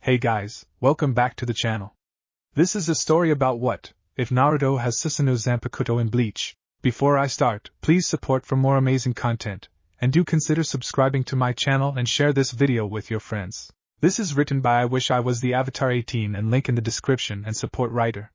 Hey guys, welcome back to the channel. This is a story about what if Naruto has susanoo zanpakuto in Bleach. Before I start, please support for more amazing content, and do consider subscribing to my channel and share this video with your friends. This is written by I Wish I Was the Avatar 18 and link in the description and support writer.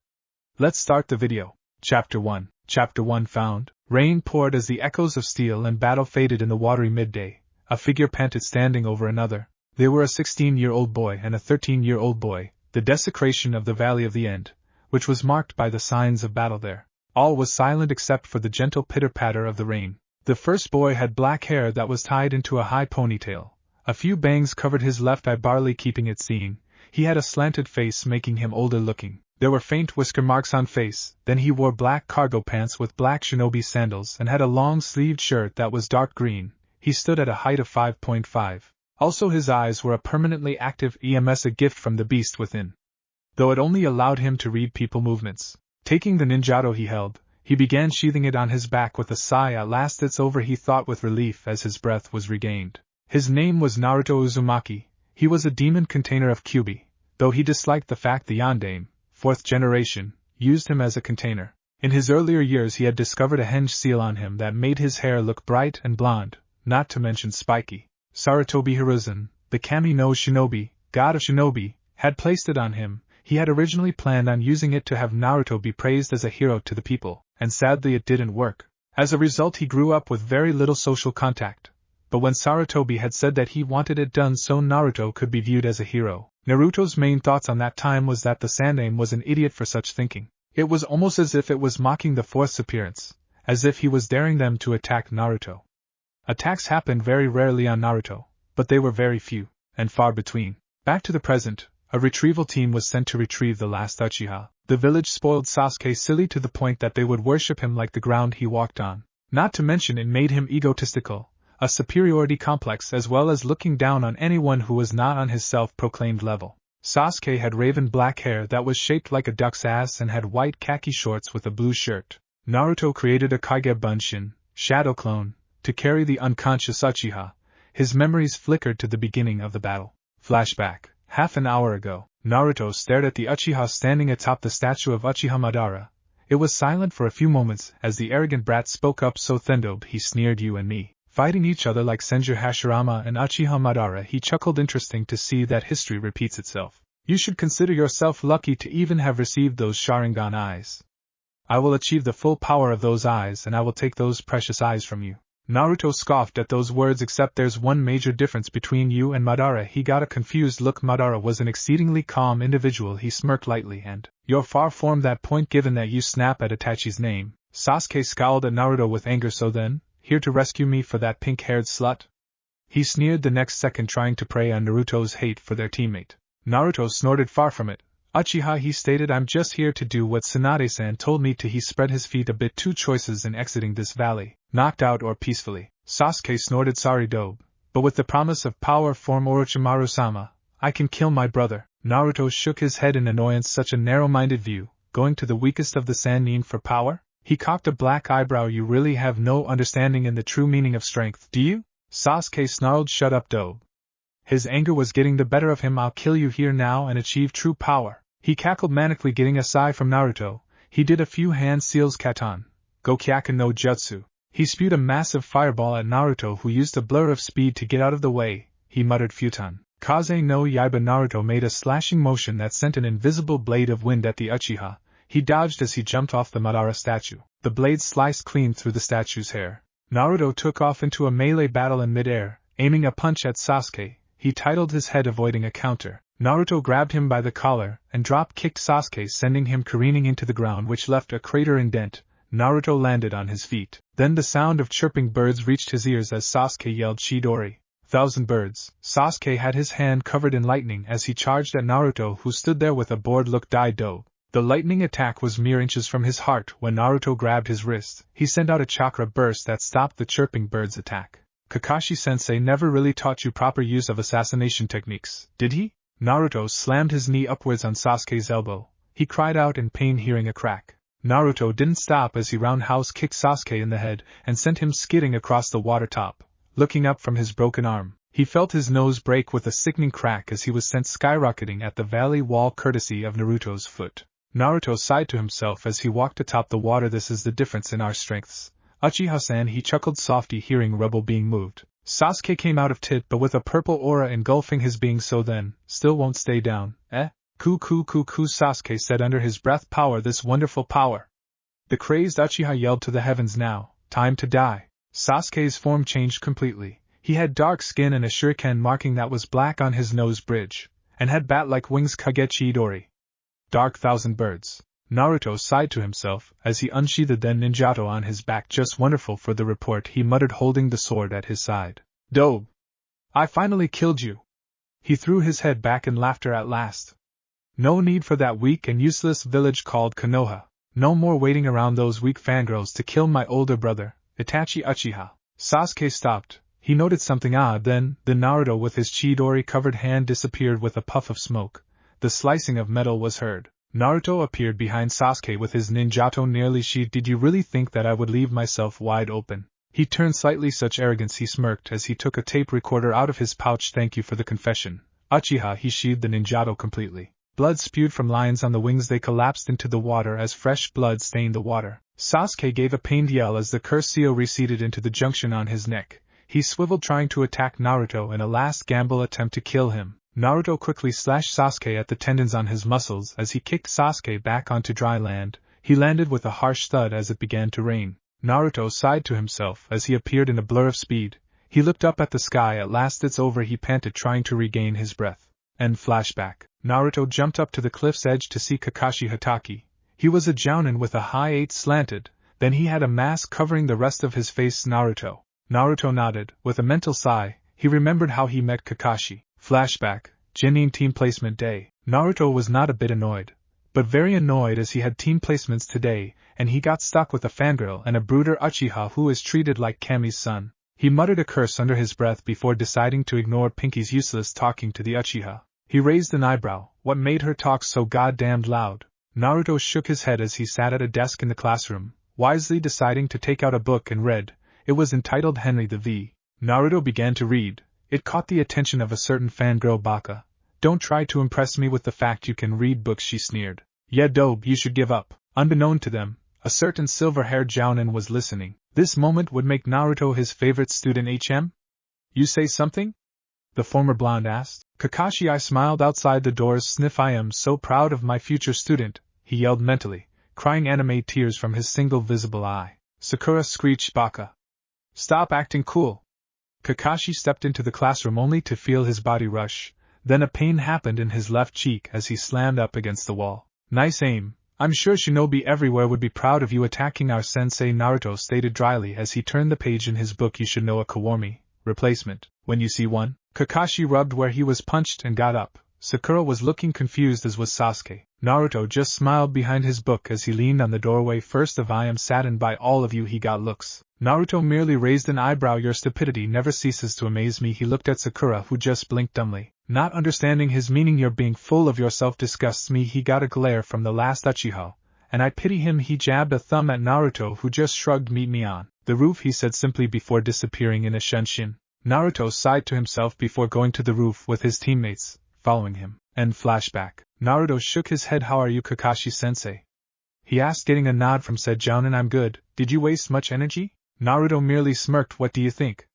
Let's start the video. Chapter 1. Chapter 1 found. Rain poured as the echoes of steel and battle faded in the watery midday. A figure panted standing over another. They were a 16-year-old boy and a 13-year-old boy, the desecration of the Valley of the End, which was marked by the signs of battle there. All was silent except for the gentle pitter-patter of the rain. The first boy had black hair that was tied into a high ponytail. A few bangs covered his left eye, barely keeping it seen. He had a slanted face making him older looking. There were faint whisker marks on face. Then he wore black cargo pants with black shinobi sandals and had a long-sleeved shirt that was dark green. He stood at a height of 5.5. Also his eyes were a permanently active EMS, a gift from the beast within, though it only allowed him to read people movements. Taking the ninjato he held, he began sheathing it on his back with a sigh. At last it's over, he thought with relief as his breath was regained. His name was Naruto Uzumaki. He was a demon container of Kyuubi, though he disliked the fact the Yondaime, 4th generation, used him as a container. In his earlier years he had discovered a henge seal on him that made his hair look bright and blonde, not to mention spiky. Sarutobi Hiruzen, the Kami no Shinobi, god of shinobi, had placed it on him. He had originally planned on using it to have Naruto be praised as a hero to the people, and sadly it didn't work. As a result he grew up with very little social contact. But when Sarutobi had said that he wanted it done so Naruto could be viewed as a hero, Naruto's main thoughts on that time was that the Sandaime was an idiot for such thinking. It was almost as if it was mocking the Fourth's appearance, as if he was daring them to attack Naruto. Attacks happened very rarely on Naruto, but they were very few, and far between. Back to the present, a retrieval team was sent to retrieve the last Uchiha. The village spoiled Sasuke silly to the point that they would worship him like the ground he walked on. Not to mention it made him egotistical, a superiority complex, as well as looking down on anyone who was not on his self-proclaimed level. Sasuke had raven black hair that was shaped like a duck's ass and had white khaki shorts with a blue shirt. Naruto created a Kage Bunshin, shadow clone, to carry the unconscious Uchiha. His memories flickered to the beginning of the battle. Flashback. Half an hour ago, Naruto stared at the Uchiha standing atop the statue of Uchiha Madara. It was silent for a few moments as the arrogant brat spoke up. So Thendo, he sneered, you and me, fighting each other like Senju Hashirama and Uchiha Madara. He chuckled. Interesting to see that history repeats itself. You should consider yourself lucky to even have received those Sharingan eyes. I will achieve the full power of those eyes and I will take those precious eyes from you. Naruto scoffed at those words. Except there's one major difference between you and Madara. He got a confused look. Madara was an exceedingly calm individual. He smirked lightly. And you're far from that point given that you snap at Itachi's name. Sasuke scowled at Naruto with anger. So then, here to rescue me for that pink-haired slut? He sneered the next second, trying to prey on Naruto's hate for their teammate. Naruto snorted. Far from it, Uchiha, he stated. I'm just here to do what Tsunade-san told me to. He spread his feet a bit. Two choices in exiting this valley, knocked out or peacefully. Sasuke snorted. Sorry Dobe, but with the promise of power from Orochimaru-sama, I can kill my brother. Naruto shook his head in annoyance. Such a narrow-minded view, going to the weakest of the Sannin for power? He cocked a black eyebrow. You really have no understanding in the true meaning of strength, do you? Sasuke snarled. Shut up, Dobe. His anger was getting the better of him. I'll kill you here now and achieve true power. He cackled manically, getting a sigh from Naruto. He did a few hand seals. Katan, Gokyaku no Jutsu. He spewed a massive fireball at Naruto, who used a blur of speed to get out of the way. He muttered Futon, Kaze no Yaiba. Naruto made a slashing motion that sent an invisible blade of wind at the Uchiha. He dodged as he jumped off the Madara statue. The blade sliced clean through the statue's hair. Naruto took off into a melee battle in midair, aiming a punch at Sasuke. He titled his head, avoiding a counter. Naruto grabbed him by the collar and drop-kicked Sasuke, sending him careening into the ground, which left a crater indent. Naruto landed on his feet. Then the sound of chirping birds reached his ears as Sasuke yelled, Chidori, 1,000 birds. Sasuke had his hand covered in lightning as he charged at Naruto, who stood there with a bored look. Daido. The lightning attack was mere inches from his heart. When Naruto grabbed his wrist, he sent out a chakra burst that stopped the chirping birds' attack. Kakashi-sensei never really taught you proper use of assassination techniques, did he? Naruto slammed his knee upwards on Sasuke's elbow. He cried out in pain, hearing a crack. Naruto didn't stop as he roundhouse kicked Sasuke in the head and sent him skidding across the water top. Looking up from his broken arm, He felt his nose break with a sickening crack as he was sent skyrocketing at the valley wall courtesy of Naruto's foot. Naruto sighed to himself as he walked atop the water. This is the difference in our strengths. Uchiha-san, he chuckled softly, hearing rubble being moved. Sasuke came out of tit but with a purple aura engulfing his being. So then, still won't stay down, eh? Ku, Sasuke said under his breath. Power, this wonderful power. The crazed Uchiha yelled to the heavens. Now, time to die. Sasuke's form changed completely. He had dark skin and a shuriken marking that was black on his nose bridge, and had bat-like wings. Kagechi Idori. Dark thousand birds. Naruto sighed to himself as he unsheathed the ninjato on his back. Just wonderful for the report, he muttered, holding the sword at his side. Dope! I finally killed you! He threw his head back in laughter at last. No need for that weak and useless village called Konoha. No more waiting around those weak fangirls to kill my older brother, Itachi Uchiha. Sasuke stopped. He noted something odd. Then Naruto with his Chidori-covered hand disappeared with a puff of smoke. The slicing of metal was heard. Naruto appeared behind Sasuke with his ninjato nearly sheathed. Did you really think that I would leave myself wide open? He turned slightly. Such arrogance, he smirked as he took a tape recorder out of his pouch. Thank you for the confession, Uchiha. He sheathed the ninjato completely. Blood spewed from lines on the wings. They collapsed into the water as fresh blood stained the water. Sasuke gave a pained yell as the cursed seal receded into the junction on his neck. He swiveled, trying to attack Naruto in a last gamble attempt to kill him. Naruto quickly slashed Sasuke at the tendons on his muscles as he kicked Sasuke back onto dry land. He landed with a harsh thud as it began to rain. Naruto sighed to himself as he appeared in a blur of speed. He looked up at the sky. At last it's over, he panted, trying to regain his breath. End flashback. Naruto jumped up to the cliff's edge to see Kakashi Hatake. He was a jounin with a high 8 slanted, then he had a mask covering the rest of his face. Naruto nodded, with a mental sigh. He remembered how he met Kakashi. Flashback, Genin team placement day. Naruto was not a bit annoyed, but very annoyed as he had team placements today, and he got stuck with a fangirl and a brooder Uchiha who is treated like Kami's son. He muttered a curse under his breath before deciding to ignore Pinky's useless talking to the Uchiha. He raised an eyebrow. What made her talk so goddamned loud? Naruto shook his head as he sat at a desk in the classroom, wisely deciding to take out a book and read. It was entitled Henry V. Naruto began to read. It caught the attention of a certain fangirl. Baka. Don't try to impress me with the fact you can read books, she sneered. Yeah, dope, you should give up. Unbeknown to them, a certain silver-haired jounin was listening. This moment would make Naruto his favorite student. You say something? The former blonde asked. Kakashi, I smiled outside the door's sniff. I am so proud of my future student, he yelled mentally, crying anime tears from his single visible eye. Sakura screeched. Baka. Stop acting cool. Kakashi stepped into the classroom only to feel his body rush. Then a pain happened in his left cheek as he slammed up against the wall. Nice aim. I'm sure shinobi everywhere would be proud of you attacking our sensei, Naruto stated dryly as he turned the page in his book. You should know a kawarmi replacement when you see one. Kakashi rubbed where he was punched and got up. Sakura was looking confused, as was Sasuke. Naruto just smiled behind his book as he leaned on the doorway. First of, I am saddened by all of you. He got looks. Naruto merely raised an eyebrow. Your stupidity never ceases to amaze me. He looked at Sakura, who just blinked dumbly, not understanding his meaning. Your being full of yourself disgusts me. He got a glare from the last Uchiha, and I pity him. He jabbed a thumb at Naruto, who just shrugged. Meet me on the roof, he said simply before disappearing in a shunshin. Naruto sighed to himself before going to the roof with his teammates, following him. End flashback. Naruto shook his head. How are you, Kakashi-sensei? He asked, getting a nod from said jounin. I'm good. Did you waste much energy? Naruto merely smirked. What do you think?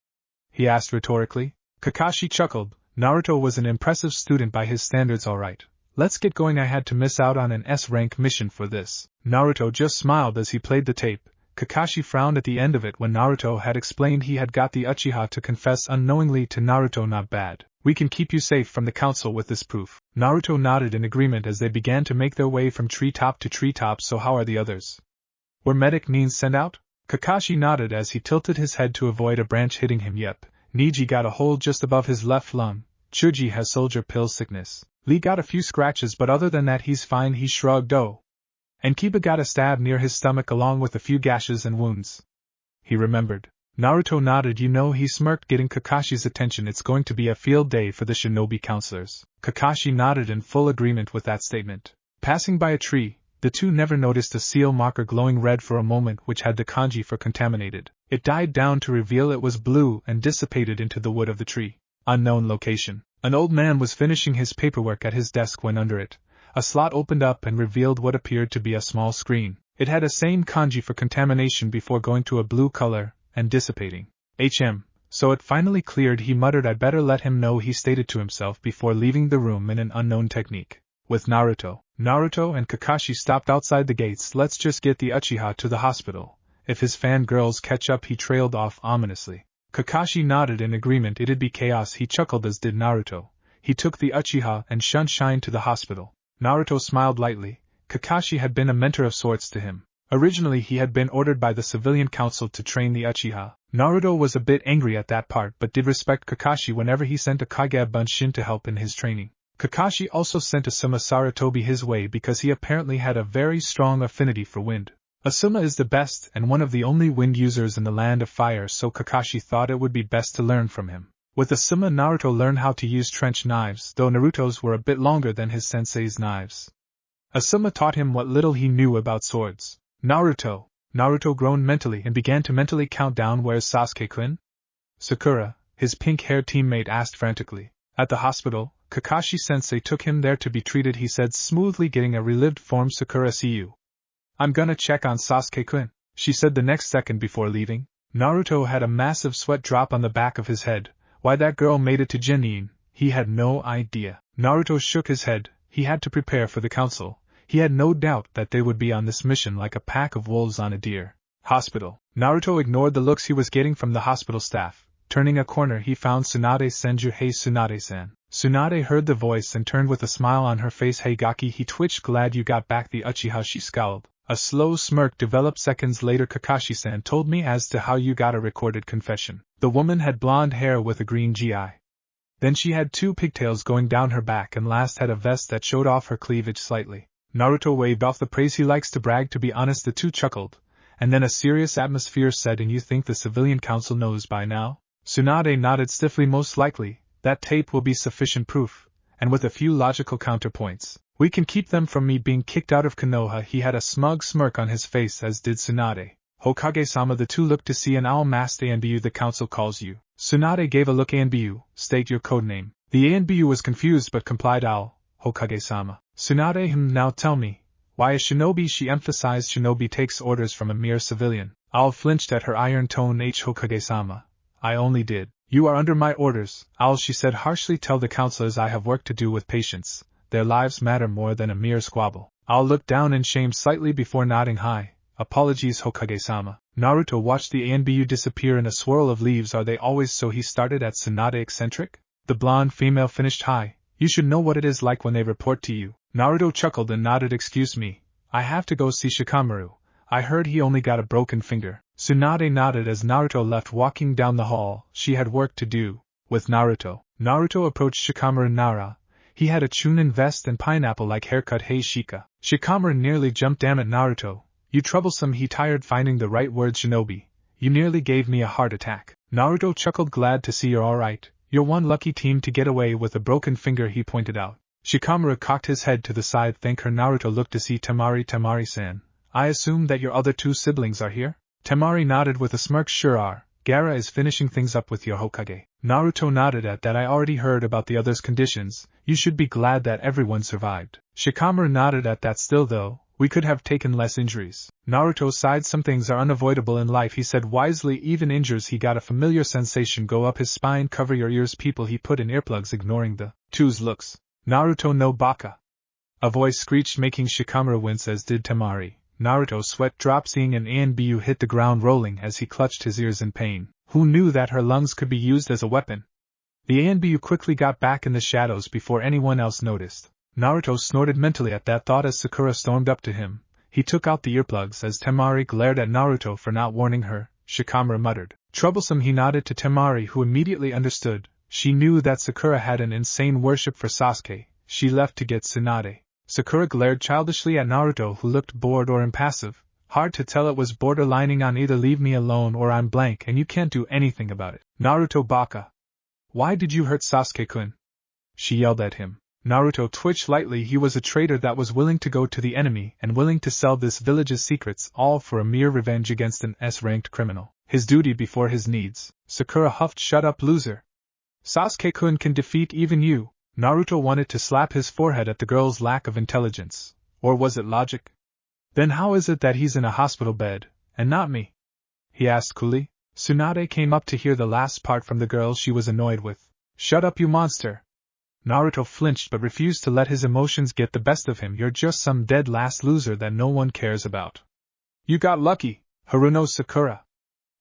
He asked rhetorically. Kakashi chuckled. Naruto was an impressive student by his standards. Alright, let's get going. I had to miss out on an S-rank mission for this. Naruto just smiled as he played the tape. Kakashi frowned at the end of it when Naruto had explained he had got the Uchiha to confess unknowingly to Naruto. Not bad. We can keep you safe from the council with this proof. Naruto nodded in agreement as they began to make their way from treetop to treetop. So how are the others? Were medic means sent out? Kakashi nodded as he tilted his head to avoid a branch hitting him. Yep. Niji got a hole just above his left lung. Chuji has soldier pill sickness. Lee got a few scratches, but other than that he's fine. He shrugged. Oh. And Kiba got a stab near his stomach along with a few gashes and wounds. He remembered. Naruto nodded. You know, he smirked, getting Kakashi's attention. It's going to be a field day for the shinobi counselors. Kakashi nodded in full agreement with that statement. Passing by a tree, the two never noticed a seal marker glowing red for a moment, which had the kanji for contaminated. It died down to reveal it was blue and dissipated into the wood of the tree. Unknown location. An old man was finishing his paperwork at his desk when under it, a slot opened up and revealed what appeared to be a small screen. It had a same kanji for contamination before going to a blue color and dissipating. So it finally cleared. He muttered, I'd better let him know, he stated to himself before leaving the room in an unknown technique. With Naruto and Kakashi stopped outside the gates. Let's just get the Uchiha to the hospital. If his fangirls catch up, he trailed off ominously. Kakashi nodded in agreement. It'd be chaos. He chuckled, as did Naruto. He took the Uchiha and Sunshine to the hospital. Naruto smiled lightly. Kakashi had been a mentor of sorts to him. Originally he had been ordered by the civilian council to train the Uchiha. Naruto was a bit angry at that part but did respect Kakashi whenever he sent a Kage Bunshin to help in his training. Kakashi also sent Asuma Sarutobi his way because he apparently had a very strong affinity for wind. Asuma is the best and one of the only wind users in the land of fire, so Kakashi thought it would be best to learn from him. With Asuma, Naruto learned how to use trench knives, though Naruto's were a bit longer than his sensei's knives. Asuma taught him what little he knew about swords. Naruto groaned mentally and began to mentally count down. Where's Sasuke-kun? Sakura, his pink-haired teammate, asked frantically. At the hospital, Kakashi-sensei took him there to be treated, he said smoothly, getting a relived form. Sakura, see you. I'm gonna check on Sasuke-kun, she said the next second before leaving. Naruto had a massive sweat drop on the back of his head. Why that girl made it to Genin, he had no idea. Naruto shook his head. He had to prepare for the council. He had no doubt that they would be on this mission like a pack of wolves on a deer. Hospital. Naruto ignored the looks he was getting from the hospital staff. Turning a corner, he found Tsunade Senju. Hey Tsunade-san. Tsunade heard the voice and turned with a smile on her face. Hey Gaki, he twitched. Glad you got back the Uchiha, she scowled. A slow smirk developed seconds later. Kakashi-san told me as to how you got a recorded confession. The woman had blonde hair with a green GI. Then she had 2 pigtails going down her back and last had a vest that showed off her cleavage slightly. Naruto waved off the praise. He likes to brag. To be honest, the two chuckled. And then a serious atmosphere set in. You think the civilian council knows by now? Tsunade nodded stiffly. Most likely, that tape will be sufficient proof, and with a few logical counterpoints, we can keep them from me being kicked out of Konoha. He had a smug smirk on his face, as did Tsunade. Hokage-sama, the two looked to see an owl masked. ANBU, the council calls you. Tsunade gave a look. ANBU, state your codename. The ANBU was confused but complied. Owl, Hokage-sama. Tsunade, now tell me, why a shinobi? She emphasized. Shinobi takes orders from a mere civilian. Owl flinched at her iron tone. Hokage-sama, I only did. You are under my orders, Owl, she said harshly. Tell the councilors I have work to do with patience. Their lives matter more than a mere squabble. Owl looked down in shame slightly before nodding. Hi. Apologies, Hokage-sama. Naruto watched the ANBU disappear in a swirl of leaves. Are they always so? He started at Tsunade. Eccentric? The blonde female finished. Hi. You should know what it is like when they report to you. Naruto chuckled and nodded. Excuse me, I have to go see Shikamaru. I heard he only got a broken finger. Tsunade nodded as Naruto left, walking down the hall. She had work to do. With Naruto. Naruto approached Shikamaru. Nara. He had a Chunin vest and pineapple-like haircut. Hey Shika. Shikamaru nearly jumped. Damn it, Naruto. You troublesome. He tired finding the right word. Shinobi. You nearly gave me a heart attack. Naruto chuckled. Glad to see you're alright. You're one lucky team to get away with a broken finger, he pointed out. Shikamaru cocked his head to the side. Thank her. Naruto looked to see Temari. Temari-san, I assume that your other 2 siblings are here? Temari nodded with a smirk. Sure are. Gaara is finishing things up with your Hokage. Naruto nodded at that. I already heard about the others' conditions. You should be glad that everyone survived. Shikamaru nodded at that. Still though, we could have taken less injuries. Naruto sighed. Some things are unavoidable in life, he said wisely. Even injuries. He got a familiar sensation go up his spine. Cover your ears, people. He put in earplugs, ignoring the two's looks. Naruto no baka. A voice screeched, making Shikamaru wince, as did Temari. Naruto's sweat dropped, seeing an ANBU hit the ground rolling as he clutched his ears in pain. Who knew that her lungs could be used as a weapon? The ANBU quickly got back in the shadows before anyone else noticed. Naruto snorted mentally at that thought as Sakura stormed up to him. He took out the earplugs as Temari glared at Naruto for not warning her. Shikamaru muttered. Troublesome. He nodded to Temari, who immediately understood. She knew that Sakura had an insane worship for Sasuke. She left to get Tsunade. Sakura glared childishly at Naruto, who looked bored or impassive. Hard to tell. It was borderlining on either leave me alone or I'm blank and you can't do anything about it. Naruto baka. Why did you hurt Sasuke-kun? She yelled at him. Naruto twitched lightly. He was a traitor that was willing to go to the enemy and willing to sell this village's secrets, all for a mere revenge against an S-ranked criminal. His duty before his needs. Sakura huffed. Shut up, loser. Sasuke-kun can defeat even you. Naruto wanted to slap his forehead at the girl's lack of intelligence. Or was it logic? Then how is it that he's in a hospital bed, and not me? He asked coolly. Tsunade came up to hear the last part from the girl she was annoyed with. Shut up, you monster! Naruto flinched but refused to let his emotions get the best of him. You're just some dead last loser that no one cares about. You got lucky, Haruno Sakura,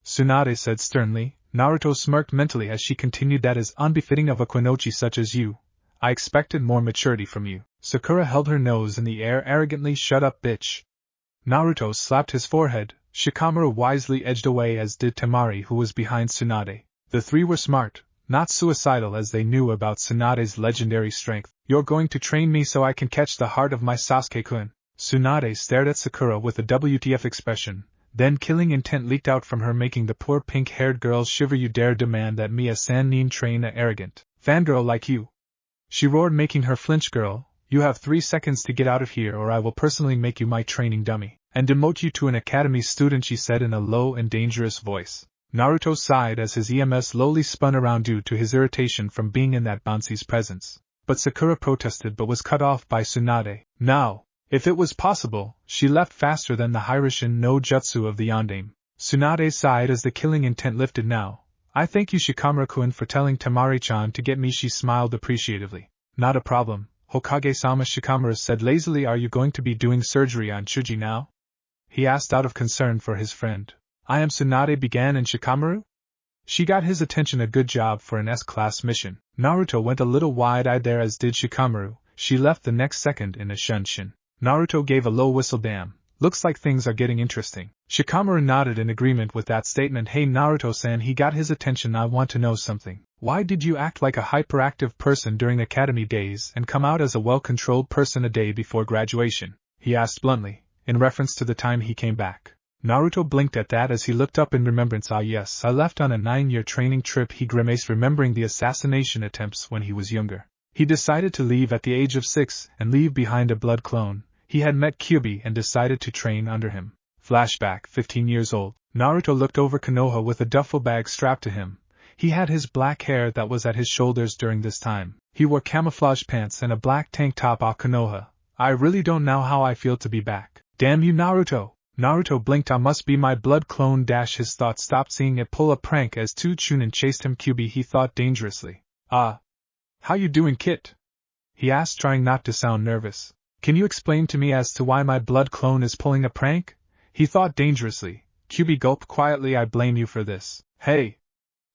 Tsunade said sternly. Naruto smirked mentally as she continued, that is unbefitting of a Kunoichi such as you. I expected more maturity from you. Sakura held her nose in the air arrogantly. Shut up, bitch. Naruto slapped his forehead. Shikamaru wisely edged away, as did Temari, who was behind Tsunade. The three were smart, not suicidal, as they knew about Tsunade's legendary strength. You're going to train me so I can catch the heart of my Sasuke-kun? Tsunade stared at Sakura with a WTF expression. Then killing intent leaked out from her, making the poor pink-haired girl shiver. You dare demand that me, a Sannin, train a arrogant fangirl like you? She roared, making her flinch. Girl, you have 3 seconds to get out of here, or I will personally make you my training dummy, and demote you to an academy student, she said in a low and dangerous voice. Naruto sighed as his EMS slowly spun around due to his irritation from being in that bouncy's presence. But Sakura protested but was cut off by Tsunade. Now, if it was possible, she left faster than the Hirishin no Jutsu of the Yondaime. Tsunade sighed as the killing intent lifted. Now, I thank you, Shikamaru-kun, for telling Temari-chan to get me. She smiled appreciatively. Not a problem, Hokage-sama, Shikamaru said lazily. Are you going to be doing surgery on Chuji now? He asked out of concern for his friend. I am, Tsunade began, and Shikamaru? She got his attention. A good job for an S-class mission. Naruto went a little wide-eyed there, as did Shikamaru. She left the next second in a shunshin. Naruto gave a low whistle. Damn, looks like things are getting interesting. Shikamaru nodded in agreement with that statement. Hey Naruto-san, he got his attention. I want to know something. Why did you act like a hyperactive person during academy days and come out as a well-controlled person a day before graduation? He asked bluntly, in reference to the time he came back. Naruto blinked at that as he looked up in remembrance. Ah yes, I left on a 9-year training trip. He grimaced, remembering the assassination attempts when he was younger. He decided to leave at the age of 6 and leave behind a blood clone. He had met Kyuubi and decided to train under him. Flashback, 15 years old. Naruto looked over Konoha with a duffel bag strapped to him. He had his black hair that was at his shoulders during this time. He wore camouflage pants and a black tank top. Ah, Konoha, I really don't know how I feel to be back. Damn you, Naruto. Naruto blinked. I must be my blood clone. His thoughts stopped seeing it pull a prank as two Chunin chased him. Kyuubi, he thought dangerously. Ah. How you doing, Kit? He asked, trying not to sound nervous. Can you explain to me as to why my blood clone is pulling a prank? He thought dangerously. Kyuubi gulped quietly. I blame you for this. Hey!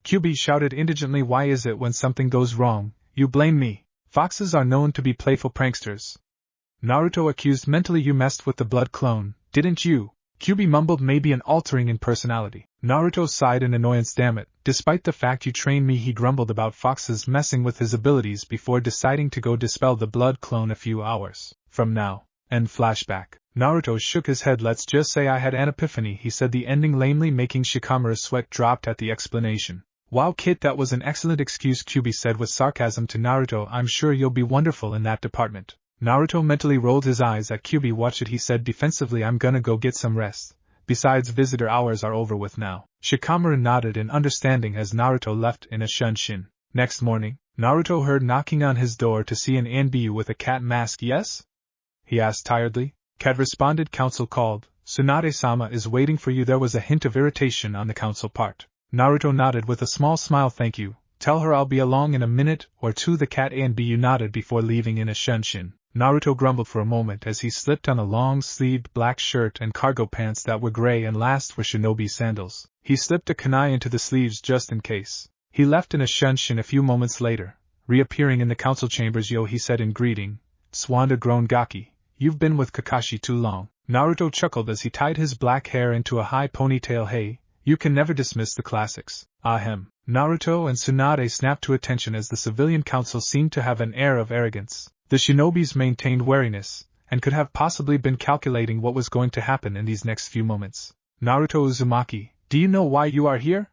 Kyuubi shouted indigently. Why is it when something goes wrong, you blame me? Foxes are known to be playful pranksters. Naruto accused mentally. You messed with the blood clone, didn't you? Kyuubi mumbled. Maybe an altering in personality. Naruto sighed in annoyance. Damn it, despite the fact you trained me, he grumbled about foxes messing with his abilities before deciding to go dispel the blood clone a few hours from now. End flashback. Naruto shook his head. Let's just say I had an epiphany, he said, the ending lamely, making Shikamaru's sweat dropped at the explanation. Wow, Kit, that was an excellent excuse, Kyuubi said with sarcasm to Naruto. I'm sure you'll be wonderful in that department. Naruto mentally rolled his eyes at Kyuubi. Watch it, he said defensively. I'm gonna go get some rest. Besides, visitor hours are over with now. Shikamaru nodded in understanding as Naruto left in a shunshin. Next morning, Naruto heard knocking on his door to see an Anbu with a cat mask. Yes? He asked tiredly. Cat responded. Council called. Tsunade-sama is waiting for you. There was a hint of irritation on the council part. Naruto nodded with a small smile. Thank you. Tell her I'll be along in a minute or two. The cat Anbu nodded before leaving in a shunshin. Naruto grumbled for a moment as he slipped on a long-sleeved black shirt and cargo pants that were gray and last were shinobi sandals. He slipped a kunai into the sleeves just in case. He left in a shunshin a few moments later, reappearing in the council chambers. Yo, he said in greeting. Swanda groaned. Gaki, you've been with Kakashi too long. Naruto chuckled as he tied his black hair into a high ponytail. Hey, you can never dismiss the classics. Ahem. Naruto and Tsunade snapped to attention as the civilian council seemed to have an air of arrogance. The shinobis maintained wariness, and could have possibly been calculating what was going to happen in these next few moments. Naruto Uzumaki, do you know why you are here?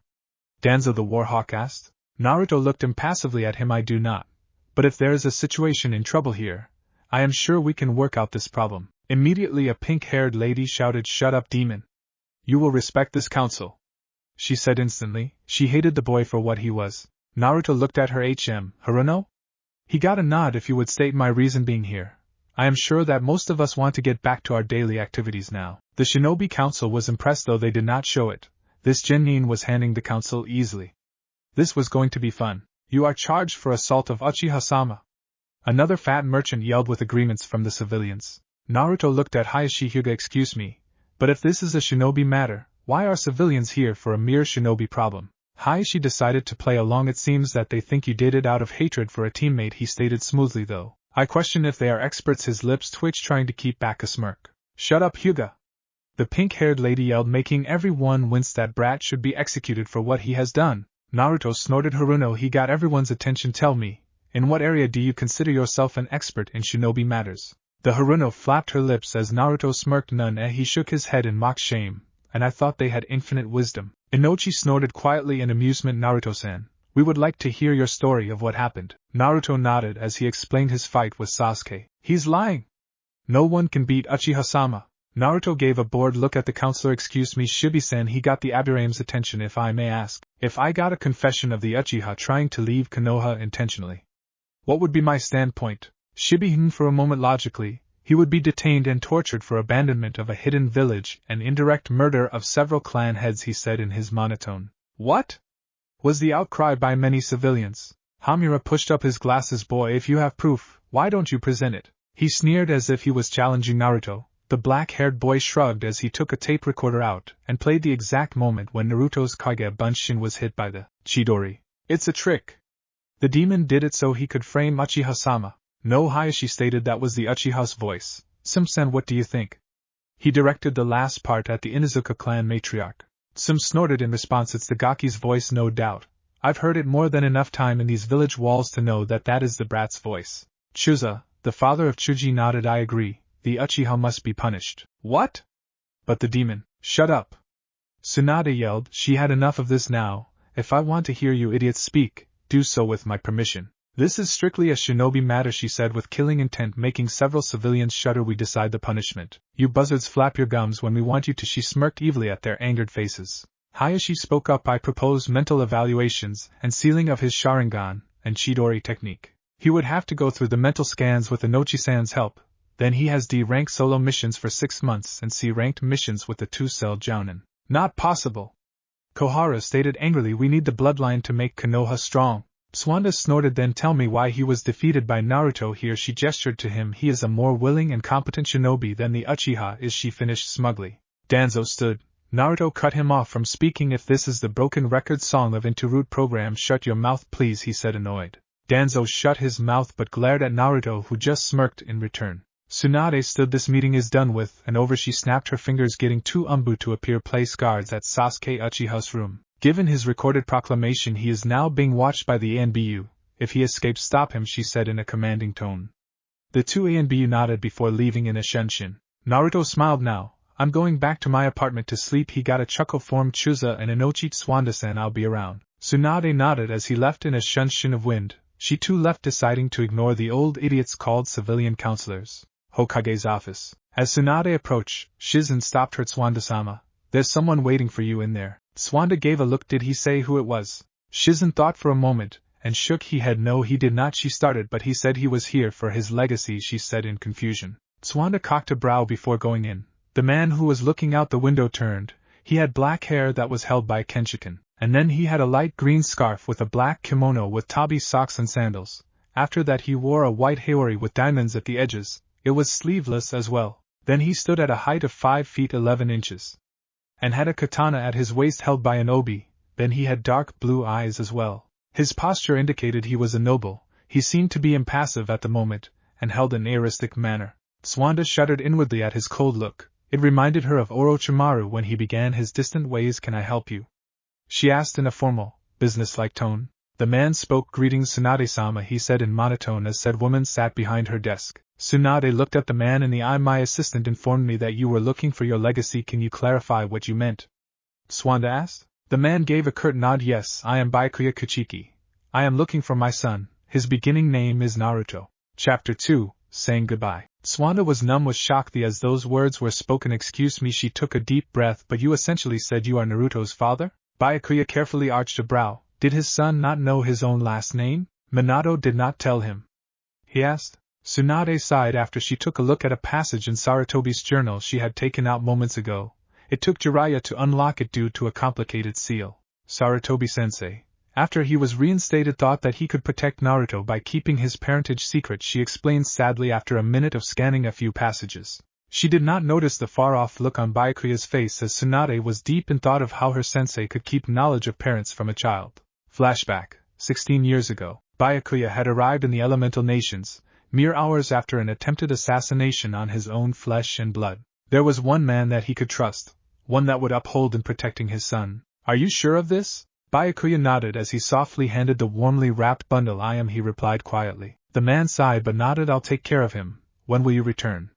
Danzo the Warhawk asked. Naruto looked impassively at him. I do not. But if there is a situation in trouble here, I am sure we can work out this problem. Immediately a pink-haired lady shouted, Shut up, demon. You will respect this council. She said instantly. She hated the boy for what he was. Naruto looked at her. Haruno? He got a nod. If you would state my reason being here. I am sure that most of us want to get back to our daily activities now. The Shinobi Council was impressed, though they did not show it. This Genin was handing the council easily. This was going to be fun. You are charged for assault of Uchiha-sama. Another fat merchant yelled with agreements from the civilians. Naruto looked at Hayashi Hyuga. Excuse me, but if this is a shinobi matter, why are civilians here for a mere shinobi problem? Hayashi decided to play along. It seems that they think you did it out of hatred for a teammate, he stated smoothly, though. I question if they are experts. His lips twitched, trying to keep back a smirk. Shut up, Hyuga! The pink-haired lady yelled, making everyone wince. That brat should be executed for what he has done. Naruto snorted. Haruno, he got everyone's attention. Tell me, in what area do you consider yourself an expert in shinobi matters? The Haruno flapped her lips as Naruto smirked. None. He shook his head in mock shame, and I thought they had infinite wisdom. Inochi snorted quietly in amusement. Naruto-san, we would like to hear your story of what happened. Naruto nodded as he explained his fight with Sasuke. He's lying. No one can beat Uchiha-sama. Naruto gave a bored look at the counselor. Excuse me, Shibi-san. He got the Aburame's attention. If I may ask, if I got a confession of the Uchiha trying to leave Konoha intentionally, what would be my standpoint? Shibi, for a moment. Logically, he would be detained and tortured for abandonment of a hidden village and indirect murder of several clan heads, he said in his monotone. What? Was the outcry by many civilians. Hamura pushed up his glasses. Boy, if you have proof, why don't you present it? He sneered as if he was challenging Naruto. The black-haired boy shrugged as he took a tape recorder out and played the exact moment when Naruto's Kage Bunshin was hit by the Chidori. It's a trick. The demon did it so he could frame Uchiha-sama. No, Hayashi stated. That was the Uchiha's voice. Sim-san, what do you think? He directed the last part at the Inuzuka clan matriarch. Sim snorted in response. It's the Gaki's voice, no doubt. I've heard it more than enough time in these village walls to know that that is the brat's voice. Chusa, the father of Chuji, nodded. I agree. The Uchiha must be punished. What? But the demon. Shut up! Tsunade yelled. She had enough of this now. If I want to hear you idiots speak, do so with my permission. This is strictly a shinobi matter, she said with killing intent, making several civilians shudder. We decide the punishment. You buzzards flap your gums when we want you to. She smirked evilly at their angered faces. Hayashi spoke up. I propose mental evaluations and sealing of his Sharingan and Chidori technique. He would have to go through the mental scans with Inochi-san's help. Then he has D-rank solo missions for 6 months and C-ranked missions with the 2-cell Jounin. Not possible! Kohara stated angrily. We need the bloodline to make Konoha strong. Swanda snorted. Then tell me why he was defeated by Naruto. Here she gestured to him. He is a more willing and competent shinobi than the Uchiha is, she finished smugly. Danzo stood. Naruto cut him off from speaking. If this is the broken record song of Into Root program, shut your mouth please, he said annoyed. Danzo shut his mouth but glared at Naruto, who just smirked in return. Tsunade stood. This meeting is done with, and over she snapped her fingers, getting 2 Umbu to appear. Place guards at Sasuke Uchiha's room. Given his recorded proclamation, he is now being watched by the ANBU. If he escapes, stop him, she said in a commanding tone. The 2 ANBU nodded before leaving in a shunshin. Naruto smiled. Now, I'm going back to my apartment to sleep. He got a chuckle from Chusa and Inochi. Swanda-san, I'll be around. Tsunade nodded as he left in a shunshin of wind. She too left, deciding to ignore the old idiots called civilian counselors. Hokage's office. As Tsunade approached, Shizen stopped her. Swanda-sama, there's someone waiting for you in there. Swanda gave a look. Did he say who it was? Shizen thought for a moment, and shook his head. No, he did not. She started, but he said he was here for his legacy, she said in confusion. Swanda cocked a brow before going in. The man who was looking out the window turned. He had black hair that was held by Kenshiken, and then he had a light green scarf with a black kimono with tabi socks and sandals. After that he wore a white haori with diamonds at the edges. It was sleeveless as well. Then he stood at a height of 5 feet 11 inches. And had a katana at his waist held by an obi. Then he had dark blue eyes as well. His posture indicated he was a noble. He seemed to be impassive at the moment, and held an aristic manner. Swanda shuddered inwardly at his cold look. It reminded her of Orochimaru when he began his distant ways. Can I help you? She asked in a formal, businesslike tone. The man spoke. Greetings, Tsunade-sama, he said in monotone as said woman sat behind her desk. Tsunade looked at the man in the eye. My assistant informed me that you were looking for your legacy. Can you clarify what you meant? Swanda asked. The man gave a curt nod. Yes, I am Byakuya Kuchiki. I am looking for my son. His beginning name is Naruto. Chapter 2, Saying Goodbye. Swanda was numb with shock as those words were spoken. Excuse me, she took a deep breath. But you essentially said you are Naruto's father? Byakuya carefully arched a brow. Did his son not know his own last name? Minato did not tell him, he asked. Tsunade sighed after she took a look at a passage in Sarutobi's journal she had taken out moments ago. It took Jiraiya to unlock it due to a complicated seal. Sarutobi-sensei, after he was reinstated, thought that he could protect Naruto by keeping his parentage secret, she explained sadly after a minute of scanning a few passages. She did not notice the far-off look on Byakuya's face as Tsunade was deep in thought of how her sensei could keep knowledge of parents from a child. Flashback. 16 years ago, Byakuya had arrived in the elemental nations, mere hours after an attempted assassination on his own flesh and blood. There was one man that he could trust, one that would uphold in protecting his son. Are you sure of this? Byakuya nodded as he softly handed the warmly wrapped bundle. I am, he replied quietly. The man sighed but nodded. I'll take care of him. When will you return?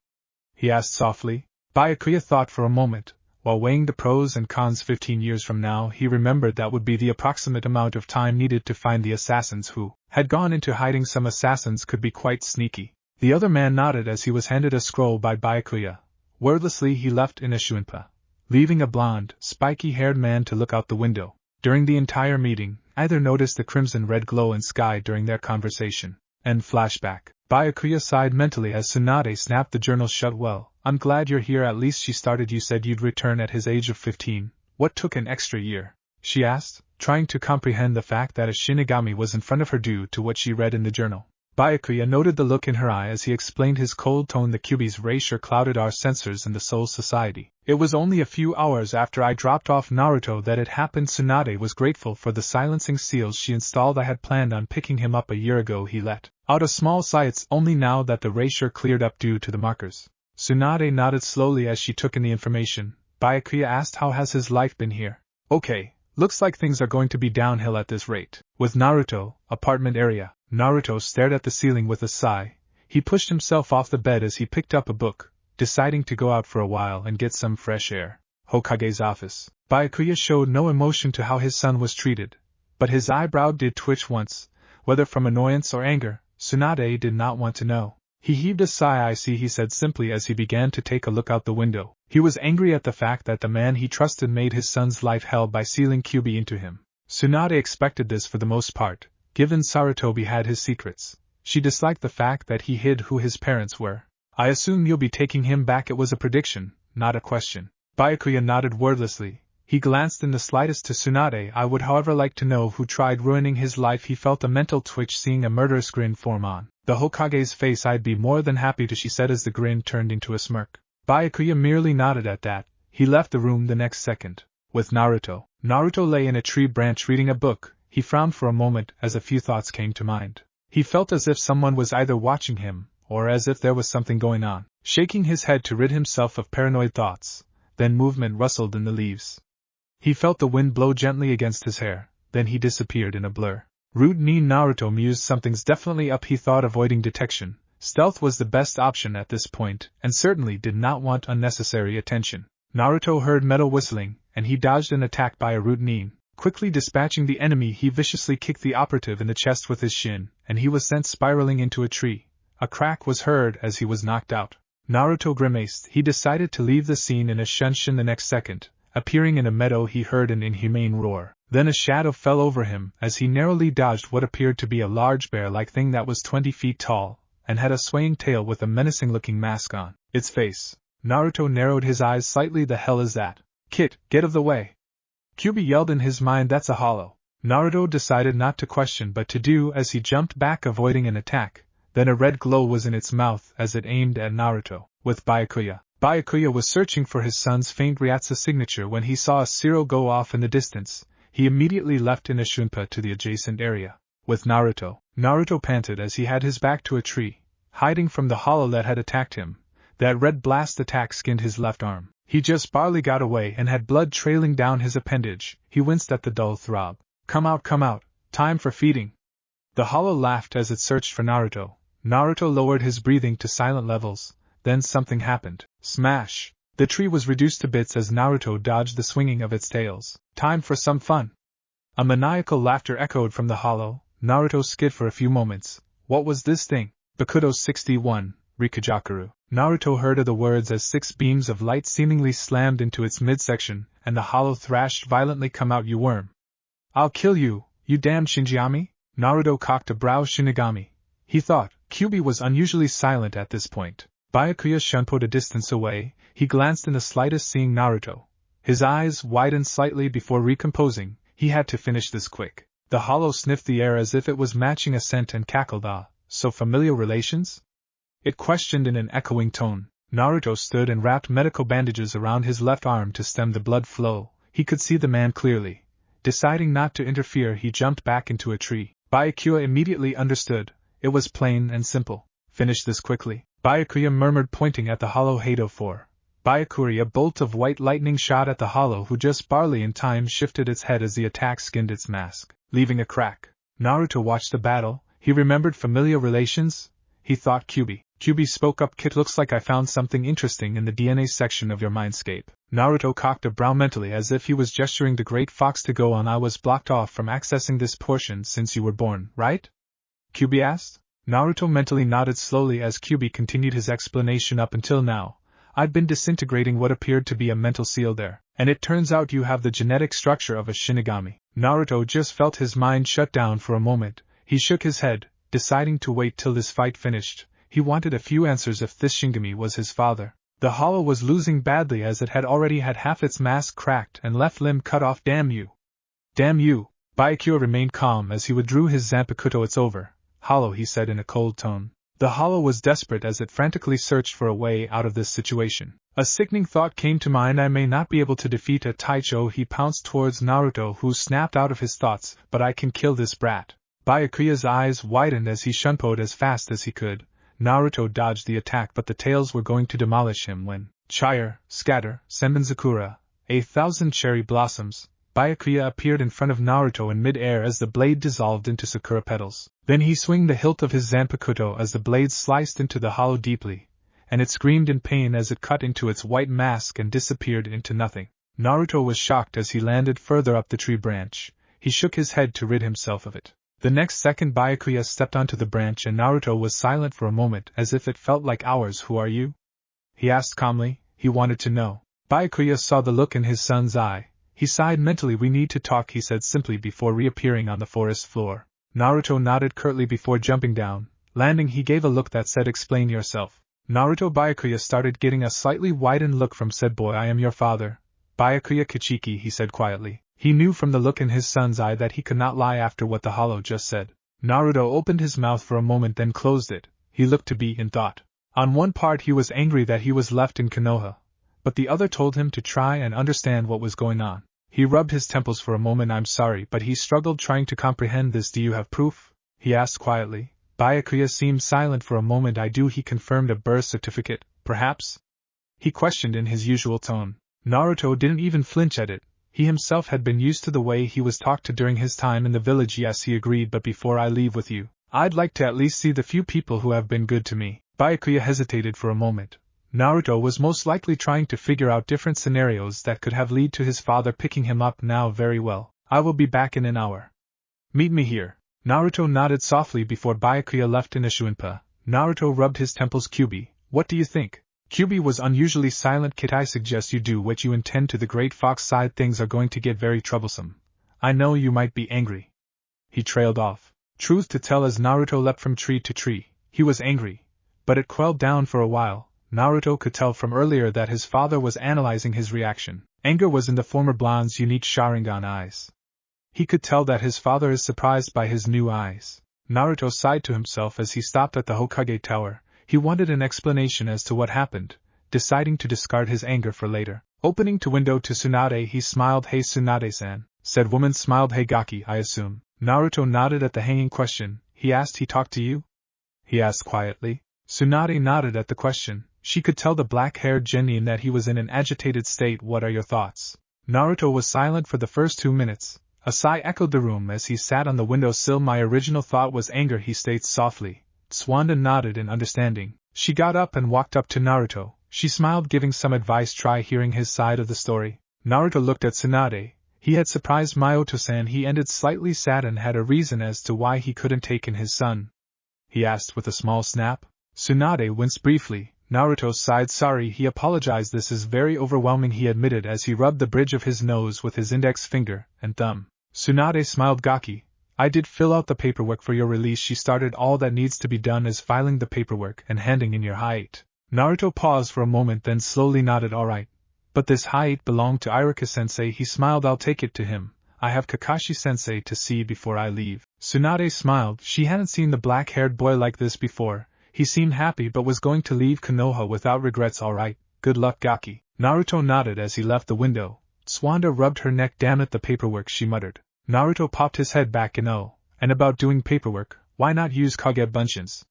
He asked softly. Byakuya thought for a moment. While weighing the pros and cons, 15 years from now, he remembered that would be the approximate amount of time needed to find the assassins who had gone into hiding. Some assassins could be quite sneaky. The other man nodded as he was handed a scroll by Byakuya. Wordlessly he left Inashunpa, leaving a blonde, spiky-haired man to look out the window. During the entire meeting, neither noticed the crimson-red glow in sky during their conversation. End flashback. Byakuya sighed mentally as Tsunade snapped the journal shut. Well, I'm glad you're here at least, she started. You said you'd return at his age of 15. What took an extra year? She asked, trying to comprehend the fact that a Shinigami was in front of her due to what she read in the journal. Byakuya noted the look in her eye as he explained, his cold tone. The Kyuubi's erasure clouded our sensors in the Soul Society. It was only a few hours after I dropped off Naruto that it happened. Tsunade was grateful for the silencing seals she installed. I had planned on picking him up a year ago. He let out a small sigh. It's only now that the erasure cleared up due to the markers. Tsunade nodded slowly as she took in the information. Byakuya asked, how has his life been here? Okay, looks like things are going to be downhill at this rate. With Naruto, apartment area. Naruto stared at the ceiling with a sigh. He pushed himself off the bed as he picked up a book, deciding to go out for a while and get some fresh air. Hokage's office. Byakuya showed no emotion to how his son was treated, but his eyebrow did twitch once, whether from annoyance or anger. Tsunade did not want to know. He heaved a sigh. I see, he said simply as he began to take a look out the window. He was angry at the fact that the man he trusted made his son's life hell by sealing Kyuubi into him. Tsunade expected this for the most part, given Sarutobi had his secrets. She disliked the fact that he hid who his parents were. I assume you'll be taking him back. It was a prediction, not a question. Byakuya nodded wordlessly. He glanced in the slightest to Tsunade. I would however like to know who tried ruining his life. He felt a mental twitch seeing a murderous grin form on the Hokage's face. I'd be more than happy to, she said as the grin turned into a smirk. Byakuya merely nodded at that. He left the room the next second. With Naruto. Naruto lay in a tree branch reading a book. He frowned for a moment as a few thoughts came to mind. He felt as if someone was either watching him, or as if there was something going on. Shaking his head to rid himself of paranoid thoughts, then movement rustled in the leaves. He felt the wind blow gently against his hair, then he disappeared in a blur. Rude Nin. Naruto mused, something's definitely up. He thought, avoiding detection. Stealth was the best option at this point, and certainly did not want unnecessary attention. Naruto heard metal whistling, and he dodged an attack by a Rude Nin. Quickly dispatching the enemy, he viciously kicked the operative in the chest with his shin, and he was sent spiraling into a tree. A crack was heard as he was knocked out. Naruto grimaced. He decided to leave the scene in a shunshin the next second. Appearing in a meadow, he heard an inhumane roar. Then a shadow fell over him as he narrowly dodged what appeared to be a large bear-like thing that was 20 feet tall, and had a swaying tail with a menacing-looking mask on its face. Naruto narrowed his eyes slightly. The hell is that? Kid, get of the way! Kyuubi yelled in his mind. That's a hollow. Naruto decided not to question but to do as he jumped back, avoiding an attack. Then a red glow was in its mouth as it aimed at Naruto. With Byakuya. Byakuya was searching for his son's faint Ryatsu signature when he saw a zero go off in the distance. He immediately left Inashunpa to the adjacent area. With Naruto. Naruto panted as he had his back to a tree, hiding from the hollow that had attacked him. That red blast attack skinned his left arm. He just barely got away and had blood trailing down his appendage. He winced at the dull throb. Come out, time for feeding. The hollow laughed as it searched for Naruto. Naruto lowered his breathing to silent levels. Then something happened. Smash! The tree was reduced to bits as Naruto dodged the swinging of its tails. Time for some fun. A maniacal laughter echoed from the hollow. Naruto skid for a few moments. What was this thing? Bakuto 61, Rikujakuryu. Naruto heard of the words as 6 beams of light seemingly slammed into its midsection, and the hollow thrashed violently. Come out, you worm! I'll kill you! You damned Shinigami? Naruto cocked a brow. Shinigami, he thought. Kyuubi was unusually silent at this point. Byakuya shunpoed a distance away. He glanced in the slightest, seeing Naruto. His eyes widened slightly before recomposing. He had to finish this quick. The hollow sniffed the air as if it was matching a scent and cackled. Ah, so familial relations? It questioned in an echoing tone. Naruto stood and wrapped medical bandages around his left arm to stem the blood flow. He could see the man clearly. Deciding not to interfere, he jumped back into a tree. Byakuya immediately understood. It was plain and simple. Finish this quickly, Byakuya murmured, pointing at the hollow. Hado 4. Byakuya, a bolt of white lightning shot at the hollow, who just barely in time shifted its head as the attack skinned its mask, leaving a crack. Naruto watched the battle. He remembered familial relations. He thought. Kyuubi spoke up. Kit, looks like I found something interesting in the DNA section of your mindscape. Naruto cocked a brow mentally as if he was gesturing to Great Fox to go on. I was blocked off from accessing this portion since you were born, right? Kyuubi asked. Naruto mentally nodded slowly as Kyuubi continued his explanation. Up until now, I'd been disintegrating what appeared to be a mental seal there, and it turns out you have the genetic structure of a Shinigami. Naruto just felt his mind shut down for a moment. He shook his head, deciding to wait till this fight finished. He wanted a few answers if this Shinigami was his father. The hollow was losing badly as it had already had half its mask cracked and left limb cut off. Damn you! Damn you! Byakuya remained calm as he withdrew his zanpakuto. It's over, Hollow, he said in a cold tone. The hollow was desperate as it frantically searched for a way out of this situation. A sickening thought came to mind. I may not be able to defeat a Taicho. He pounced towards Naruto, who snapped out of his thoughts, but I can kill this brat. Byakuya's eyes widened as he shunpoed as fast as he could. Naruto dodged the attack, but the tails were going to demolish him when, Chire, Scatter, Senbenzakura, 1,000 cherry blossoms, Byakuya appeared in front of Naruto in mid-air as the blade dissolved into sakura petals. Then he swung the hilt of his zanpakuto as the blade sliced into the hollow deeply, and it screamed in pain as it cut into its white mask and disappeared into nothing. Naruto was shocked as he landed further up the tree branch. He shook his head to rid himself of it. The next second Byakuya stepped onto the branch and Naruto was silent for a moment, as if it felt like hours. Who are you? He asked calmly. He wanted to know. Byakuya saw the look in his son's eye. He sighed mentally. We need to talk, he said simply before reappearing on the forest floor. Naruto nodded curtly before jumping down. Landing, he gave a look that said, explain yourself. Naruto. Byakuya started getting a slightly widened look from said boy. I am your father, Byakuya Kichiki, he said quietly. He knew from the look in his son's eye that he could not lie after what the hollow just said. Naruto opened his mouth for a moment, then closed it. He looked to be in thought. On one part he was angry that he was left in Konoha, but the other told him to try and understand what was going on. He rubbed his temples for a moment. I'm sorry, but he struggled, trying to comprehend this. Do you have proof? He asked quietly. Byakuya seemed silent for a moment. I do, he confirmed. A birth certificate, perhaps? He questioned in his usual tone. Naruto didn't even flinch at it. He himself had been used to the way he was talked to during his time in the village. Yes, he agreed, but before I leave with you, I'd like to at least see the few people who have been good to me. Byakuya hesitated for a moment. Naruto was most likely trying to figure out different scenarios that could have led to his father picking him up. Now, very well. I will be back in an hour. Meet me here. Naruto nodded softly before Byakuya left in Ishuinpa. Naruto rubbed his temples. Kyuubi, what do you think? Kyuubi was unusually silent. Kit, I suggest you do what you intend to. The Great Fox side, things are going to get very troublesome. I know you might be angry. He trailed off. Truth to tell, as Naruto leapt from tree to tree, he was angry, but it quelled down for a while. Naruto could tell from earlier that his father was analyzing his reaction. Anger was in the former blonde's unique Sharingan eyes. He could tell that his father is surprised by his new eyes. Naruto sighed to himself as he stopped at the Hokage Tower. He wanted an explanation as to what happened, deciding to discard his anger for later. Opening to window to Tsunade, he smiled. Hey Tsunade-san, said woman. Smiled. Hey Gaki, I assume. Naruto nodded at the hanging question. He asked, he talked to you? He asked quietly. Tsunade nodded at the question. She could tell the black-haired genin that he was in an agitated state. What are your thoughts? Naruto was silent for the first 2 minutes. A sigh echoed the room as he sat on the windowsill. My original thought was anger, he stated softly. Tswanda nodded in understanding. She got up and walked up to Naruto. She smiled, giving some advice. Try hearing his side of the story. Naruto looked at Tsunade. He had surprised Miyoto-san. He ended slightly sad and had a reason as to why he couldn't take in his son. He asked with a small snap. Tsunade winced briefly. Naruto sighed. Sorry, he apologized. This is very overwhelming, he admitted as he rubbed the bridge of his nose with his index finger and thumb. Tsunade smiled. Gaki, I did fill out the paperwork for your release. She started. All that needs to be done is filing the paperwork and handing in your height. Naruto paused for a moment, then slowly nodded. Alright. But this height belonged to Iruka-sensei. He smiled. I'll take it to him. I have Kakashi-sensei to see before I leave. Tsunade smiled. She hadn't seen the black-haired boy like this before. He seemed happy but was going to leave Konoha without regrets. Alright, good luck, Gaki. Naruto nodded as he left the window. Swanda rubbed her neck. Damn it, the paperwork, she muttered. Naruto popped his head back. And about doing paperwork, why not use Kage Bunshins?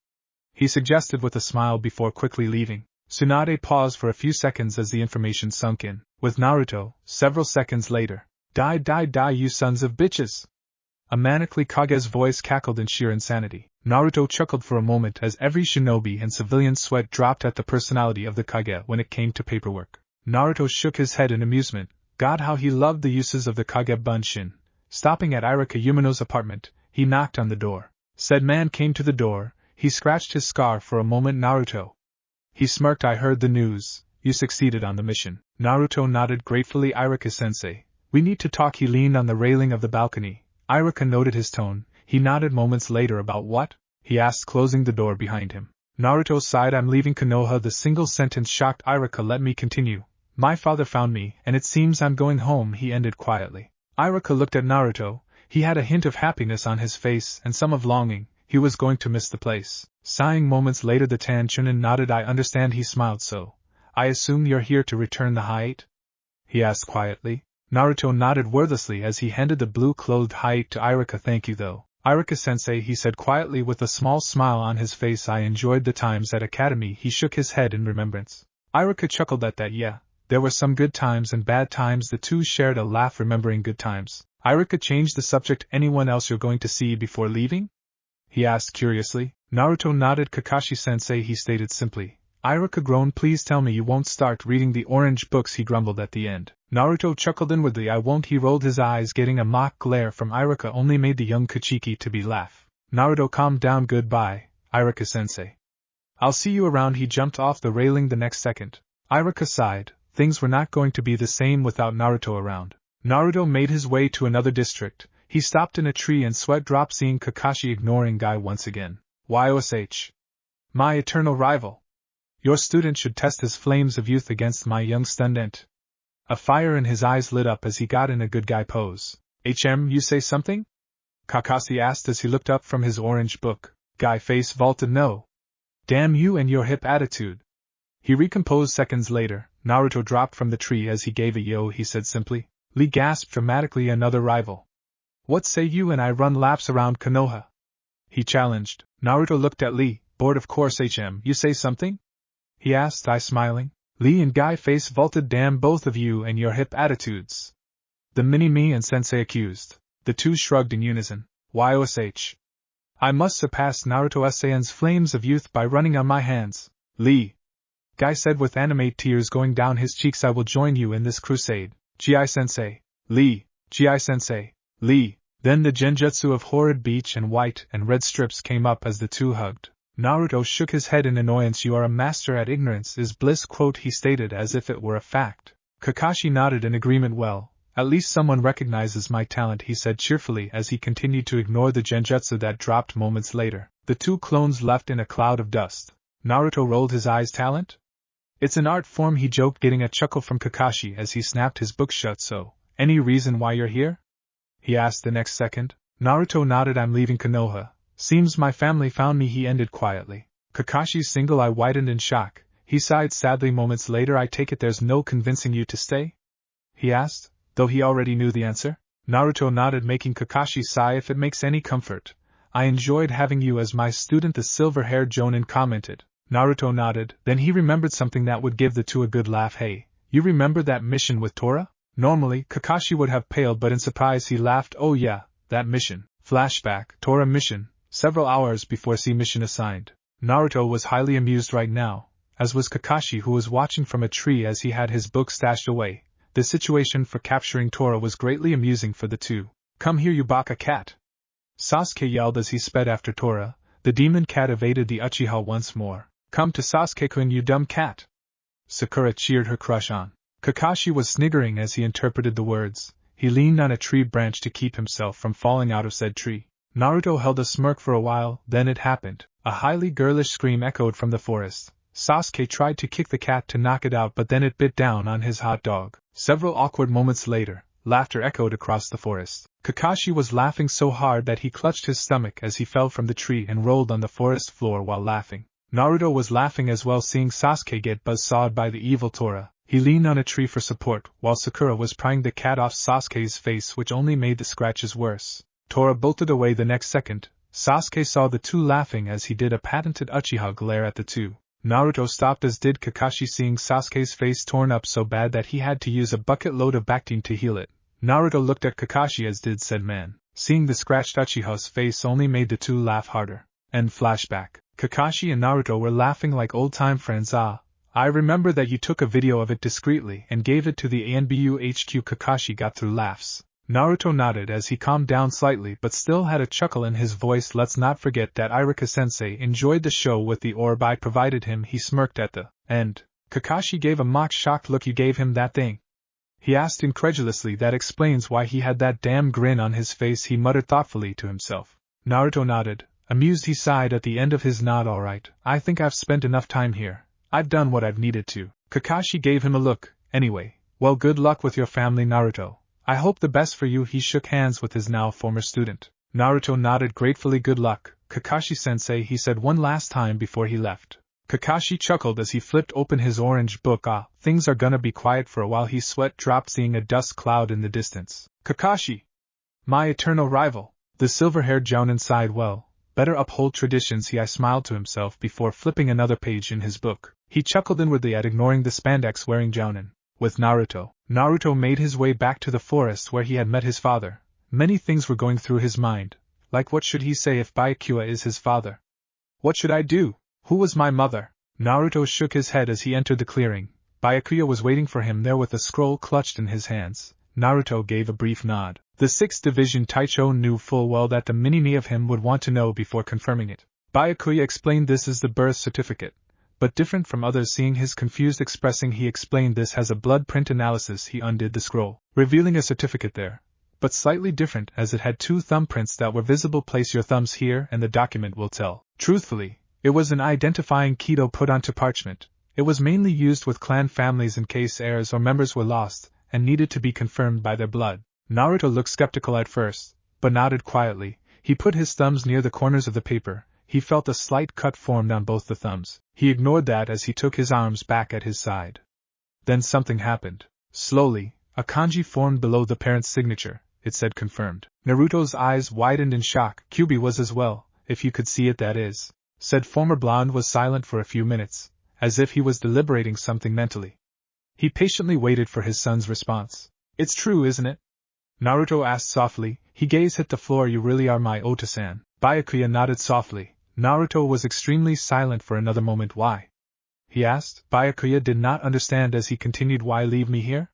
He suggested with a smile before quickly leaving. Tsunade paused for a few seconds as the information sunk in. With Naruto, several seconds later. Die, you sons of bitches! A manically Kage's voice cackled in sheer insanity. Naruto chuckled for a moment as every shinobi and civilian sweat dropped at the personality of the Kage when it came to paperwork. Naruto shook his head in amusement. God, how he loved the uses of the Kage Bunshin. Stopping at Iruka Yumino's apartment, he knocked on the door. Said man came to the door. He scratched his scar for a moment. Naruto. He smirked. I heard the news. You succeeded on the mission. Naruto nodded gratefully. Iruka-sensei, we need to talk. He leaned on the railing of the balcony. Iruka noted his tone. He nodded moments later. About what? He asked, closing the door behind him. Naruto sighed. I'm leaving Konoha. The single sentence shocked Iruka. Let me continue. My father found me, and it seems I'm going home, he ended quietly. Iruka looked at Naruto. He had a hint of happiness on his face and some of longing. He was going to miss the place. Sighing moments later, the Tanchunin nodded. I understand. He smiled. So, I assume you're here to return the height? He asked quietly. Naruto nodded wordlessly as he handed the blue-clothed height to Iruka. Thank you though. Iruka-sensei, he said quietly with a small smile on his face. I enjoyed the times at Academy. He shook his head in remembrance. Iruka chuckled at that. Yeah, there were some good times and bad times. The two shared a laugh remembering good times. Iruka changed the subject. Anyone else you're going to see before leaving? He asked curiously. Naruto nodded. Kakashi-sensei, he stated simply. Iruka groaned. Please tell me you won't start reading the orange books, he grumbled at the end. Naruto chuckled inwardly. I won't. He rolled his eyes. Getting a mock glare from Iruka only made the young Kuchiki to be laugh. Naruto calmed down. Goodbye, Iruka-sensei. I'll see you around. He jumped off the railing the next second. Iruka sighed. Things were not going to be the same without Naruto around. Naruto made his way to another district. He stopped in a tree and sweat dropped seeing Kakashi ignoring Guy once again. YOSH. My eternal rival. Your student should test his flames of youth against my young student. A fire in his eyes lit up as he got in a good guy pose. You say something? Kakashi asked as he looked up from his orange book. Guy face vaulted. No. Damn you and your hip attitude. He recomposed seconds later. Naruto dropped from the tree as he gave a yo. He said simply. Lee gasped dramatically. Another rival. What say you and I run laps around Konoha? He challenged. Naruto looked at Lee. Bored of course. You say something? He asked. I smiling. Lee and Guy face vaulted. Damn both of you and your hip attitudes. The mini-me and sensei accused. The two shrugged in unison. YOSH. I must surpass Naruto Saiyan's flames of youth by running on my hands. Lee. Guy said with animate tears going down his cheeks. I will join you in this crusade. Gi-sensei. Lee. Gi-sensei. Lee. Then the genjutsu of horrid beach and white and red strips came up as the two hugged. Naruto shook his head in annoyance. You are a master at ignorance is bliss, quote, he stated as if it were a fact. Kakashi nodded in agreement. Well, at least someone recognizes my talent, he said cheerfully as he continued to ignore the genjutsu that dropped moments later. The two clones left in a cloud of dust. Naruto rolled his eyes. Talent? It's an art form, he joked, getting a chuckle from Kakashi as he snapped his book shut. So, any reason why you're here? He asked the next second. Naruto nodded. I'm leaving Konoha. Seems my family found me, he ended quietly. Kakashi's single eye widened in shock. He sighed sadly moments later. I take it there's no convincing you to stay? He asked, though he already knew the answer. Naruto nodded, making Kakashi sigh. If it makes any comfort. I enjoyed having you as my student, the silver-haired Jonin commented. Naruto nodded, then he remembered something that would give the two a good laugh. Hey, you remember that mission with Tora? Normally, Kakashi would have paled, but in surprise he laughed. Oh yeah, that mission. Flashback, Tora mission. Several hours before C mission assigned. Naruto was highly amused right now, as was Kakashi, who was watching from a tree as he had his book stashed away. The situation for capturing Tora was greatly amusing for the two. Come here, you baka cat! Sasuke yelled as he sped after Tora. The demon cat evaded the Uchiha once more. Come to Sasuke-kun, you dumb cat! Sakura cheered her crush on. Kakashi was sniggering as he interpreted the words. He leaned on a tree branch to keep himself from falling out of said tree. Naruto held a smirk for a while, then it happened. A highly girlish scream echoed from the forest. Sasuke tried to kick the cat to knock it out, but then it bit down on his hot dog. Several awkward moments later, laughter echoed across the forest. Kakashi was laughing so hard that he clutched his stomach as he fell from the tree and rolled on the forest floor while laughing. Naruto was laughing as well, seeing Sasuke get buzzsawed by the evil Tora. He leaned on a tree for support, while Sakura was prying the cat off Sasuke's face, which only made the scratches worse. Tora bolted away the next second. Sasuke saw the two laughing as he did a patented Uchiha glare at the two. Naruto stopped, as did Kakashi, seeing Sasuke's face torn up so bad that he had to use a bucket load of Bactine to heal it. Naruto looked at Kakashi, as did said man. Seeing the scratched Uchiha's face only made the two laugh harder. End flashback. Kakashi and Naruto were laughing like old-time friends. Ah, I remember that you took a video of it discreetly and gave it to the ANBU HQ. Kakashi got through laughs. Naruto nodded as he calmed down slightly but still had a chuckle in his voice. Let's not forget that Iruka-sensei enjoyed the show with the orb I provided him. He smirked at the end. Kakashi gave a mock-shocked look. You gave him that thing? He asked incredulously. That explains why he had that damn grin on his face, he muttered thoughtfully to himself. Naruto nodded. Amused, he sighed at the end of his nod. Alright, I think I've spent enough time here. I've done what I've needed to. Kakashi gave him a look. Anyway, well, good luck with your family, Naruto. I hope the best for you. He shook hands with his now former student. Naruto nodded gratefully. Good luck, Kakashi-sensei, he said one last time before he left. Kakashi chuckled as he flipped open his orange book. Ah, things are gonna be quiet for a while. His sweat dropped seeing a dust cloud in the distance. Kakashi! My eternal rival! The silver-haired jounin sighed. Well, better uphold traditions, he smiled to himself before flipping another page in his book. He chuckled inwardly at ignoring the spandex-wearing jounin. With Naruto. Naruto made his way back to the forest where he had met his father. Many things were going through his mind, like what should he say if Byakuya is his father? What should I do? Who was my mother? Naruto shook his head as he entered the clearing. Byakuya was waiting for him there with a scroll clutched in his hands. Naruto gave a brief nod. The 6th Division Taicho knew full well that the mini-me of him would want to know before confirming it. Byakuya explained this is the birth certificate. But different from others, seeing his confused expressing, he explained this has a blood print analysis. He undid the scroll, revealing a certificate there, but slightly different as it had 2 thumbprints that were visible. Place your thumbs here and the document will tell. Truthfully, it was an identifying keto put onto parchment. It was mainly used with clan families in case heirs or members were lost and needed to be confirmed by their blood. Naruto looked skeptical at first, but nodded quietly. He put his thumbs near the corners of the paper. He felt a slight cut formed on both the thumbs. He ignored that as he took his arms back at his side. Then something happened. Slowly, a kanji formed below the parent's signature. It said confirmed. Naruto's eyes widened in shock. Kyubi was as well, if you could see it, that is. Said former blonde was silent for a few minutes, as if he was deliberating something mentally. He patiently waited for his son's response. It's true, isn't it? Naruto asked softly. He gaze hit the floor. You really are my Ota-san. Byakuya nodded softly. Naruto was extremely silent for another moment. Why? He asked. Byakuya did not understand as he continued. Why leave me here?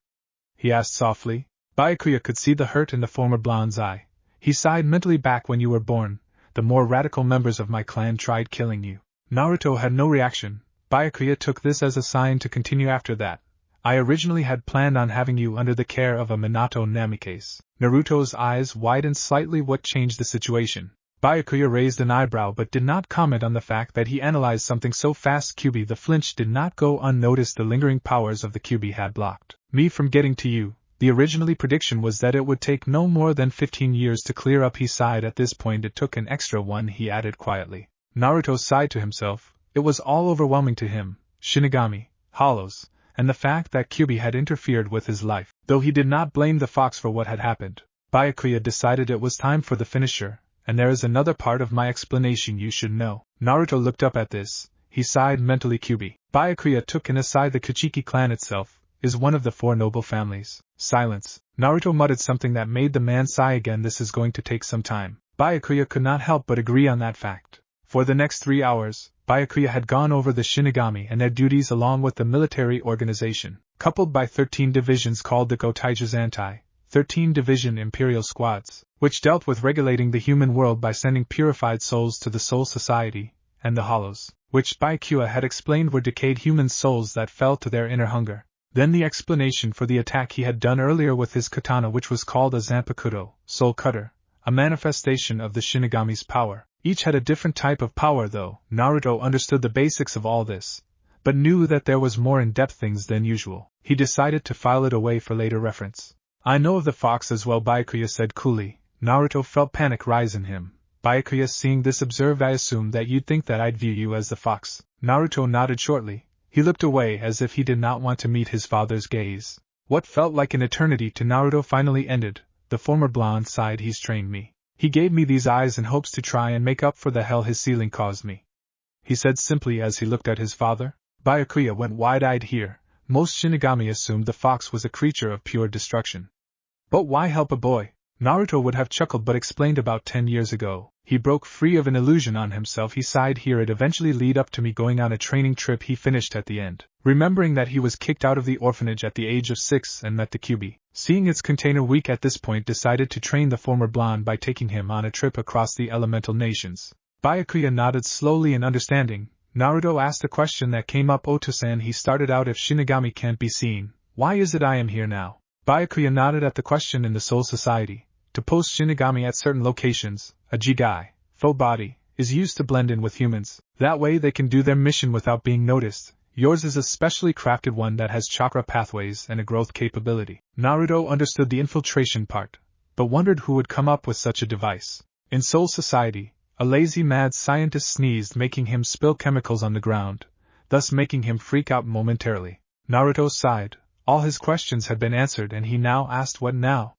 He asked softly. Byakuya could see the hurt in the former blonde's eye. He sighed mentally. Back when you were born, the more radical members of my clan tried killing you. Naruto had no reaction. Byakuya took this as a sign to continue. After that, I originally had planned on having you under the care of a Minato Namikaze. Naruto's eyes widened slightly. What changed the situation? Byakuya raised an eyebrow but did not comment on the fact that he analyzed something so fast. Kyubi. The flinch did not go unnoticed. The lingering powers of the Kyubi had blocked me from getting to you. The originally prediction was that it would take no more than 15 years to clear up. He sighed. At this point it took an extra one, he added quietly. Naruto sighed to himself. It was all overwhelming to him. Shinigami, hollows, and the fact that Kyubi had interfered with his life. Though he did not blame the fox for what had happened, Byakuya decided it was time for the finisher. And there is another part of my explanation you should know. Naruto looked up at this. He sighed mentally. Kyubi. Byakuya took in aside. The Kuchiki clan itself is one of the 4 noble families. Silence. Naruto muttered something that made the man sigh again. This is going to take some time. Byakuya could not help but agree on that fact. For the next 3 hours, Byakuya had gone over the Shinigami and their duties along with the military organization, coupled by 13 divisions called the Gotaija Zantai, 13 Division Imperial Squads, which dealt with regulating the human world by sending purified souls to the Soul Society, and the Hollows, which Byakuya had explained were decayed human souls that fell to their inner hunger. Then the explanation for the attack he had done earlier with his katana, which was called a zanpakuto, soul cutter, a manifestation of the Shinigami's power. Each had a different type of power though. Naruto understood the basics of all this, but knew that there was more in-depth things than usual. He decided to file it away for later reference. I know of the fox as well, Byakuya said coolly. Naruto felt panic rise in him. Byakuya, seeing this, observed, I assumed that you'd think that I'd view you as the fox. Naruto nodded shortly. He looked away as if he did not want to meet his father's gaze. What felt like an eternity to Naruto finally ended. The former blonde sighed. He's trained me. He gave me these eyes in hopes to try and make up for the hell his ceiling caused me, he said simply as he looked at his father. Byakuya went wide-eyed here. Most Shinigami assumed the fox was a creature of pure destruction. But why help a boy? Naruto would have chuckled but explained about 10 years ago. He broke free of an illusion on himself. He sighed here. It eventually led up to me going on a training trip, he finished at the end. Remembering that he was kicked out of the orphanage at the age of 6 and met the Kyuubi. Seeing its container weak at this point, decided to train the former blonde by taking him on a trip across the elemental nations. Byakuya nodded slowly in understanding. Naruto asked a question that came up. Oto-san, he started out, if Shinigami can't be seen, why is it I am here now? Byakuya nodded at the question. In the Soul Society, to post Shinigami at certain locations, a jigai, faux body, is used to blend in with humans. That way they can do their mission without being noticed. Yours is a specially crafted one that has chakra pathways and a growth capability. Naruto understood the infiltration part, but wondered who would come up with such a device. In Soul Society, a lazy mad scientist sneezed, making him spill chemicals on the ground, thus making him freak out momentarily. Naruto sighed. All his questions had been answered and he now asked, what now?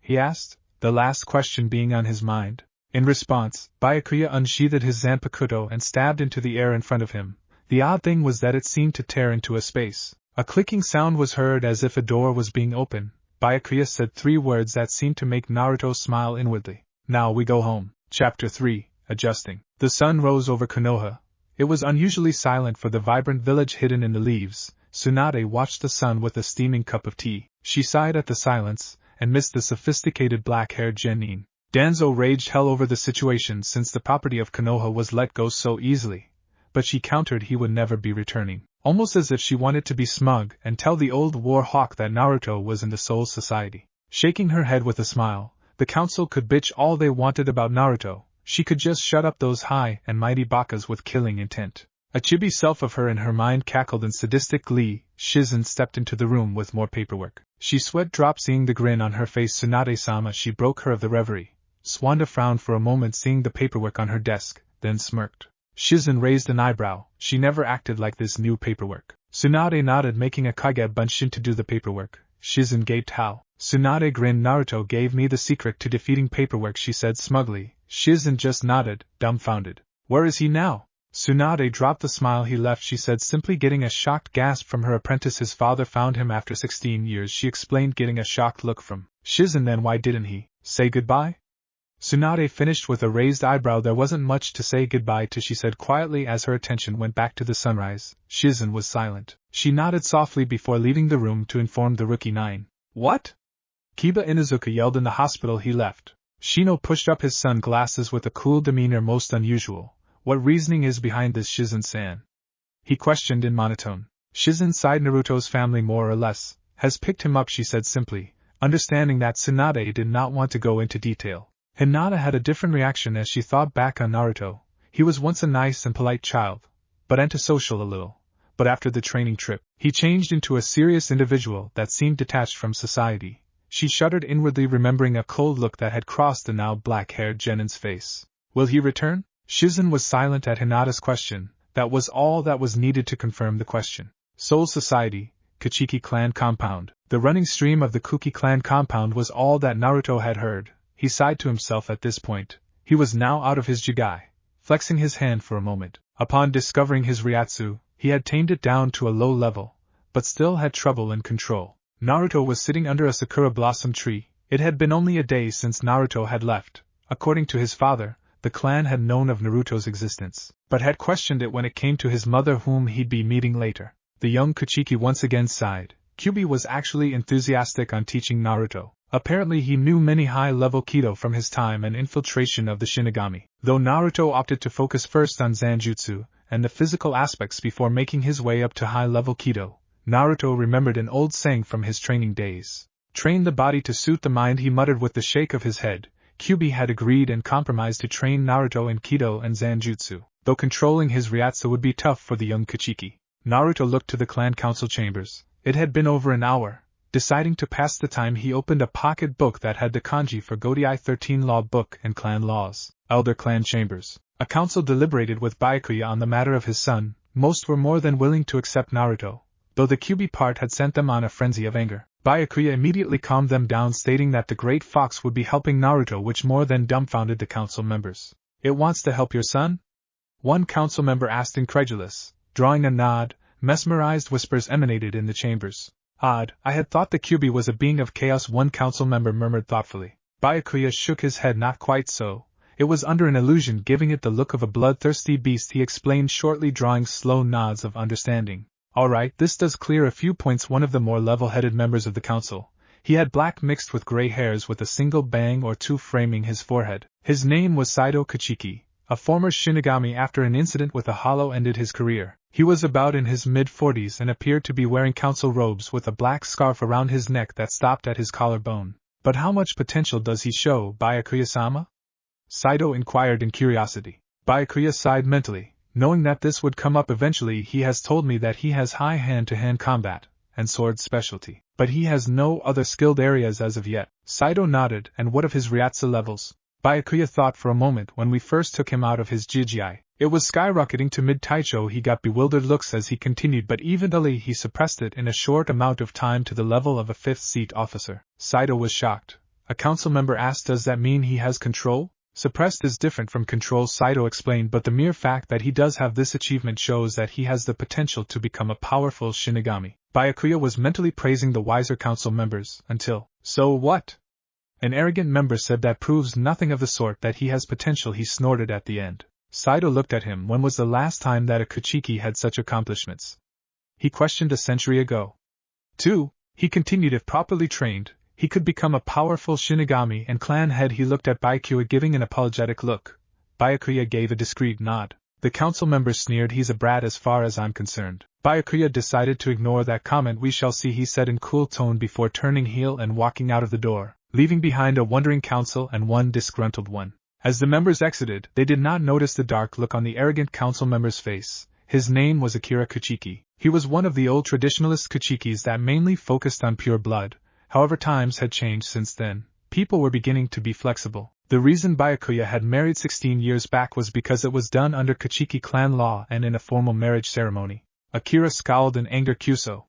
He asked, the last question being on his mind. In response, Byakuya unsheathed his zanpakuto and stabbed into the air in front of him. The odd thing was that it seemed to tear into a space. A clicking sound was heard as if a door was being opened. Byakuya said 3 words that seemed to make Naruto smile inwardly. Now we go home. Chapter 3, Adjusting. The sun rose over Konoha. It was unusually silent for the vibrant village hidden in the leaves. Tsunade watched the sun with a steaming cup of tea. She sighed at the silence, and missed the sophisticated black-haired Genin. Danzo raged hell over the situation since the property of Konoha was let go so easily, but she countered he would never be returning, almost as if she wanted to be smug and tell the old war hawk that Naruto was in the Soul Society. Shaking her head with a smile, the council could bitch all they wanted about Naruto, she could just shut up those high and mighty bakas with killing intent. A chibi self of her in her mind cackled in sadistic glee. Shizen stepped into the room with more paperwork. She sweat dropped seeing the grin on her face. Tsunade-sama, she broke her of the reverie. Swanda frowned for a moment seeing the paperwork on her desk, then smirked. Shizen raised an eyebrow. She never acted like this new paperwork. Tsunade nodded, making a kage bunshin to do the paperwork. Shizen gaped. How? Tsunade grinned. Naruto gave me the secret to defeating paperwork, she said smugly. Shizen just nodded, dumbfounded. Where is he now? Tsunade dropped the smile. He left, she said simply, getting a shocked gasp from her apprentice. His father found him after 16 years, she explained, getting a shocked look from Shizen. Then why didn't he say goodbye? Tsunade finished with a raised eyebrow. There wasn't much to say goodbye to, she said quietly as her attention went back to the sunrise. Shizen was silent. She nodded softly before leaving the room to inform the rookie 9. What? Kiba Inuzuka yelled. In the hospital he left. Shino pushed up his sunglasses with a cool demeanor most unusual. What reasoning is behind this, Shizen-san? He questioned in monotone. Shizen sighed. Naruto's family more or less has picked him up, she said simply, understanding that Tsunade did not want to go into detail. Hinata had a different reaction as she thought back on Naruto. He was once a nice and polite child, but antisocial a little. But after the training trip, he changed into a serious individual that seemed detached from society. She shuddered inwardly, remembering a cold look that had crossed the now black-haired Genin's face. Will he return? Shizen was silent at Hinata's question. That was all that was needed to confirm the question. Soul Society, Kachiki Clan Compound. The running stream of the Kuki Clan Compound was all that Naruto had heard. He sighed to himself at this point. He was now out of his jigai, flexing his hand for a moment. Upon discovering his Ryatsu, he had tamed it down to a low level, but still had trouble in control. Naruto was sitting under a sakura blossom tree. It had been only a day since Naruto had left. According to his father, the clan had known of Naruto's existence, but had questioned it when it came to his mother, whom he'd be meeting later. The young Kachiki once again sighed. Kyuubi was actually enthusiastic on teaching Naruto. Apparently he knew many high-level Kido from his time and infiltration of the Shinigami, though Naruto opted to focus first on Zanjutsu and the physical aspects before making his way up to high-level Kido. Naruto remembered an old saying from his training days. Train the body to suit the mind, he muttered with the shake of his head. Kyubi had agreed and compromised to train Naruto in Kido and Zanjutsu, though controlling his Ryatsu would be tough for the young Kichiki. Naruto looked to the clan council chambers. It had been over an hour. Deciding to pass the time, he opened a pocket book that had the kanji for Godai 13 law book and clan laws. Elder clan chambers. A council deliberated with Byakuya on the matter of his son. Most were more than willing to accept Naruto, though the Kyubi part had sent them on a frenzy of anger. Byakuya immediately calmed them down, stating that the Great Fox would be helping Naruto, which more than dumbfounded the council members. It wants to help your son? One council member asked, incredulous. Drawing a nod, mesmerized whispers emanated in the chambers. Odd, I had thought the Kyubi was a being of chaos, one council member murmured thoughtfully. Byakuya shook his head. Not quite so. It was under an illusion, giving it the look of a bloodthirsty beast, he explained shortly, drawing slow nods of understanding. Alright, this does clear a few points. One of the more level-headed members of the council. He had black mixed with gray hairs with a single bang or two framing his forehead. His name was Saido Kichiki, a former Shinigami. After an incident with a hollow ended his career. He was about in his mid-40s and appeared to be wearing council robes with a black scarf around his neck that stopped at his collarbone. But how much potential does he show, Byakuya-sama? Saido inquired in curiosity. Byakuya sighed mentally, knowing that this would come up eventually. He has told me that he has high hand-to-hand combat and sword specialty, but he has no other skilled areas as of yet. Saido nodded. And what of his Ryatsu levels? Byakuya thought for a moment. When we first took him out of his Jijai, it was skyrocketing to mid-taicho. He got bewildered looks as he continued, but eventually he suppressed it in a short amount of time to the level of a 5th seat officer. Saido was shocked. A council member asked, does that mean he has control? Suppressed is different from control, Saido explained, but the mere fact that he does have this achievement shows that he has the potential to become a powerful Shinigami. Byakuya was mentally praising the wiser council members, until, so what? An arrogant member said, that proves nothing of the sort, that he has potential, he snorted at the end. Saido looked at him. When was the last time that a Kichiki had such accomplishments? He questioned. A century ago. 2. He continued, if properly trained, he could become a powerful Shinigami and clan head. He looked at Byakuya, giving an apologetic look. Byakuya gave a discreet nod. The council members sneered. He's a brat as far as I'm concerned. Byakuya decided to ignore that comment. We shall see, he said in cool tone before turning heel and walking out of the door, leaving behind a wondering council and one disgruntled one. As the members exited, they did not notice the dark look on the arrogant council member's face. His name was Akira Kichiki. He was one of the old traditionalist Kichikis that mainly focused on pure blood. However, times had changed since then. People were beginning to be flexible. The reason Byakuya had married 16 years back was because it was done under Kichiki clan law and in a formal marriage ceremony. Akira scowled in anger. Kyuso.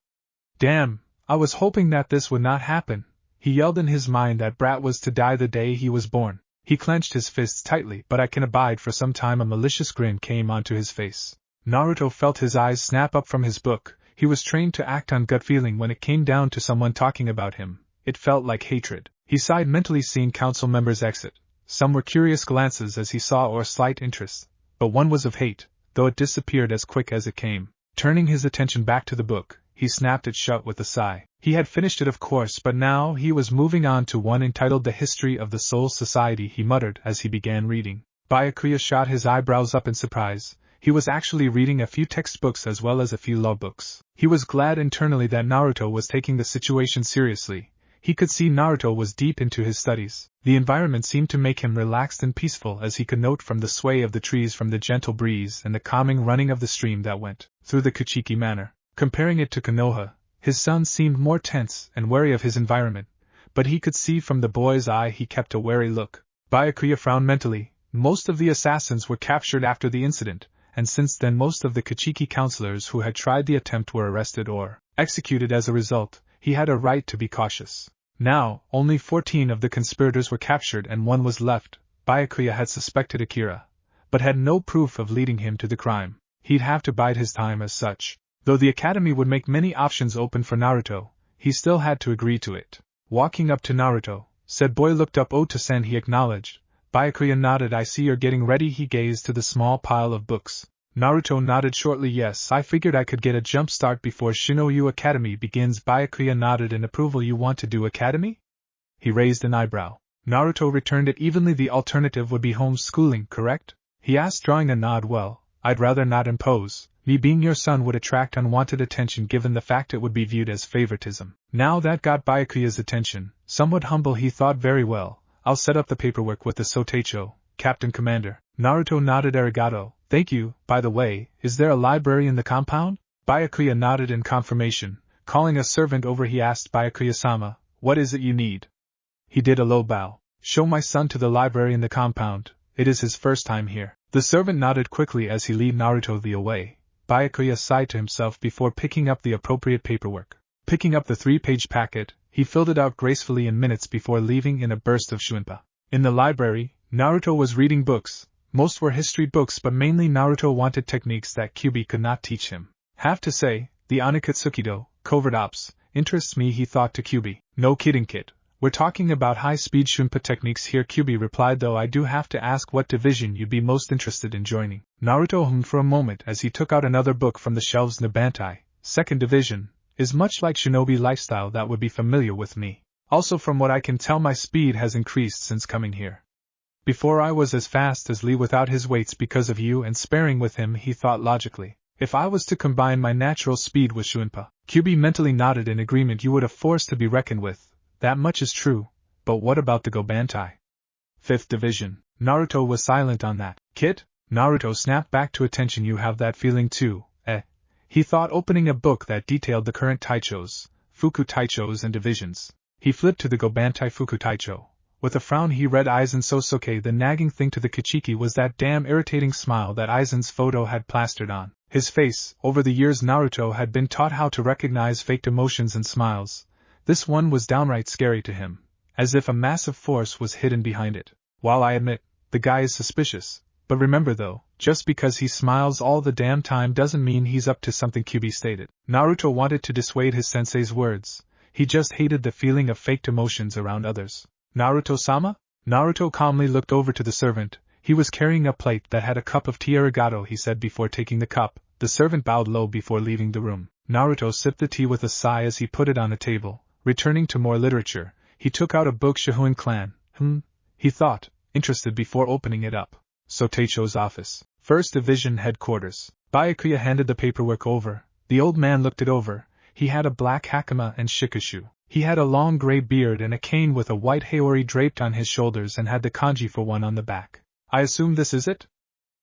Damn, I was hoping that this would not happen. He yelled in his mind. That brat was to die the day he was born. He clenched his fists tightly. But I can abide for some time. A malicious grin came onto his face. Naruto felt his eyes snap up from his book. He was trained to act on gut feeling when it came down to someone talking about him. It felt like hatred. He sighed mentally, seeing council members exit. Some were curious glances as he saw, or slight interest, but one was of hate, though it disappeared as quick as it came. Turning his attention back to the book, he snapped it shut with a sigh. He had finished it, of course, but now he was moving on to one entitled The History of the Soul Society. He muttered as he began reading. Byakuya shot his eyebrows up in surprise. He was actually reading a few textbooks as well as a few law books. He was glad internally that Naruto was taking the situation seriously. He could see Naruto was deep into his studies. The environment seemed to make him relaxed and peaceful, as he could note from the sway of the trees, from the gentle breeze and the calming running of the stream that went through the Kichiki Manor. Comparing it to Konoha, his son seemed more tense and wary of his environment, but he could see from the boy's eye he kept a wary look. Byakuya frowned mentally. Most of the assassins were captured after the incident, and since then most of the Kichiki counselors who had tried the attempt were arrested or executed as a result. He had a right to be cautious. Now, only 14 of the conspirators were captured and one was left. Byakuya had suspected Akira, but had no proof of leading him to the crime. He'd have to bide his time as such. Though the academy would make many options open for Naruto, he still had to agree to it. Walking up to Naruto, said boy looked up. Oto-sen, he acknowledged. Byakuya nodded. I see you're getting ready. He gazed to the small pile of books. Naruto nodded shortly. Yes, I figured I could get a jump start before Shinoyu Academy begins. Byakuya nodded in approval. You want to do academy? He raised an eyebrow. Naruto returned it evenly. The alternative would be homeschooling, correct? He asked, drawing a nod. Well, I'd rather not impose. Me being your son would attract unwanted attention, given the fact it would be viewed as favoritism. Now that got Byakuya's attention. Somewhat humble, he thought. Very well, I'll set up the paperwork with the Soteicho, Captain Commander. Naruto nodded arigato. Thank you. By the way, is there a library in the compound? Byakuya nodded in confirmation. Calling a servant over, he asked Byakuya-sama, what is it you need? He did a low bow. Show my son to the library in the compound. It is his first time here. The servant nodded quickly as he led Naruto the way. Byakuya sighed to himself before picking up the appropriate paperwork. Picking up the 3-page packet, he filled it out gracefully in minutes before leaving in a burst of shunpa. In the library, Naruto was reading books. Most were history books, but mainly Naruto wanted techniques that Kyuubi could not teach him. Have to say, the Anikatsukido, covert ops, interests me, he thought to Kyuubi. No kidding, kid. We're talking about high-speed shunpa techniques here, Kyuubi replied, though I do have to ask what division you'd be most interested in joining. Naruto hummed for a moment as he took out another book from the shelves. Nabantai, 2nd Division, is much like shinobi lifestyle, that would be familiar with me. Also, from what I can tell, my speed has increased since coming here. Before I was as fast as Lee without his weights because of you and sparring with him, he thought logically. If I was to combine my natural speed with shunpa, Kyuubi mentally nodded in agreement. You would a force to be reckoned with. That much is true, but what about the Gobantai? 5th Division. Naruto was silent on that. Kid? Naruto snapped back to attention. You have that feeling too, eh? He thought, opening a book that detailed the current taichos, fuku taichos and divisions. He flipped to the Gobantai fuku taicho. With a frown he read Aizen Sosuke. The nagging thing to the Kichiki was that damn irritating smile that Aizen's photo had plastered on his face. Over the years Naruto had been taught how to recognize faked emotions and smiles. This one was downright scary to him, as if a massive force was hidden behind it. While I admit, the guy is suspicious, but remember though, just because he smiles all the damn time doesn't mean he's up to something, Kyuubi stated. Naruto wanted to dissuade his sensei's words. He just hated the feeling of faked emotions around others. Naruto-sama? Naruto calmly looked over to the servant. He was carrying a plate that had a cup of tea. Arigato, he said before taking the cup. The servant bowed low before leaving the room. Naruto sipped the tea with a sigh as he put it on a table. Returning to more literature, he took out a book. Shohoin Clan. He thought, interested before opening it up. Soteicho's office. 1st Division Headquarters. Byakuya handed the paperwork over. The old man looked it over. He had a black hakama and shikashu. He had a long gray beard and a cane with a white haori draped on his shoulders and had the kanji for one on the back. I assume this is it?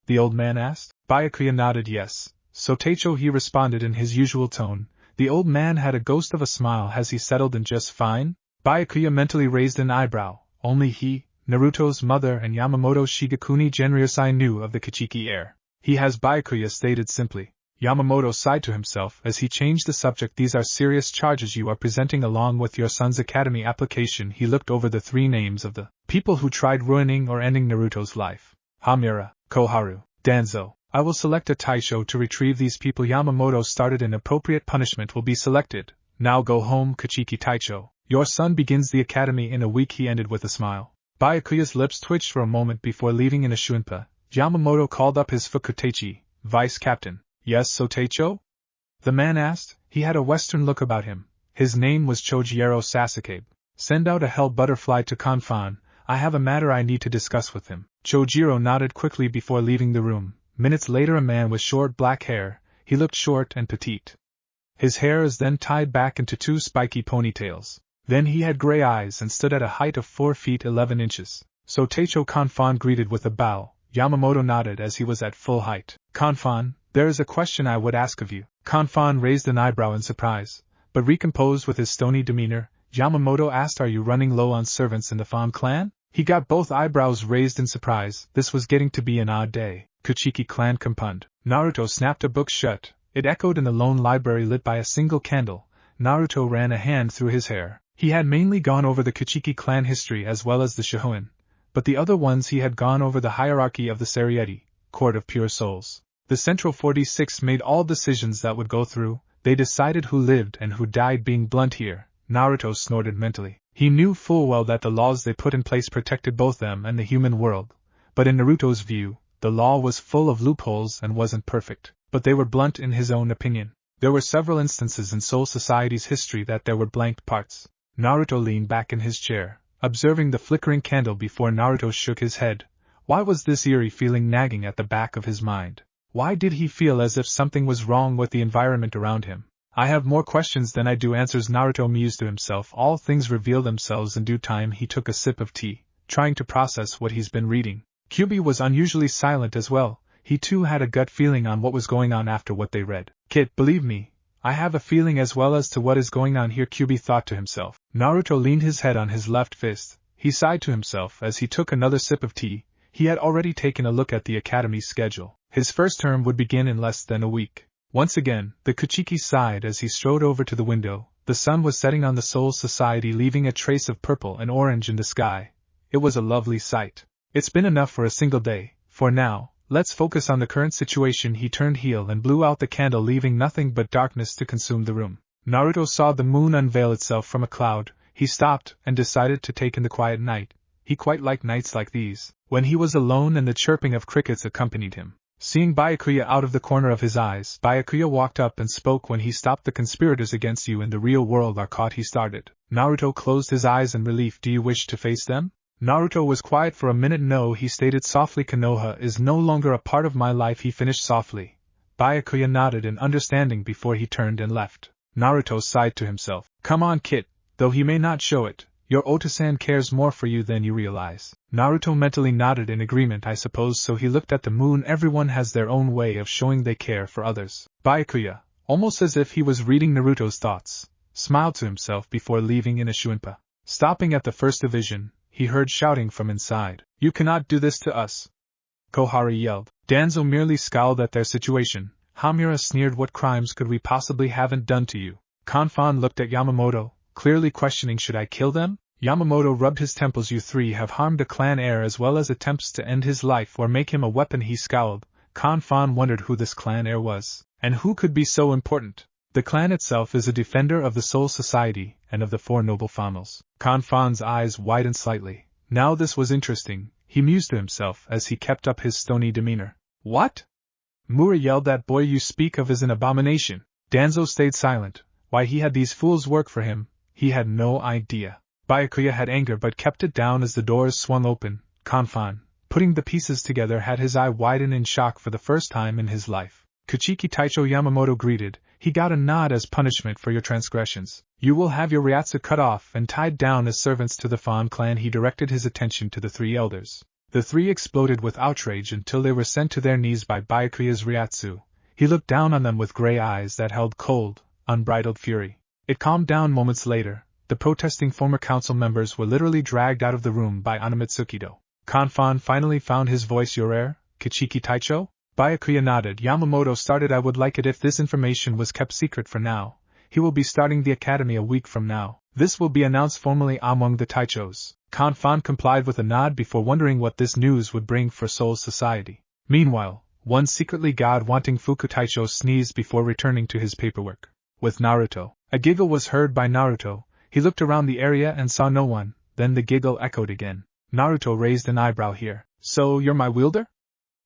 The old man asked. Byakuya nodded yes. Soteicho, he responded in his usual tone. The old man had a ghost of a smile. Has he settled in just fine? Byakuya mentally raised an eyebrow. Only he, Naruto's mother and Yamamoto Shigekuni Genryosai knew of the Kichiki heir. He has, Byakuya stated simply. Yamamoto sighed to himself as he changed the subject. These are serious charges you are presenting along with your son's academy application. He looked over the 3 names of the people who tried ruining or ending Naruto's life. Hamura, Koharu, Danzo. I will select a taisho to retrieve these people. Yamamoto started. An appropriate punishment will be selected. Now go home, Kichiki Taicho. Your son begins the academy in a week, he ended with a smile. Byakuya's lips twitched for a moment before leaving in a shunpa. Yamamoto called up his Fukuteichi, vice captain. Yes, Soteicho? The man asked. He had a western look about him. His name was Chojiro Sasuke. Send out a hell butterfly to Kanfan. I have a matter I need to discuss with him. Chojiro nodded quickly before leaving the room. Minutes later, a man with short black hair. He looked short and petite. His hair is then tied back into 2 spiky ponytails. Then he had gray eyes and stood at a height of 4 feet 11 inches. Soteicho Kanfan greeted with a bow. Yamamoto nodded as he was at full height. Kanfan, there is a question I would ask of you. Kanfan raised an eyebrow in surprise, but recomposed with his stony demeanor. Yamamoto asked, are you running low on servants in the Fan clan? He got both eyebrows raised in surprise. This was getting to be an odd day. Kichiki clan compound. Naruto snapped a book shut. It echoed in the lone library lit by a single candle. Naruto ran a hand through his hair. He had mainly gone over the Kichiki clan history as well as the Shohoin, but the other ones he had gone over the hierarchy of the Sarieti, Court of Pure Souls. The Central 46 made all decisions that would go through. They decided who lived and who died. Being blunt here, Naruto snorted mentally. He knew full well that the laws they put in place protected both them and the human world, but in Naruto's view, the law was full of loopholes and wasn't perfect, but they were blunt in his own opinion. There were several instances in Soul Society's history that there were blanked parts. Naruto leaned back in his chair, observing the flickering candle before Naruto shook his head. Why was this eerie feeling nagging at the back of his mind? Why did he feel as if something was wrong with the environment around him? I have more questions than I do answers, Naruto mused to himself. All things reveal themselves in due time. He took a sip of tea, trying to process what he's been reading. Kyubi was unusually silent as well. He too had a gut feeling on what was going on after what they read. Kit, believe me, I have a feeling as well as to what is going on here, Kyubi thought to himself. Naruto leaned his head on his left fist. He sighed to himself as he took another sip of tea. He had already taken a look at the academy's schedule. His first term would begin in less than a week. Once again, the Kuchiki sighed as he strode over to the window. The sun was setting on the Soul Society, leaving a trace of purple and orange in the sky. It was a lovely sight. It's been enough for a single day. For now, let's focus on the current situation. He turned heel and blew out the candle, leaving nothing but darkness to consume the room. Naruto saw the moon unveil itself from a cloud. He stopped and decided to take in the quiet night. He quite liked nights like these, when he was alone and the chirping of crickets accompanied him. Seeing Byakuya out of the corner of his eyes, Byakuya walked up and spoke. When he stopped, the conspirators against you in the real world are caught, he started. Naruto closed his eyes in relief. Do you wish to face them? Naruto was quiet for a minute. No, he stated softly. Konoha is no longer a part of my life, he finished softly. Byakuya nodded in understanding before he turned and left. Naruto sighed to himself. Come on, Kit, though he may not show it. Your Otosan cares more for you than you realize. Naruto mentally nodded in agreement. I suppose so. He looked at the moon. Everyone has their own way of showing they care for others. Byakuya, almost as if he was reading Naruto's thoughts, smiled to himself before leaving Inashuinpa. Stopping at the first division, he heard shouting from inside. You cannot do this to us, Kohari yelled. Danzo merely scowled at their situation. Hamura sneered. What crimes could we possibly haven't done to you? Kanfan looked at Yamamoto, clearly questioning, should I kill them? Yamamoto rubbed his temples. You three have harmed a clan heir as well as attempts to end his life or make him a weapon. He scowled. Kanfan wondered who this clan heir was, and who could be so important. The clan itself is a defender of the Soul Society and of the four noble famils. Kanfan's eyes widened slightly. Now this was interesting, he mused to himself as he kept up his stony demeanor. What? Mura yelled. That boy you speak of is an abomination. Danzo stayed silent. Why he had these fools work for him, he had no idea. Byakuya had anger but kept it down as the doors swung open. Kanfan, putting the pieces together, had his eye widen in shock for the first time in his life. Kuchiki Taicho, Yamamoto greeted. He got a nod. As punishment for your transgressions, you will have your Ryatsu cut off and tied down as servants to the Fan clan. He directed his attention to the three elders. The three exploded with outrage until they were sent to their knees by Byakuya's Ryatsu. He looked down on them with gray eyes that held cold, unbridled fury. It calmed down moments later. The protesting former council members were literally dragged out of the room by Anamitsukido. Kanfan finally found his voice. Your heir, Kuchiki Taicho? Byakuya nodded. Yamamoto started. I would like it if this information was kept secret for now. He will be starting the academy a week from now. This will be announced formally among the Taichos. Kanfan complied with a nod before wondering what this news would bring for Soul Society. Meanwhile, one secretly god-wanting Fuku Taicho sneezed before returning to his paperwork. With Naruto. A giggle was heard by Naruto. He looked around the area and saw no one, then the giggle echoed again. Naruto raised an eyebrow here. So you're my wielder?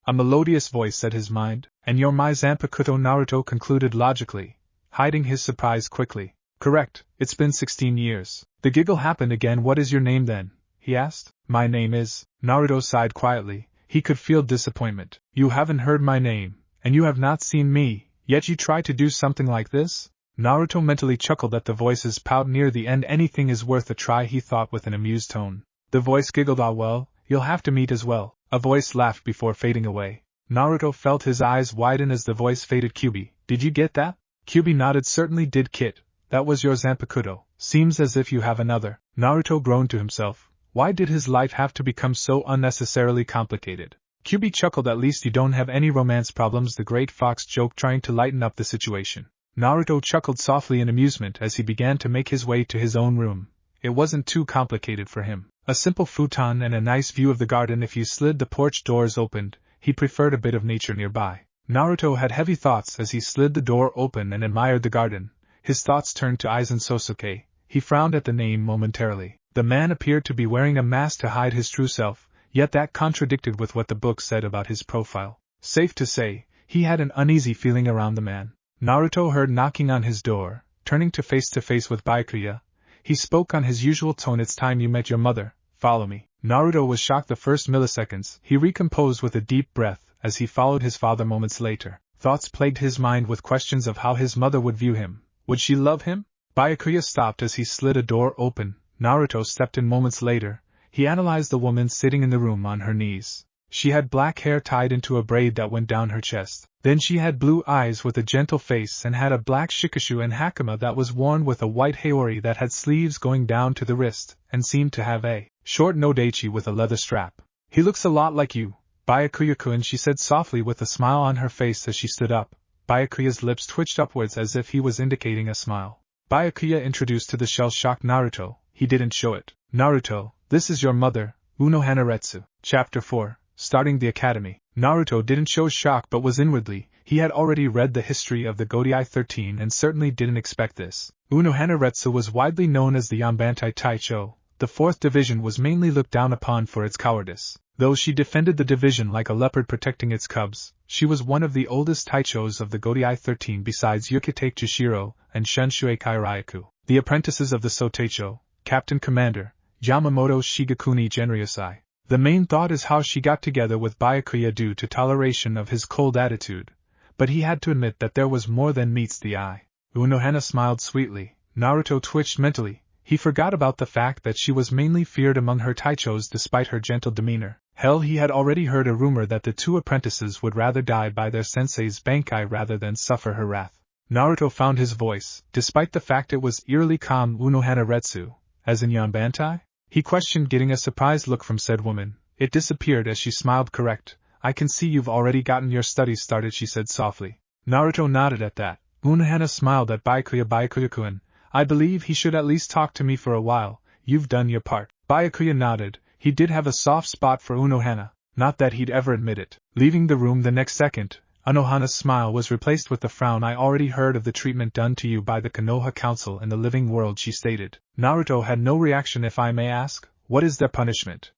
A melodious voice said his mind. And you're my Zanpakuto, Naruto concluded logically, hiding his surprise quickly. Correct, it's been 16 years. The giggle happened again. What is your name then? He asked. My name is... Naruto sighed quietly. He could feel disappointment. You haven't heard my name, and you have not seen me, yet you try to do something like this? Naruto mentally chuckled at the voice's pout near the end. Anything is worth a try, he thought with an amused tone. The voice giggled. Ah well, you'll have to meet as well. A voice laughed before fading away. Naruto felt his eyes widen as the voice faded. Kyubi, did you get that? Kyubi nodded. Certainly did, Kit. That was your Zanpakuto. Seems as if you have another. Naruto groaned to himself. Why did his life have to become so unnecessarily complicated? Kyubi chuckled. At least you don't have any romance problems, the great fox joked, trying to lighten up the situation. Naruto chuckled softly in amusement as he began to make his way to his own room. It wasn't too complicated for him. A simple futon and a nice view of the garden. If you slid the porch doors opened, he preferred a bit of nature nearby. Naruto had heavy thoughts as he slid the door open and admired the garden. His thoughts turned to Aizen Sosuke. He frowned at the name momentarily. The man appeared to be wearing a mask to hide his true self, yet that contradicted with what the book said about his profile. Safe to say, he had an uneasy feeling around the man. Naruto heard knocking on his door. Turning to face with Byakuya, he spoke on his usual tone. It's time you met your mother. Follow me. Naruto was shocked the first milliseconds. He recomposed with a deep breath as he followed his father moments later. Thoughts plagued his mind with questions of how his mother would view him. Would she love him? Byakuya stopped as he slid a door open. Naruto stepped in moments later. He analyzed the woman sitting in the room on her knees. She had black hair tied into a braid that went down her chest. Then she had blue eyes with a gentle face and had a black shikishu and hakama that was worn with a white haori that had sleeves going down to the wrist and seemed to have a short nodachi with a leather strap. He looks a lot like you, Byakuya-kun, she said softly with a smile on her face as she stood up. Byakuya's lips twitched upwards as if he was indicating a smile. Byakuya introduced to the shell-shocked Naruto. He didn't show it. Naruto, this is your mother, Uno Hanaretsu. Chapter 4. Starting the Academy. Naruto didn't show shock but was inwardly. He had already read the history of the Godai 13 and certainly didn't expect this. Uno Hanaretsu was widely known as the Yanbantai Taicho. The 4th division was mainly looked down upon for its cowardice. Though she defended the division like a leopard protecting its cubs, she was one of the oldest Taichos of the Godai 13 besides Yukitake Chishiro and Shunshueikai Ryaku. The apprentices of the Soteicho, Captain Commander, Yamamoto Shigakuni Genryosai. The main thought is how she got together with Byakuya due to toleration of his cold attitude, but he had to admit that there was more than meets the eye. Unohana smiled sweetly. Naruto twitched mentally. He forgot about the fact that she was mainly feared among her Taichos despite her gentle demeanor. Hell, he had already heard a rumor that the 2 apprentices would rather die by their sensei's bankai rather than suffer her wrath. Naruto found his voice, despite the fact it was eerily calm. Unohana Retsu, as in Yanbantai? He questioned, getting a surprised look from said woman. It disappeared as she smiled. Correct. I can see you've already gotten your studies started, she said softly. Naruto nodded at that. Unohana smiled at Byakuya-kun. I believe he should at least talk to me for a while. You've done your part. Byakuya nodded. He did have a soft spot for Unohana, not that he'd ever admit it. Leaving the room the next second, Unohana's smile was replaced with a frown. I already heard of the treatment done to you by the Konoha Council in the living world, she stated. Naruto had no reaction. If I may ask, what is their punishment?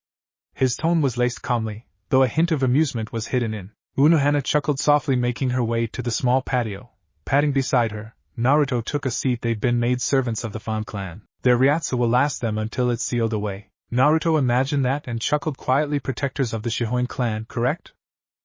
His tone was laced calmly, though a hint of amusement was hidden in. Unohana chuckled softly, making her way to the small patio. Patting beside her, Naruto took a seat. They've been made servants of the Fan clan. Their ryatsu will last them until it's sealed away. Naruto imagined that and chuckled quietly. Protectors of the Shihoin clan, correct?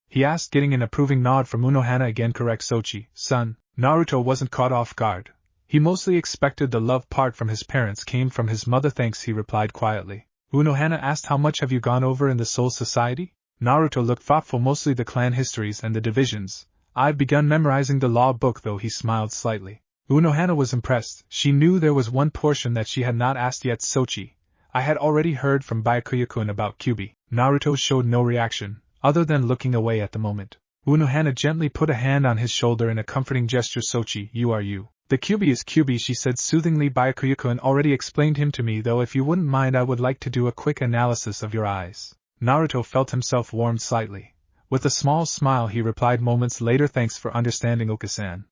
He asked, getting an approving nod from Unohana. Again correct, Sochi, son. Naruto wasn't caught off guard. He mostly expected the love part from his parents came from his mother. Thanks, he replied quietly. Unohana asked, how much have you gone over in the Soul Society? Naruto looked thoughtful. Mostly the clan histories and the divisions. I've begun memorizing the law book though, he smiled slightly. Unohana was impressed. She knew there was one portion that she had not asked yet. Sochi, I had already heard from Byakuya-kun about Kyubi. Naruto showed no reaction, other than looking away at the moment. Unohana gently put a hand on his shoulder in a comforting gesture. Sochi, you are you. The Kyubi is Kyubi, she said soothingly. Byakuya-kun already explained him to me, though if you wouldn't mind I would like to do a quick analysis of your eyes. Naruto felt himself warmed slightly. With a small smile he replied moments later, thanks for understanding, Okasan.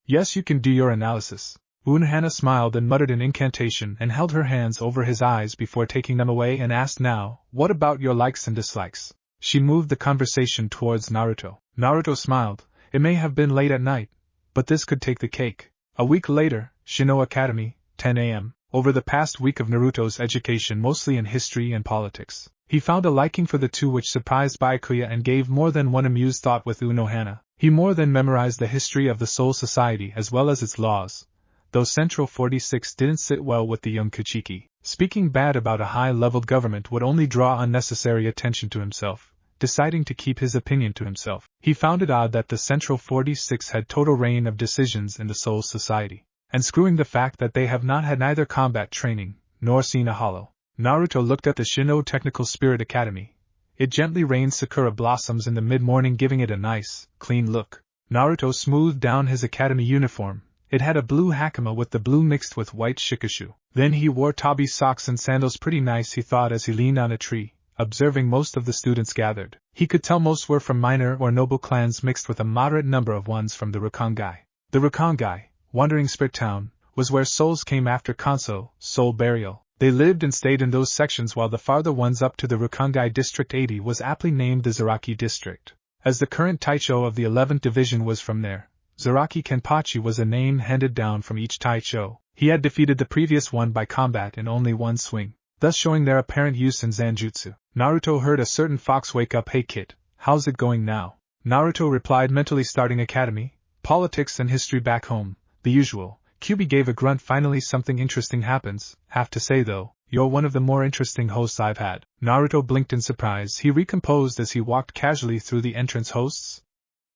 Yes, you can do your analysis. Unohana smiled and muttered an incantation and held her hands over his eyes before taking them away and asked, now, what about your likes and dislikes? She moved the conversation towards Naruto. Naruto smiled. It may have been late at night, but this could take the cake. A week later, Shino Academy, 10 a.m. Over the past week of Naruto's education, mostly in history and politics, he found a liking for the two, which surprised Byakuya and gave more than one amused thought with Unohana. He more than memorized the history of the Soul Society as well as its laws, though Central 46 didn't sit well with the young Kuchiki. Speaking bad about a high-leveled government would only draw unnecessary attention to himself. Deciding to keep his opinion to himself, he found it odd that the Central 46 had total reign of decisions in the Soul Society, and screwing the fact that they have not had neither combat training, nor seen a hollow. Naruto looked at the Shino Technical Spirit Academy. It gently rained sakura blossoms in the mid-morning, giving it a nice, clean look. Naruto smoothed down his academy uniform. It had a blue hakama with the blue mixed with white shikishu. Then he wore tabi socks and sandals. Pretty nice, he thought as he leaned on a tree, observing most of the students gathered. He could tell most were from minor or noble clans mixed with a moderate number of ones from the Rukongai. The Rukongai, Wandering Spirit Town, was where souls came after Kanso, soul burial. They lived and stayed in those sections, while the farther ones up to the Rukongai District 80 was aptly named the Zaraki District, as the current Taicho of the 11th Division was from there. Zaraki Kenpachi was a name handed down from each Taicho. He had defeated the previous one by combat in only one swing, thus showing their apparent use in Zanjutsu. Naruto heard a certain fox wake up. Hey kid, how's it going now? Naruto replied mentally, starting academy, politics and history back home, the usual. Kyubi gave a grunt. Finally something interesting happens. Have to say though, you're one of the more interesting hosts I've had. Naruto blinked in surprise. He recomposed as he walked casually through the entrance hosts.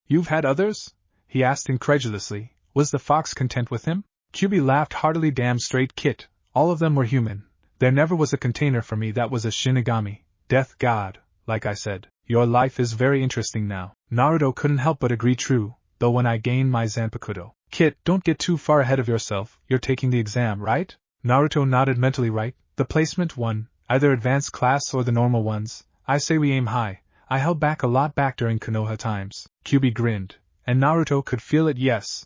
You've had others? He asked incredulously. Was the fox content with him? Kyubi laughed heartily. Damn straight, Kit. All of them were human. There never was a container for me that was a Shinigami, death god, like I said. Your life is very interesting now. Naruto couldn't help but agree. True, though when I gain my zanpakuto. Kit, don't get too far ahead of yourself. You're taking the exam, right? Naruto nodded mentally. Right, the placement one, either advanced class or the normal ones. I say we aim high. I held back a lot back during Konoha times. Kyubi grinned, and Naruto could feel it. Yes.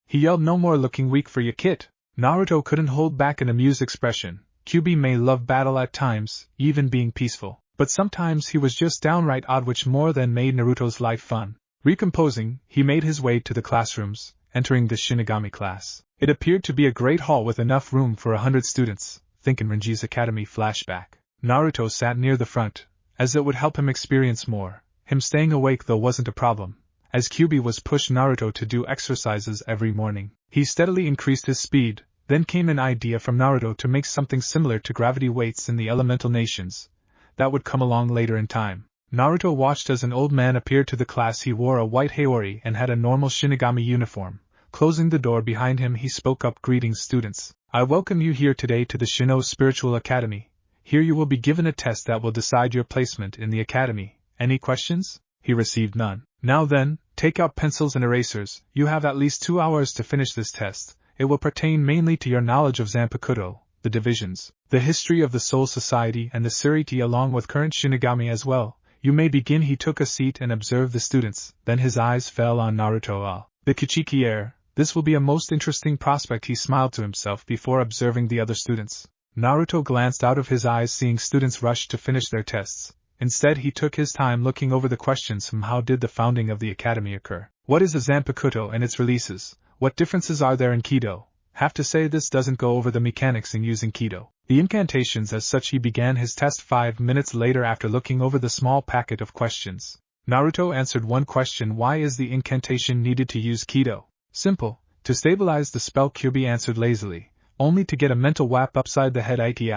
He yelled, no more looking weak for you, Kit. Naruto couldn't hold back an amused expression. Kyubi may love battle at times, even being peaceful, but sometimes he was just downright odd, which more than made Naruto's life fun. Recomposing, he made his way to the classrooms, entering the Shinigami class. It appeared to be a great hall with enough room for 100 students. Think in Renji's Academy flashback. Naruto sat near the front, as it would help him experience more. Him staying awake though wasn't a problem, as Kyubi was pushed Naruto to do exercises every morning. He steadily increased his speed. Then came an idea from Naruto to make something similar to gravity weights in the elemental nations. That would come along later in time. Naruto watched as an old man appeared to the class. He wore a white haori and had a normal Shinigami uniform. Closing the door behind him, he spoke up. Greetings, students. I welcome you here today to the Shino Spiritual Academy. Here you will be given a test that will decide your placement in the academy. Any questions? He received none. Now then, take out pencils and erasers. You have at least 2 hours to finish this test. It will pertain mainly to your knowledge of Zanpakuto, the divisions, the history of the Soul Society and the Suriti along with current Shinigami as well. You may begin. He took a seat and observed the students, then his eyes fell on Naruto. The Kichiki heir, this will be a most interesting prospect. He smiled to himself before observing the other students. Naruto glanced out of his eyes seeing students rush to finish their tests. Instead he took his time looking over the questions from how did the founding of the academy occur? What is a Zanpakuto and its releases? What differences are there in Kido? Have to say this doesn't go over the mechanics in using Kido. The incantations as such. He began his test 5 minutes later after looking over the small packet of questions. Naruto answered one question. Why is the incantation needed to use Kido? Simple, to stabilize the spell. Kyubi answered lazily. Only to get a mental whap upside the head. Iti.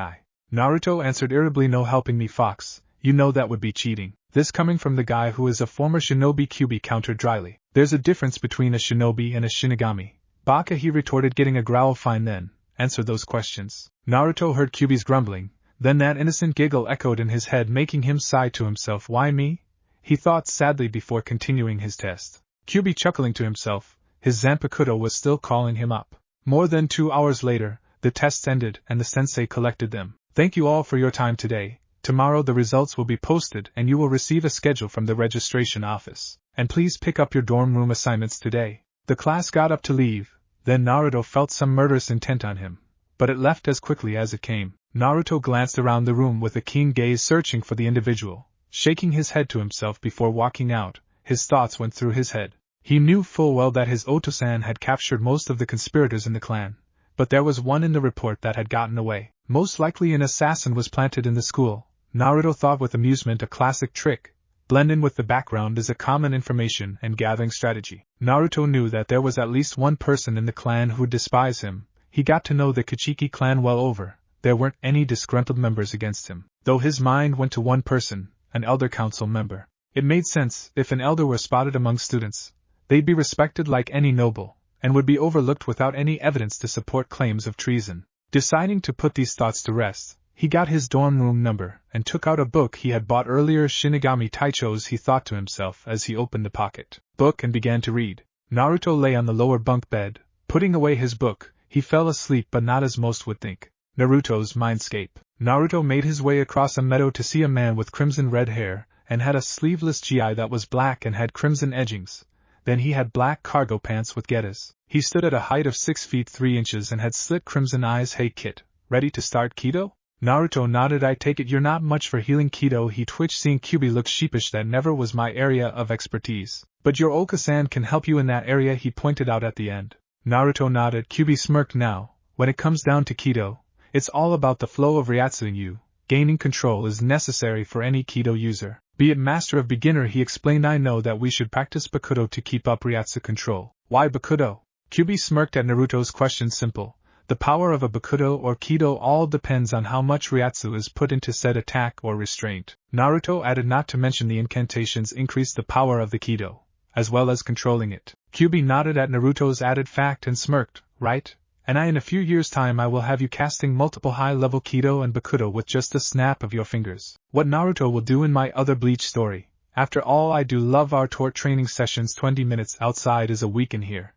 Naruto answered irritably. No helping me, Fox. You know that would be cheating. This coming from the guy who is a former shinobi. Kyubi countered dryly. There's a difference between a shinobi and a shinigami. Baka, he retorted, getting a growl. Fine then, answer those questions. Naruto heard Kyubi's grumbling, then that innocent giggle echoed in his head, making him sigh to himself. Why me? He thought sadly before continuing his test. Kyubi chuckling to himself, his Zanpakuto was still calling him up. More than 2 hours later, the tests ended and the sensei collected them. Thank you all for your time today. Tomorrow the results will be posted and you will receive a schedule from the registration office. And please pick up your dorm room assignments today. The class got up to leave, then Naruto felt some murderous intent on him, but it left as quickly as it came. Naruto glanced around the room with a keen gaze searching for the individual, shaking his head to himself before walking out. His thoughts went through his head. He knew full well that his Otosan had captured most of the conspirators in the clan, but there was one in the report that had gotten away. Most likely an assassin was planted in the school. Naruto thought with amusement, a classic trick. Blend in with the background is a common information and gathering strategy. Naruto knew that there was at least one person in the clan who would despise him. He got to know the Kichiki clan well over. There weren't any disgruntled members against him, though his mind went to one person, an elder council member. It made sense. If an elder were spotted among students, they'd be respected like any noble, and would be overlooked without any evidence to support claims of treason. Deciding to put these thoughts to rest, he got his dorm room number and took out a book he had bought earlier. Shinigami Taichos, he thought to himself as he opened the pocket book and began to read. Naruto lay on the lower bunk bed. Putting away his book, he fell asleep, but not as most would think. Naruto's mindscape. Naruto made his way across a meadow to see a man with crimson red hair, and had a sleeveless gi that was black and had crimson edgings. Then he had black cargo pants with getas. He stood at a height of 6 feet 3 inches and had slit crimson eyes. Hey kid, ready to start Kido? Naruto nodded. I take it you're not much for healing Kido. He twitched, seeing Kyubi look sheepish. That never was my area of expertise. But your Okasan can help you in that area, he pointed out at the end. Naruto nodded. Kyubi smirked. Now, when it comes down to Kido, it's all about the flow of Ryatsu in you. Gaining control is necessary for any Kido user, be it master or beginner, he explained. I know that we should practice Bakudo to keep up Ryatsu control. Why Bakudo? Kyubi smirked at Naruto's question. Simple. The power of a bakuto or kido all depends on how much ryatsu is put into said attack or restraint. Naruto added not to mention the incantations increase the power of the kido, as well as controlling it. Kyubi nodded at Naruto's added fact and smirked, right? And in a few years' time I will have you casting multiple high-level kido and bakuto with just a snap of your fingers. What Naruto will do in my other Bleach story. After all, I do love our tort training sessions. 20 minutes outside is a week in here.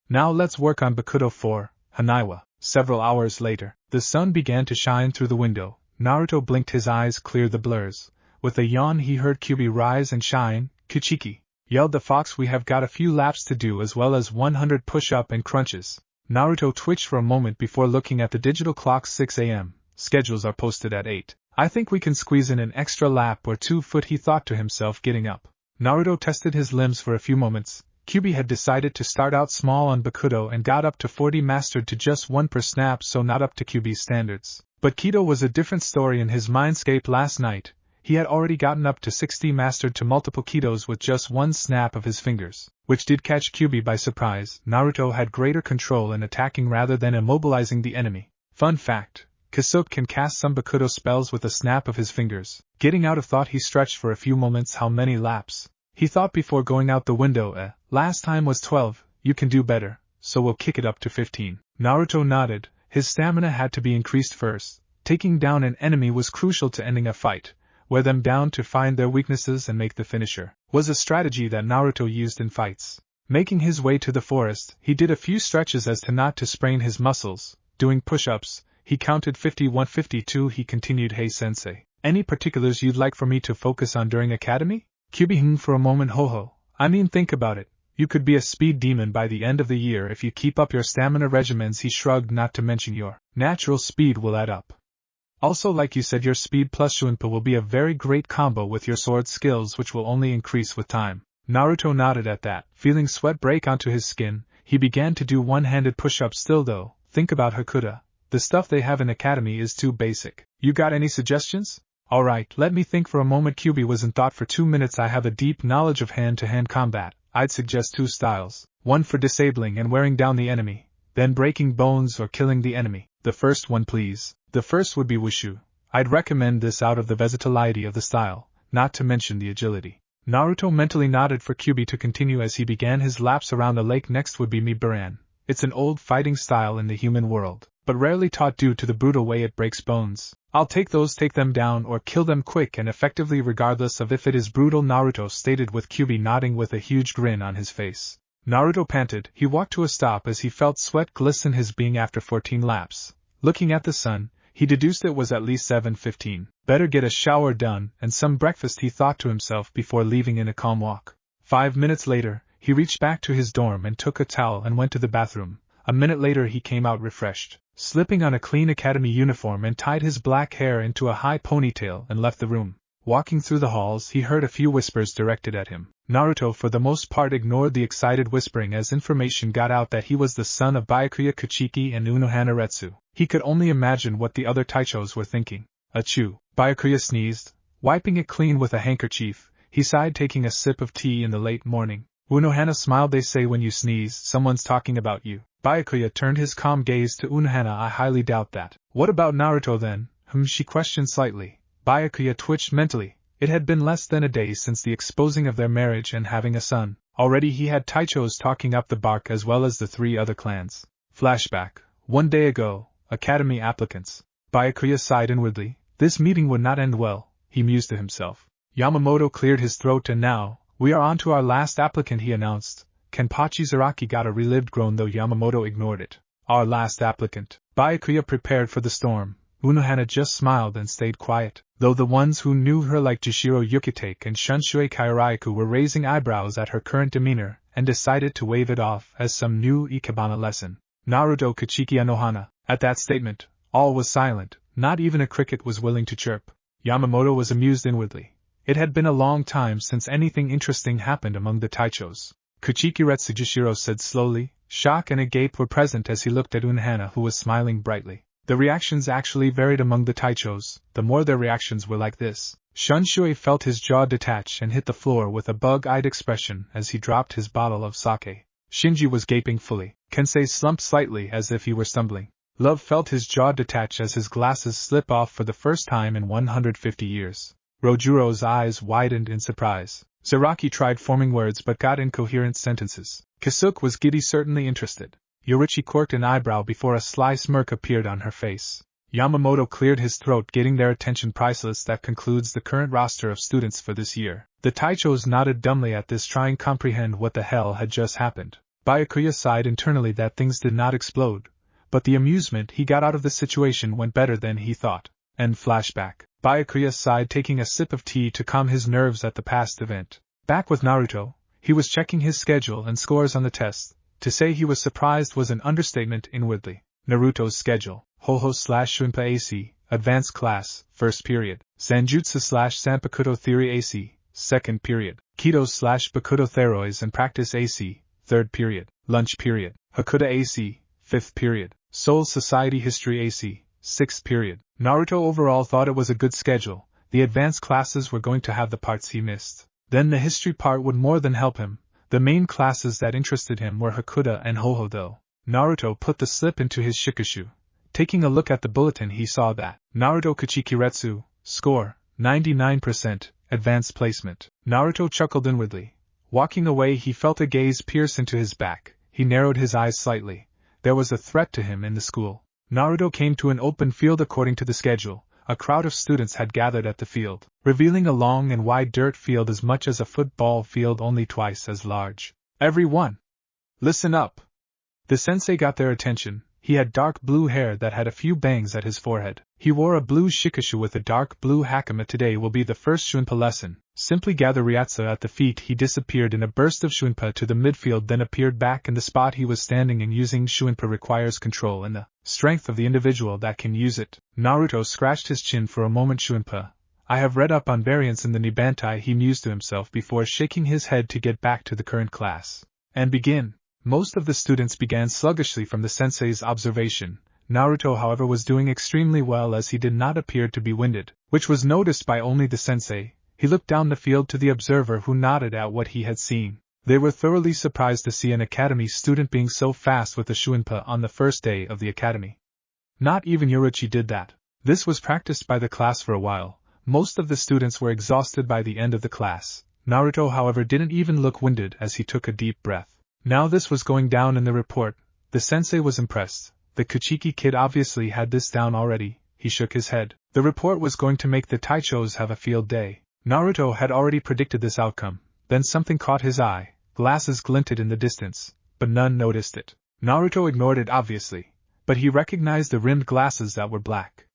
Now let's work on bakuto 4, Hanaiwa. Several hours later, the sun began to shine through the window. Naruto blinked, his eyes cleared the blurs. With a yawn he heard Kyubi rise and shine. Kuchiki, yelled the fox, we have got a few laps to do as well as 100 push-up and crunches. Naruto twitched for a moment before looking at the digital clock. 6 a.m. Schedules are posted at 8. I think we can squeeze in an extra lap or 2 foot, he thought to himself, getting up. Naruto tested his limbs for a few moments. Kyubi had decided to start out small on bakuto and got up to 40 mastered to just 1 per snap, so not up to Kyubi's standards. But kido was a different story in his mindscape. Last night, he had already gotten up to 60 mastered to multiple kidos with just 1 snap of his fingers, which did catch Kyubi by surprise. Naruto had greater control in attacking rather than immobilizing the enemy. Fun fact, Kasuke can cast some bakuto spells with a snap of his fingers. Getting out of thought, he stretched for a few moments. How many laps? He thought before going out the window. Last time was 12, you can do better, so we'll kick it up to 15. Naruto nodded. His stamina had to be increased first. Taking down an enemy was crucial to ending a fight. Wear them down to find their weaknesses and make the finisher, was a strategy that Naruto used in fights. Making his way to the forest, he did a few stretches as to not to sprain his muscles. Doing push-ups, he counted 51, 52. He continued, hey sensei, any particulars you'd like for me to focus on during academy? Kyubi hummed for a moment. Ho. I mean, think about it. You could be a speed demon by the end of the year if you keep up your stamina regimens. He shrugged, not to mention your natural speed will add up. Also, like you said, your speed plus Shuinpa will be a very great combo with your sword skills, which will only increase with time. Naruto nodded at that. Feeling sweat break onto his skin, he began to do one-handed push-ups. Still though, think about Hakuda. The stuff they have in academy is too basic. You got any suggestions? Alright, let me think for a moment. Kyubi was in thought for 2 minutes. I have a deep knowledge of hand-to-hand combat. I'd suggest 2 styles. One for disabling and wearing down the enemy, then breaking bones or killing the enemy. The first one, please. The first would be Wushu. I'd recommend this out of the versatility of the style, not to mention the agility. Naruto mentally nodded for Kyubi to continue as he began his laps around the lake. Next would be Mibaran. It's an old fighting style in the human world, but rarely taught due to the brutal way it breaks bones. I'll take those, take them down or kill them quick and effectively regardless of if it is brutal, Naruto stated with Kyubi nodding with a huge grin on his face. Naruto panted. He walked to a stop as he felt sweat glisten his being after 14 laps. Looking at the sun, he deduced it was at least 7:15. Better get a shower done and some breakfast, he thought to himself before leaving in a calm walk. 5 minutes later, he reached back to his dorm and took a towel and went to the bathroom. A minute later he came out refreshed, slipping on a clean academy uniform and tied his black hair into a high ponytail and left the room. Walking through the halls he heard a few whispers directed at him. Naruto for the most part ignored the excited whispering as information got out that he was the son of Byakuya Kuchiki and Unohana Retsu. He could only imagine what the other Taichos were thinking. Achoo! Byakuya sneezed. Wiping it clean with a handkerchief, he sighed, taking a sip of tea in the late morning. Unohana smiled. They say when you sneeze, someone's talking about you. Byakuya turned his calm gaze to Unohana. I highly doubt that. What about Naruto then? She questioned slightly. Byakuya twitched mentally. It had been less than a day since the exposing of their marriage and having a son. Already he had Taichos talking up the bark as well as the 3 other clans. Flashback. 1 day ago, academy applicants. Byakuya sighed inwardly. This meeting would not end well, he mused to himself. Yamamoto cleared his throat. And now, we are on to our last applicant, he announced. Kenpachi Zaraki got a relived groan though Yamamoto ignored it. Our last applicant. Byakuya prepared for the storm. Unohana just smiled and stayed quiet, though the ones who knew her like Jishiro Yukitake and Shunshui Kairaiku were raising eyebrows at her current demeanor and decided to wave it off as some new Ikebana lesson. Naruto Kuchiki Anohana. At that statement, all was silent, not even a cricket was willing to chirp. Yamamoto was amused inwardly. It had been a long time since anything interesting happened among the Taichos. Kuchiki Retsu, Jishiro said slowly. Shock and a gape were present as he looked at Unohana, who was smiling brightly. The reactions actually varied among the Taichos. The more their reactions were like this. Shunshui felt his jaw detach and hit the floor with a bug-eyed expression as he dropped his bottle of sake. Shinji was gaping fully. Kensei slumped slightly as if he were stumbling. Love felt his jaw detach as his glasses slip off for the first time in 150 years. Rojuro's eyes widened in surprise. Zaraki tried forming words but got incoherent sentences. Kasuke was giddy, certainly interested. Yorichi quirked an eyebrow before a sly smirk appeared on her face. Yamamoto cleared his throat, getting their attention. Priceless. That concludes the current roster of students for this year. The Taichos nodded dumbly at this, trying to comprehend what the hell had just happened. Byakuya sighed internally that things did not explode, but the amusement he got out of the situation went better than he thought. End flashback. Byakuya sighed, taking a sip of tea to calm his nerves at the past event. Back with Naruto, he was checking his schedule and scores on the tests. To say he was surprised was an understatement inwardly. Naruto's schedule. Hoho/Shunpa AC, Advanced Class, First Period. Zanjutsu/Zanpakuto Theory AC, Second Period. Kido/Bakuto Theroids and Practice AC, Third Period. Lunch Period. Hakuda AC, Fifth Period. Soul Society History AC, Sixth Period. Naruto overall thought it was a good schedule. The advanced classes were going to have the parts he missed. Then the history part would more than help him. The main classes that interested him were Hakuda and Hoho though. Naruto put the slip into his shikashu. Taking a look at the bulletin, he saw that Naruto Kuchikiretsu, score, 99%, advanced placement. Naruto chuckled inwardly. Walking away, he felt a gaze pierce into his back. He narrowed his eyes slightly. There was a threat to him in the school. Naruto came to an open field according to the schedule. A crowd of students had gathered at the field, revealing a long and wide dirt field as much as a football field, only twice as large. Everyone! Listen up! The sensei got their attention. He had dark blue hair that had a few bangs at his forehead. He wore a blue shikashu with a dark blue hakama. Today will be the first Shunpa lesson. Simply gather Ryatsu at the feet. He disappeared in a burst of Shunpa to the midfield, then appeared back in the spot he was standing in. Using Shunpa requires control and the strength of the individual that can use it. Naruto scratched his chin for a moment. Shunpa. I have read up on variants in the Nibantai, he mused to himself before shaking his head to get back to the current class. And begin. Most of the students began sluggishly from the sensei's observation. Naruto, however, was doing extremely well as he did not appear to be winded, which was noticed by only the sensei. He looked down the field to the observer, who nodded at what he had seen. They were thoroughly surprised to see an academy student being so fast with the Shunpa on the first day of the academy. Not even Yorichi did that. This was practiced by the class for a while. Most of the students were exhausted by the end of the class. Naruto, however, didn't even look winded as he took a deep breath. Now this was going down in the report. The sensei was impressed. The Kuchiki kid obviously had this down already. He shook his head. The report was going to make the Taichos have a field day. Naruto had already predicted this outcome. Then something caught his eye. Glasses glinted in the distance, but none noticed it. Naruto ignored it obviously, but he recognized the rimmed glasses that were black.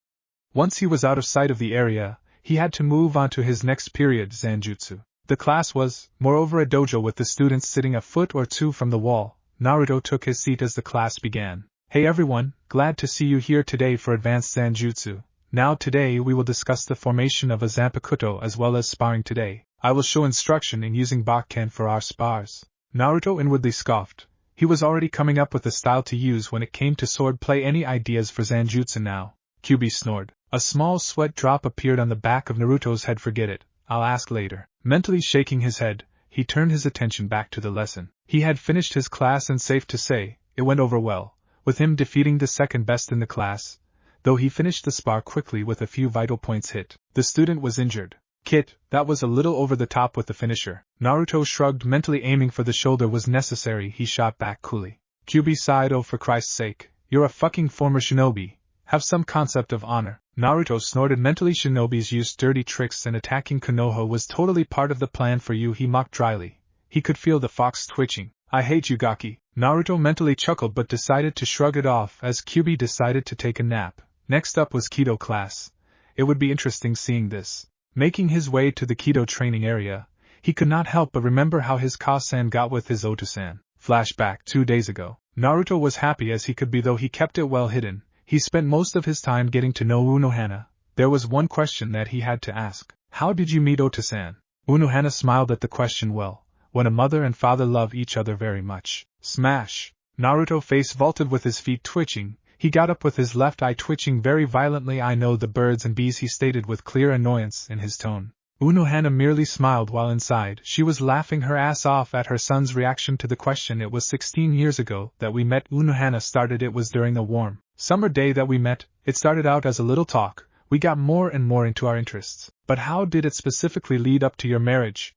Once he was out of sight of the area, he had to move on to his next period, Zanjutsu. The class was, moreover, a dojo with the students sitting a foot or two from the wall. Naruto took his seat as the class began. Hey everyone, glad to see you here today for advanced Zanjutsu. Now today we will discuss the formation of a zanpakuto as well as sparring today. I will show instruction in using bakken for our spars. Naruto inwardly scoffed. He was already coming up with a style to use when it came to sword play. Any ideas for Zanjutsu now? Kyubi snored. A small sweat drop appeared on the back of Naruto's head. Forget it, I'll ask later. Mentally shaking his head, he turned his attention back to the lesson. He had finished his class and safe to say, it went over well, with him defeating the second best in the class, though he finished the spar quickly with a few vital points hit. The student was injured. Kit, that was a little over the top with the finisher. Naruto shrugged, mentally aiming for the shoulder was necessary. He shot back coolly. Kyubi sighed, oh for Christ's sake, you're a fucking former shinobi. Have some concept of honor. Naruto snorted mentally. Shinobis used dirty tricks and attacking Konoha was totally part of the plan for you, he mocked dryly. He could feel the fox twitching. I hate you, Gaki. Naruto mentally chuckled but decided to shrug it off as Kyubi decided to take a nap. Next up was Kido class. It would be interesting seeing this. Making his way to the Kido training area, he could not help but remember how his Ka-san got with his Oto-san. Flashback 2 days ago. Naruto was happy as he could be, though he kept it well hidden. He spent most of his time getting to know Unohana. There was one question that he had to ask. How did you meet Oto-san? Unohana smiled at the question. Well, when a mother and father love each other very much. Smash! Naruto face vaulted with his feet twitching. He got up with his left eye twitching very violently. I know the birds and bees, he stated with clear annoyance in his tone. Unohana merely smiled while inside she was laughing her ass off at her son's reaction to the question. It was 16 years ago that we met. Unohana started. It was during the warm summer day that we met, it started out as a little talk, we got more and more into our interests. But how did it specifically lead up to your marriage?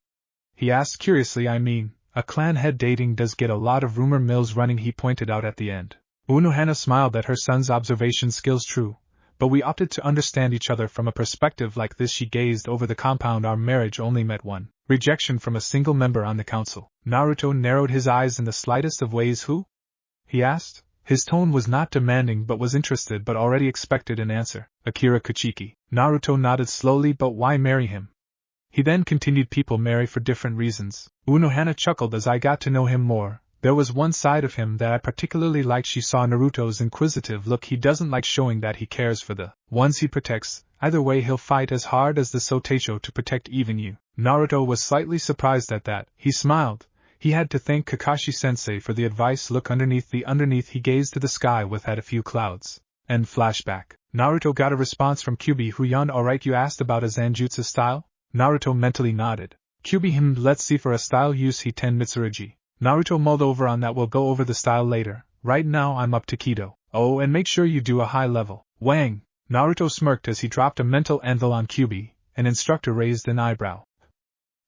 He asked curiously. I mean, a clan head dating does get a lot of rumor mills running, he pointed out at the end. Unohana smiled at her son's observation skills. True, but we opted to understand each other from a perspective like this. She gazed over the compound. Our marriage only met one rejection from a single member on the council. Naruto narrowed his eyes in the slightest of ways. Who? He asked. His tone was not demanding but was interested, but already expected an answer. Akira Kuchiki. Naruto nodded slowly. But why marry him? He then continued. People marry for different reasons. Unohana chuckled. As I got to know him more, there was one side of him that I particularly liked. She saw Naruto's inquisitive look. He doesn't like showing that he cares for the ones he protects. Either way, he'll fight as hard as the Sotecho to protect even you. Naruto was slightly surprised at that. He smiled. He had to thank Kakashi-sensei for the advice. Look underneath. He gazed to the sky with had a few clouds. End flashback. Naruto got a response from Kyubi, who yawned. Alright, you asked about a Zanjutsu style? Naruto mentally nodded. Kyubi let's see for a style use he ten Mitsurugi. Naruto mulled over on that. We'll go over the style later. Right now I'm up to Kido. Oh, and make sure you do a high level. Wang! Naruto smirked as he dropped a mental anvil on Kyubi. An instructor raised an eyebrow.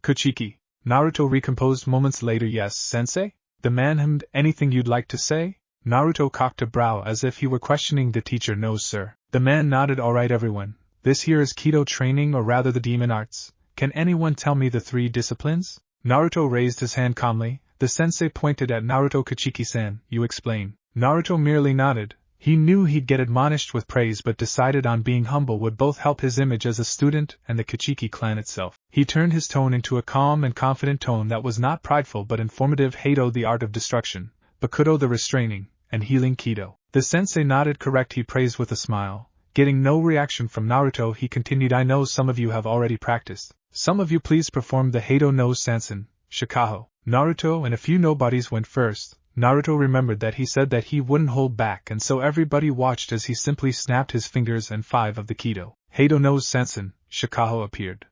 Kuchiki. Naruto recomposed moments later. Yes, sensei? The man hummed. Anything you'd like to say? Naruto cocked a brow as if he were questioning the teacher. No, sir. The man nodded. Alright everyone. This here is Kido training, or rather the demon arts. Can anyone tell me the 3 disciplines? Naruto raised his hand calmly. The sensei pointed at Naruto. Kuchiki-san, you explain. Naruto merely nodded. He knew he'd get admonished with praise but decided on being humble would both help his image as a student and the Kuchiki clan itself. He turned his tone into a calm and confident tone that was not prideful but informative. Heido, the art of destruction. Bakuto, the restraining and healing Kido. The sensei nodded. Correct, he praised with a smile. Getting no reaction from Naruto, he continued. I know some of you have already practiced. Some of you please perform the Heido no Sansen, Shikaho. Naruto and a few nobodies went first. Naruto remembered that he said that he wouldn't hold back, and so everybody watched as he simply snapped his fingers and 5 of the Kido Heido no Sansen, Shikaho appeared.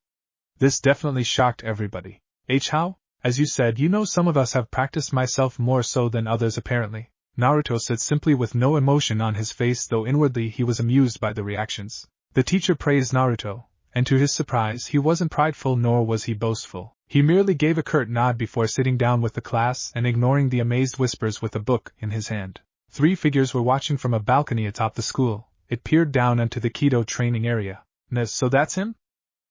This definitely shocked everybody. How? As you said, you know, some of us have practiced, myself more so than others apparently. Naruto said simply with no emotion on his face, though inwardly he was amused by the reactions. The teacher praised Naruto, and to his surprise he wasn't prideful nor was he boastful. He merely gave a curt nod before sitting down with the class and ignoring the amazed whispers with a book in his hand. 3 figures were watching from a balcony atop the school. It peered down onto the Kido training area. So that's him?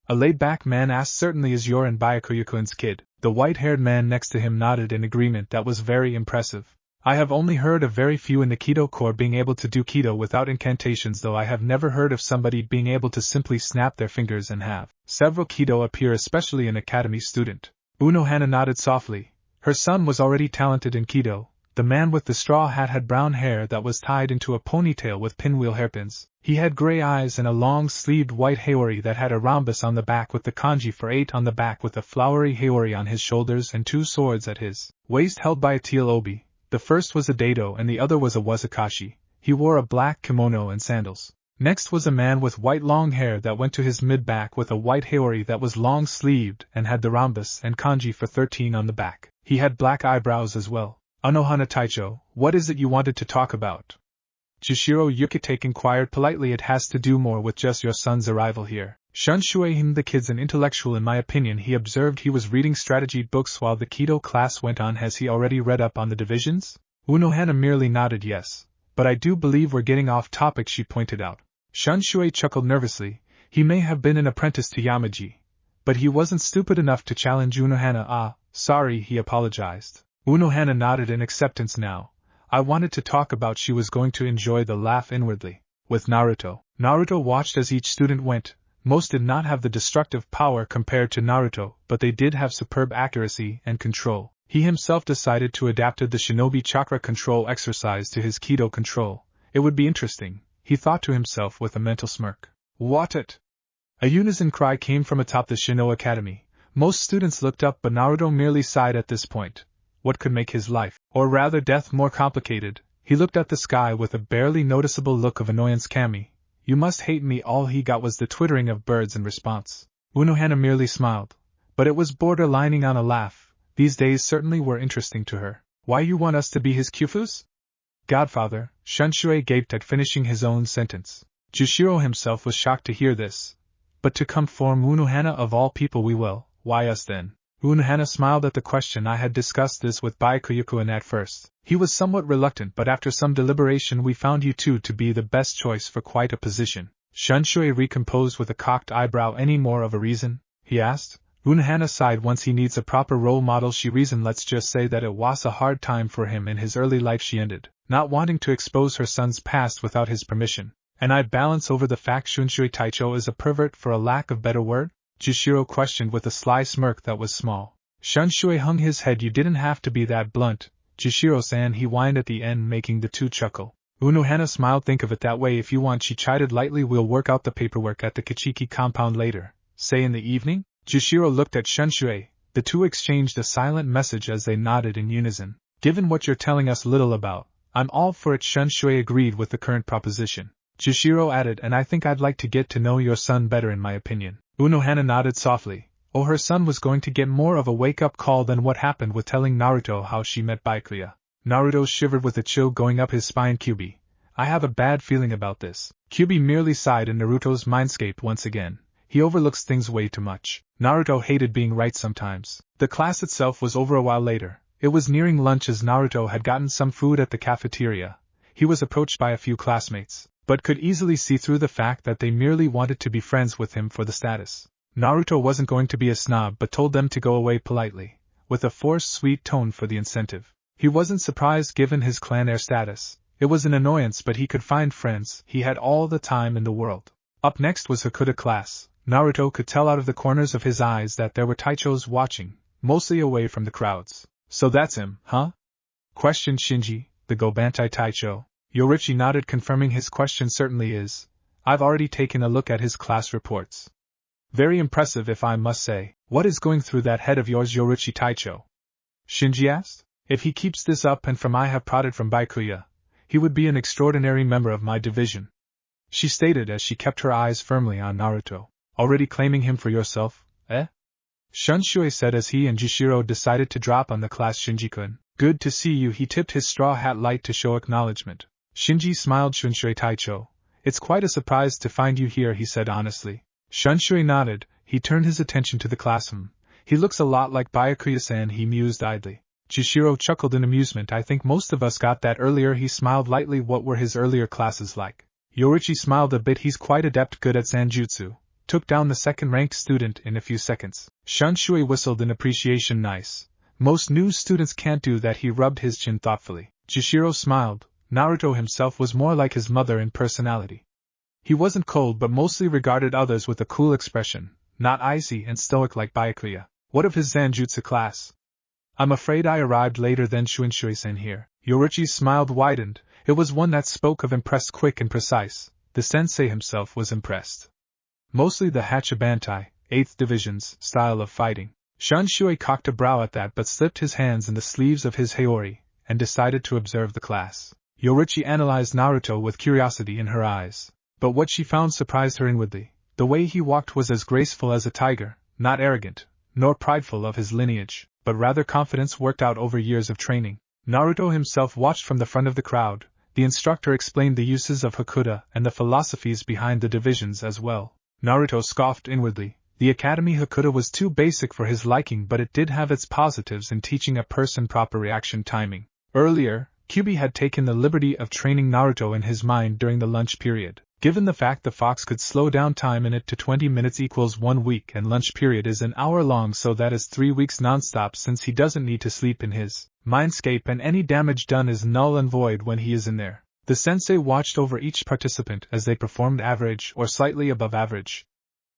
A laid-back man asked. Certainly is your and Byakuya-kun's kid. The white-haired man next to him nodded in agreement. That was very impressive. I have only heard of very few in the Kido Corps being able to do Kido without incantations, though I have never heard of somebody being able to simply snap their fingers and have several Kido appear, especially an academy student. Unohana nodded softly. Her son was already talented in Kido. The man with the straw hat had brown hair that was tied into a ponytail with pinwheel hairpins. He had gray eyes and a long-sleeved white haori that had a rhombus on the back with the kanji for 8 on the back, with a flowery haori on his shoulders and 2 swords at his waist held by a teal obi. The first was a dado and the other was a wazukashi. He wore a black kimono and sandals. Next was a man with white long hair that went to his mid-back with a white haori that was long-sleeved and had the rhombus and kanji for 13 on the back. He had black eyebrows as well. Unohana Taicho, what is it you wanted to talk about? Jushiro Yukitake inquired politely. It has to do more with just your son's arrival here. Shunshuei the kid's an intellectual in my opinion. He observed he was reading strategy books while the Kido class went on. Has he already read up on the divisions? Unohana merely nodded yes. But I do believe we're getting off topic, she pointed out. Shunshuei chuckled nervously. He may have been an apprentice to Yamaji, but he wasn't stupid enough to challenge Unohana. Sorry, he apologized. Unohana nodded in acceptance now. I wanted to talk about. She was going to enjoy the laugh inwardly. With Naruto. Naruto watched as each student went. Most did not have the destructive power compared to Naruto, but they did have superb accuracy and control. He himself decided to adapt the shinobi chakra control exercise to his Kido control. It would be interesting, he thought to himself with a mental smirk. What it? A unison cry came from atop the Shino Academy. Most students looked up, but Naruto merely sighed at this point. What could make his life, or rather death, more complicated? He looked at the sky with a barely noticeable look of annoyance. Kami, you must hate me. All he got was the twittering of birds in response. Unohana merely smiled, but it was borderlining on a laugh. These days certainly were interesting to her. Why, you want us to be his Kyufus? Godfather, Shunshui gaped at finishing his own sentence. Jushiro himself was shocked to hear this. But to come from Unohana of all people we will, why us then? Unohana smiled at the question. I had discussed this with Byakuya-kun at first. He was somewhat reluctant, but after some deliberation we found you two to be the best choice for quite a position. Shunshui recomposed with a cocked eyebrow. Any more of a reason? He asked. Unohana sighed. Once he needs a proper role model, she reasoned. Let's just say that it was a hard time for him in his early life, she ended, not wanting to expose her son's past without his permission. And I'd balance over the fact Shunshui Taicho is a pervert, for a lack of better word? Jushiro questioned with a sly smirk that was small. Shunshui hung his head. You didn't have to be that blunt, Jushiro-san, he whined at the end, making the two chuckle. Unohana smiled. Think of it that way if you want, she chided lightly. We'll work out the paperwork at the Kichiki compound later, say in the evening? Jushiro looked at Shunshui. The two exchanged a silent message as they nodded in unison. Given what you're telling us little about, I'm all for it, Shunshui agreed with the current proposition. Jushiro added, and I think I'd like to get to know your son better, in my opinion. Unohana nodded softly. Oh, her son was going to get more of a wake-up call than what happened with telling Naruto how she met Byakuya. Naruto shivered with a chill going up his spine. Kyubi, I have a bad feeling about this. Kyubi merely sighed in Naruto's mindscape once again. He overlooks things way too much. Naruto hated being right sometimes. The class itself was over a while later. It was nearing lunch as Naruto had gotten some food at the cafeteria. He was approached by a few classmates, but could easily see through the fact that they merely wanted to be friends with him for the status. Naruto wasn't going to be a snob but told them to go away politely, with a forced sweet tone for the incentive. He wasn't surprised given his clan heir status. It was an annoyance, but he could find friends. He had all the time in the world. Up next was Hakuda class. Naruto could tell out of the corners of his eyes that there were Taichos watching, mostly away from the crowds. So that's him, huh? Questioned Shinji, the Gobantai Taicho. Yorichi nodded, confirming his question. Certainly is. I've already taken a look at his class reports. Very impressive, if I must say. What is going through that head of yours, Yorichi Taicho? Shinji asked. If he keeps this up, and from I have prodded from Byakuya, he would be an extraordinary member of my division, she stated as she kept her eyes firmly on Naruto. Already claiming him for yourself, eh? Shunshui said as he and Jushiro decided to drop on the class. Shinji-kun, good to see you. He tipped his straw hat light to show acknowledgement. Shinji smiled. Shunshui Taicho, it's quite a surprise to find you here, he said honestly. Shunshui nodded. He turned his attention to the class. He looks a lot like Byakuya-san, he mused idly. Jushiro chuckled in amusement. I think most of us got that earlier. He smiled lightly. What were his earlier classes like? Yorichi smiled a bit. He's quite adept, good at Zanjutsu. Took down the second-ranked student in a few seconds. Shunshui whistled in appreciation. Nice. Most new students can't do that. He rubbed his chin thoughtfully. Jushiro smiled. Naruto himself was more like his mother in personality. He wasn't cold but mostly regarded others with a cool expression, not icy and stoic like Byakuya. What of his Zanjutsu class? I'm afraid I arrived later than Shunshui-san here. Yorichi's smile widened. It was one that spoke of impressed, quick and precise. The sensei himself was impressed. Mostly the Hachibantai, 8th Division's, style of fighting. Shunshui cocked a brow at that but slipped his hands in the sleeves of his haori, and decided to observe the class. Yorichi analyzed Naruto with curiosity in her eyes. But what she found surprised her inwardly. The way he walked was as graceful as a tiger, not arrogant, nor prideful of his lineage, but rather confidence worked out over years of training. Naruto himself watched from the front of the crowd. The instructor explained the uses of Hakuda and the philosophies behind the divisions as well. Naruto scoffed inwardly. The academy Hakuda was too basic for his liking, but it did have its positives in teaching a person proper reaction timing. Earlier, Kyubi had taken the liberty of training Naruto in his mind during the lunch period. Given the fact the fox could slow down time in it to 20 minutes equals 1 week, and lunch period is an hour long, so that is 3 weeks non-stop since he doesn't need to sleep in his mindscape, and any damage done is null and void when he is in there. The sensei watched over each participant as they performed average or slightly above average.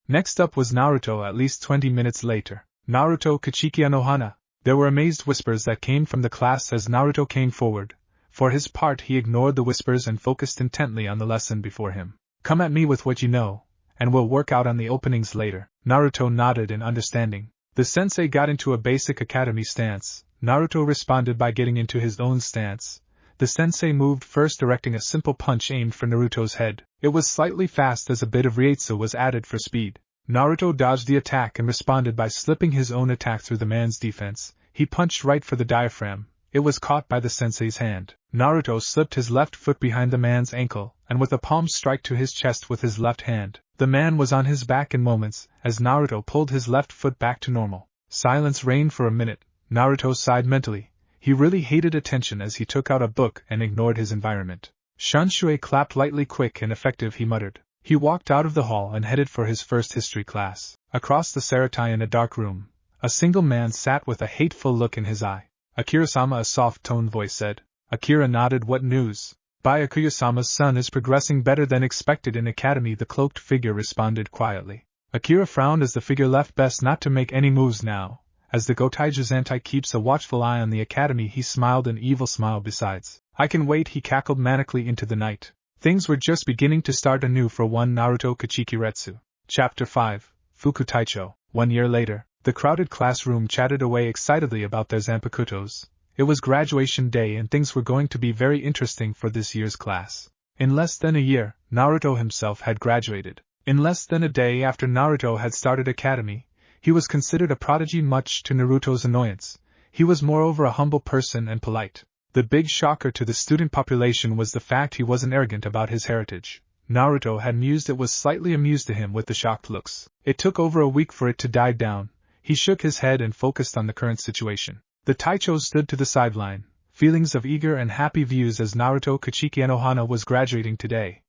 Next up was Naruto at least 20 minutes later. Naruto Kichiki Anohana. There were amazed whispers that came from the class as Naruto came forward. For his part, he ignored the whispers and focused intently on the lesson before him. Come at me with what you know, and we'll work out on the openings later. Naruto nodded in understanding. The sensei got into a basic academy stance. Naruto responded by getting into his own stance. The sensei moved first, directing a simple punch aimed for Naruto's head. It was slightly fast as a bit of Reiatsu was added for speed. Naruto dodged the attack and responded by slipping his own attack through the man's defense. He punched right for the diaphragm, it was caught by the sensei's hand. Naruto slipped his left foot behind the man's ankle, and with a palm strike to his chest with his left hand. The man was on his back in moments, as Naruto pulled his left foot back to normal. Silence reigned for a minute. Naruto sighed mentally. He really hated attention as he took out a book and ignored his environment. Shanshui clapped lightly, quick and effective, he muttered. He walked out of the hall and headed for his first history class. Across the seratai in a dark room, a single man sat with a hateful look in his eye. Akira-sama, a soft-toned voice said. Akira nodded. What news? Byakuya-sama's son is progressing better than expected in academy, the cloaked figure responded quietly. Akira frowned as the figure left. Best not to make any moves now. As the Gotaiju Zantai keeps a watchful eye on the academy, he smiled an evil smile. Besides, I can wait, he cackled manically into the night. Things were just beginning to start anew for one Naruto Kichiki-retsu. Chapter 5, Fukutaicho. 1 year later, the crowded classroom chatted away excitedly about their zanpakutos. It was graduation day and things were going to be very interesting for this year's class. In less than a year, Naruto himself had graduated. In less than a day after Naruto had started academy, he was considered a prodigy, much to Naruto's annoyance. He was moreover a humble person and polite. The big shocker to the student population was the fact he wasn't arrogant about his heritage. Naruto had mused it was slightly amused to him with the shocked looks. It took over a week for it to die down. He shook his head and focused on the current situation. The Taichos stood to the sideline, feelings of eager and happy views as Naruto Kichiki Anohana was graduating today.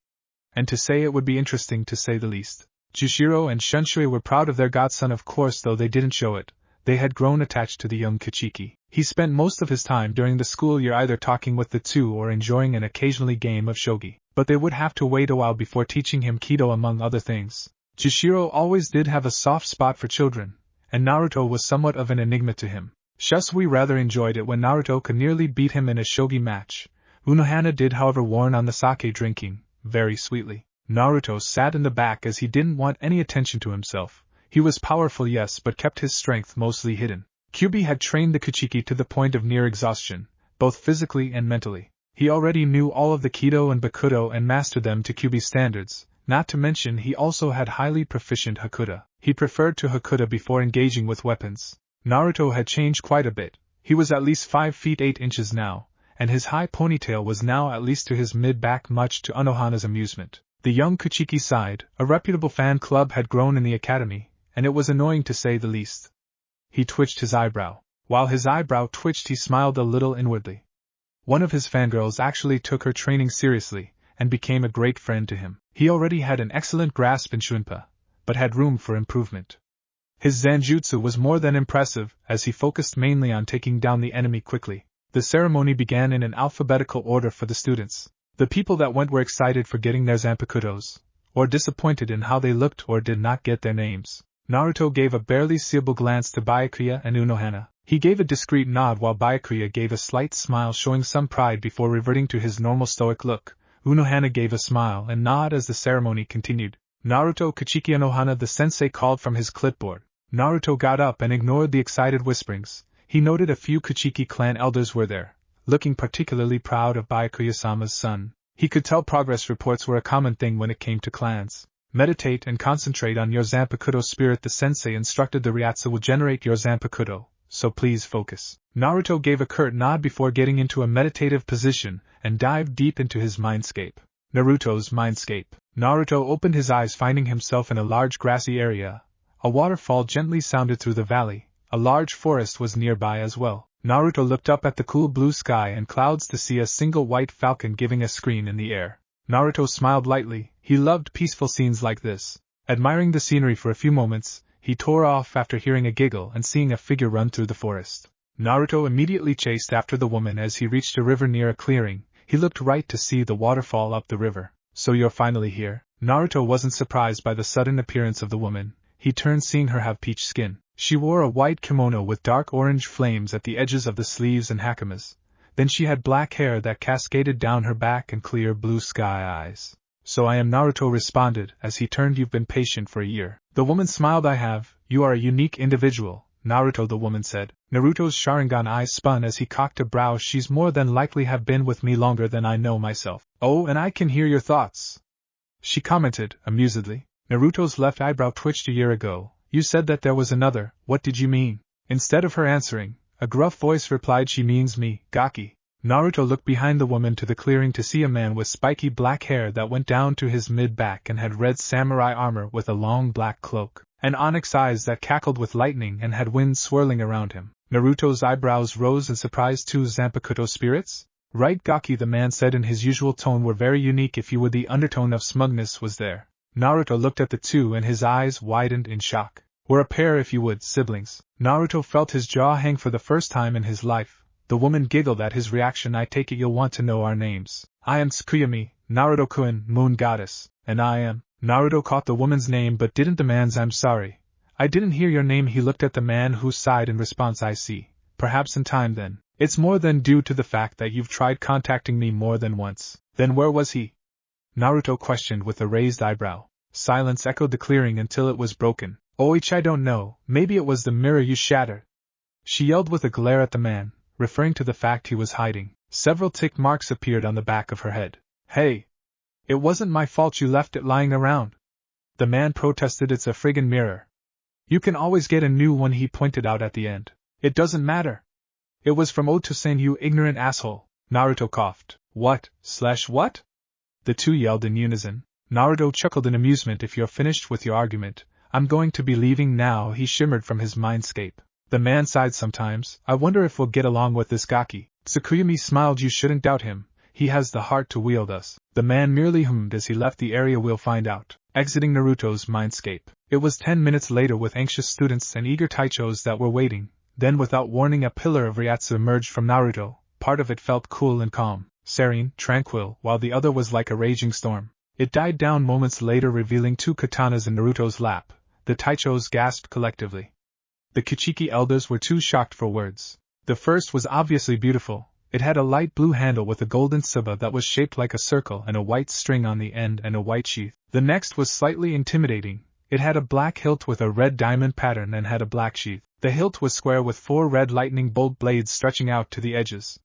And to say it would be interesting to say the least. Jushiro and Shunshui were proud of their godson, of course, though they didn't show it. They had grown attached to the young Kichiki. He spent most of his time during the school year either talking with the two or enjoying an occasionally game of shogi, but they would have to wait a while before teaching him Kido among other things. Jushiro always did have a soft spot for children, and Naruto was somewhat of an enigma to him. Shusui rather enjoyed it when Naruto could nearly beat him in a shogi match. Unohana did, however, warn on the sake drinking, very sweetly. Naruto sat in the back as he didn't want any attention to himself. He was powerful, yes, but kept his strength mostly hidden. Kyubi had trained the Kichiki to the point of near exhaustion, both physically and mentally. He already knew all of the Kido and Bakuto and mastered them to Kyubi standards, not to mention he also had highly proficient Hakuda. He preferred to Hakuda before engaging with weapons. Naruto had changed quite a bit. He was at least 5 feet 8 inches now, and his high ponytail was now at least to his mid-back, much to Anohana's amusement. The young Kichiki side, a reputable fan club, had grown in the academy, and it was annoying to say the least. He twitched his eyebrow. While his eyebrow twitched, he smiled a little inwardly. One of his fangirls actually took her training seriously, and became a great friend to him. He already had an excellent grasp in Shunpa, but had room for improvement. His Zanjutsu was more than impressive, as he focused mainly on taking down the enemy quickly. The ceremony began in an alphabetical order for the students. The people that went were excited for getting their zanpakutos, or disappointed in how they looked or did not get their names. Naruto gave a barely seeable glance to Byakuya and Unohana. He gave a discreet nod while Byakuya gave a slight smile showing some pride before reverting to his normal stoic look. Unohana gave a smile and nod as the ceremony continued. Naruto Kichiki Unohana, the sensei called from his clipboard. Naruto got up and ignored the excited whisperings. He noted a few Kichiki clan elders were there, looking particularly proud of Byakuya-sama's son. He could tell progress reports were a common thing when it came to clans. Meditate and concentrate on your zanpakuto spirit, the sensei instructed. The Ryatsu will generate your zanpakuto, so please focus. Naruto gave a curt nod before getting into a meditative position and dived deep into his mindscape. Naruto's mindscape. Naruto opened his eyes, finding himself in a large grassy area. A waterfall gently sounded through the valley. A large forest was nearby as well. Naruto looked up at the cool blue sky and clouds to see a single white falcon giving a scream in the air. Naruto smiled lightly. He loved peaceful scenes like this. Admiring the scenery for a few moments, he tore off after hearing a giggle and seeing a figure run through the forest. Naruto immediately chased after the woman. As he reached a river near a clearing, he looked right to see the waterfall up the river. So you're finally here? Naruto wasn't surprised by the sudden appearance of the woman. He turned seeing her have peach skin. She wore a white kimono with dark orange flames at the edges of the sleeves and hakamas. Then she had black hair that cascaded down her back and clear blue sky eyes. So I am, Naruto responded as he turned. You've been patient for a year. The woman smiled. I have. You are a unique individual, Naruto, the woman said. Naruto's Sharingan eyes spun as he cocked a brow. She's more than likely have been with me longer than I know myself. Oh, and I can hear your thoughts, she commented, amusedly. Naruto's left eyebrow twitched. A year ago, you said that there was another. What did you mean? Instead of her answering, A gruff voice replied, she means me, Gaki. Naruto looked behind the woman to the clearing to see a man with spiky black hair that went down to his mid-back and had red samurai armor with a long black cloak, and onyx eyes that cackled with lightning and had wind swirling around him. Naruto's eyebrows rose in surprise. 2 zanpakuto spirits? Right, Gaki, the man said in his usual tone. Were very unique if you would. The undertone of smugness was there. Naruto looked at the two and his eyes widened in shock. We're a pair if you would, siblings. Naruto felt his jaw hang for the first time in his life. The woman giggled at his reaction. I take it you'll want to know our names. I am Tsukuyami, Naruto-kun, moon goddess, and I am… Naruto caught the woman's name but didn't the man's. I'm sorry. I didn't hear your name. He looked at the man who sighed in response. I see. Perhaps in time then. It's more than due to the fact that you've tried contacting me more than once. Then where was he? Naruto questioned with a raised eyebrow. Silence echoed the clearing until it was broken. Oichi, I don't know, maybe it was the mirror you shattered. She yelled with a glare at the man, referring to the fact he was hiding. Several tick marks appeared on the back of her head. Hey! It wasn't my fault you left it lying around. The man protested. It's a friggin' mirror. You can always get a new one, he pointed out at the end. It doesn't matter. It was from Otosen, you ignorant asshole. Naruto coughed. What? The two yelled in unison. Naruto chuckled in amusement. If you're finished with your argument, I'm going to be leaving now. He shimmered from his mindscape. The man sighed. Sometimes, I wonder if we'll get along with this Gaki. Tsukuyami smiled. You shouldn't doubt him. He has the heart to wield us. The man merely hummed as he left the area. We'll find out. Exiting Naruto's mindscape. It was 10 minutes later with anxious students and eager taichos that were waiting. Then without warning a pillar of Ryatsu emerged from Naruto. Part of it felt cool and calm, serene, tranquil, while the other was like a raging storm. It died down moments later, revealing 2 katanas in Naruto's lap. The taichos gasped collectively. The Kuchiki elders were too shocked for words. The first was obviously beautiful. It had a light blue handle with a golden tsuba that was shaped like a circle and a white string on the end and a white sheath. The next was slightly intimidating. It had a black hilt with a red diamond pattern and had a black sheath. The hilt was square with 4 red lightning bolt blades stretching out to the edges.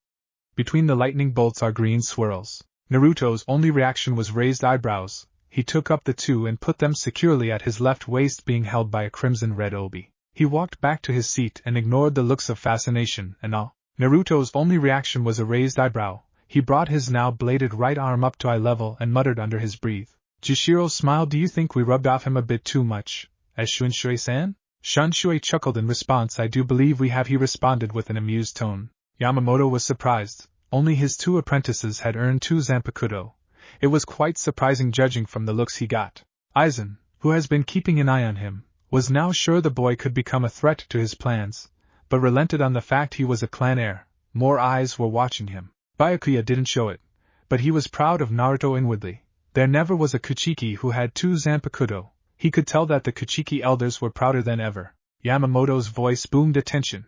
Between the lightning bolts are green swirls. Naruto's only reaction was raised eyebrows. He took up the 2 and put them securely at his left waist, being held by a crimson-red obi. He walked back to his seat and ignored the looks of fascination and awe. Naruto's only reaction was a raised eyebrow. He brought his now bladed right arm up to eye level and muttered under his breath. Jushiro smiled. Do you think we rubbed off him a bit too much? As Shunshui-san? Shunshui chuckled in response. I do believe we have, he responded with an amused tone. Yamamoto was surprised. Only his 2 apprentices had earned 2 zanpakuto. It was quite surprising judging from the looks he got. Aizen, who has been keeping an eye on him, was now sure the boy could become a threat to his plans, but relented on the fact he was a clan heir. More eyes were watching him. Byakuya didn't show it, but he was proud of Naruto inwardly. There never was a Kuchiki who had 2 zanpakuto. He could tell that the Kuchiki elders were prouder than ever. Yamamoto's voice boomed attention.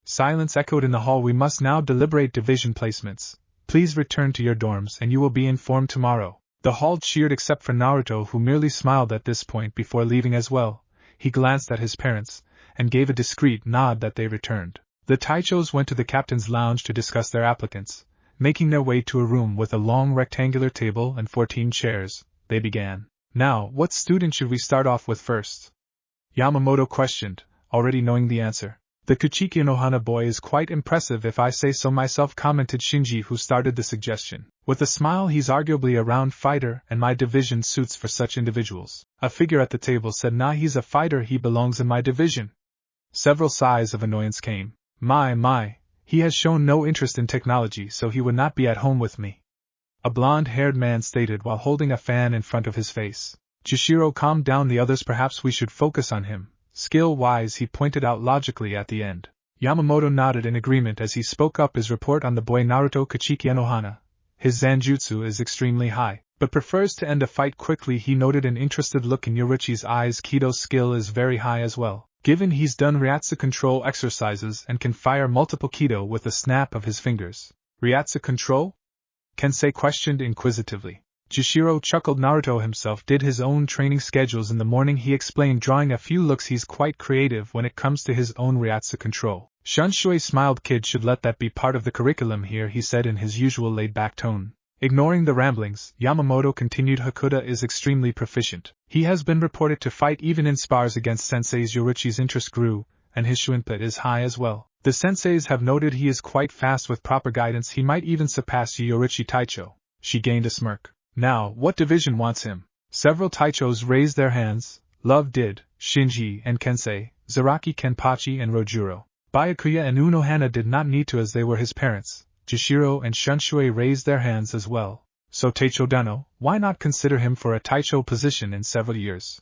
Silence echoed in the hall. We must now deliberate division placements. Please return to your dorms and you will be informed tomorrow. The hall cheered except for Naruto, who merely smiled at this point before leaving as well. He glanced at his parents and gave a discreet nod that they returned. The taichos went to the captain's lounge to discuss their applicants. Making their way to a room with a long rectangular table and 14 chairs, they began. Now, what student should we start off with first? Yamamoto questioned, already knowing the answer. The Kuchiki Nohana boy is quite impressive if I say so myself, commented Shinji, who started the suggestion. With a smile, he's arguably a round fighter and my division suits for such individuals. A figure at the table said, nah, he's a fighter, he belongs in my division. Several sighs of annoyance came. My, he has shown no interest in technology, so he would not be at home with me. A blonde-haired man stated while holding a fan in front of his face. Jushiro calmed down the others. Perhaps we should focus on him. Skill-wise, he pointed out logically at the end. Yamamoto nodded in agreement as he spoke up his report on the boy Naruto. Kuchiki Nohana. His zanjutsu is extremely high, but prefers to end a fight quickly. He noted an interested look in Yoruichi's eyes. Kido skill is very high as well, given he's done Ryatsu control exercises and can fire multiple Kido with a snap of his fingers. Ryatsu control? Kensei questioned inquisitively. Jushiro chuckled. Naruto himself did his own training schedules in the morning, he explained, drawing a few looks. He's quite creative when it comes to his own Ryatsu control. Shunshui smiled. Kid should let that be part of the curriculum here, he said in his usual laid-back tone. Ignoring the ramblings, Yamamoto continued. Hakuda is extremely proficient. He has been reported to fight even in spars against senseis. Yoruichi's interest grew, and his shuinpa is high as well. The senseis have noted he is quite fast with proper guidance, he might even surpass Yoruichi Taicho. She gained a smirk. Now, what division wants him? Several Taichos raised their hands. Love did, Shinji and Kensei, Zaraki Kenpachi and Rojuro. Byakuya and Unohana did not need to as they were his parents. Jishiro and Shunshui raised their hands as well. So Taicho Dano, why not consider him for a Taicho position in several years?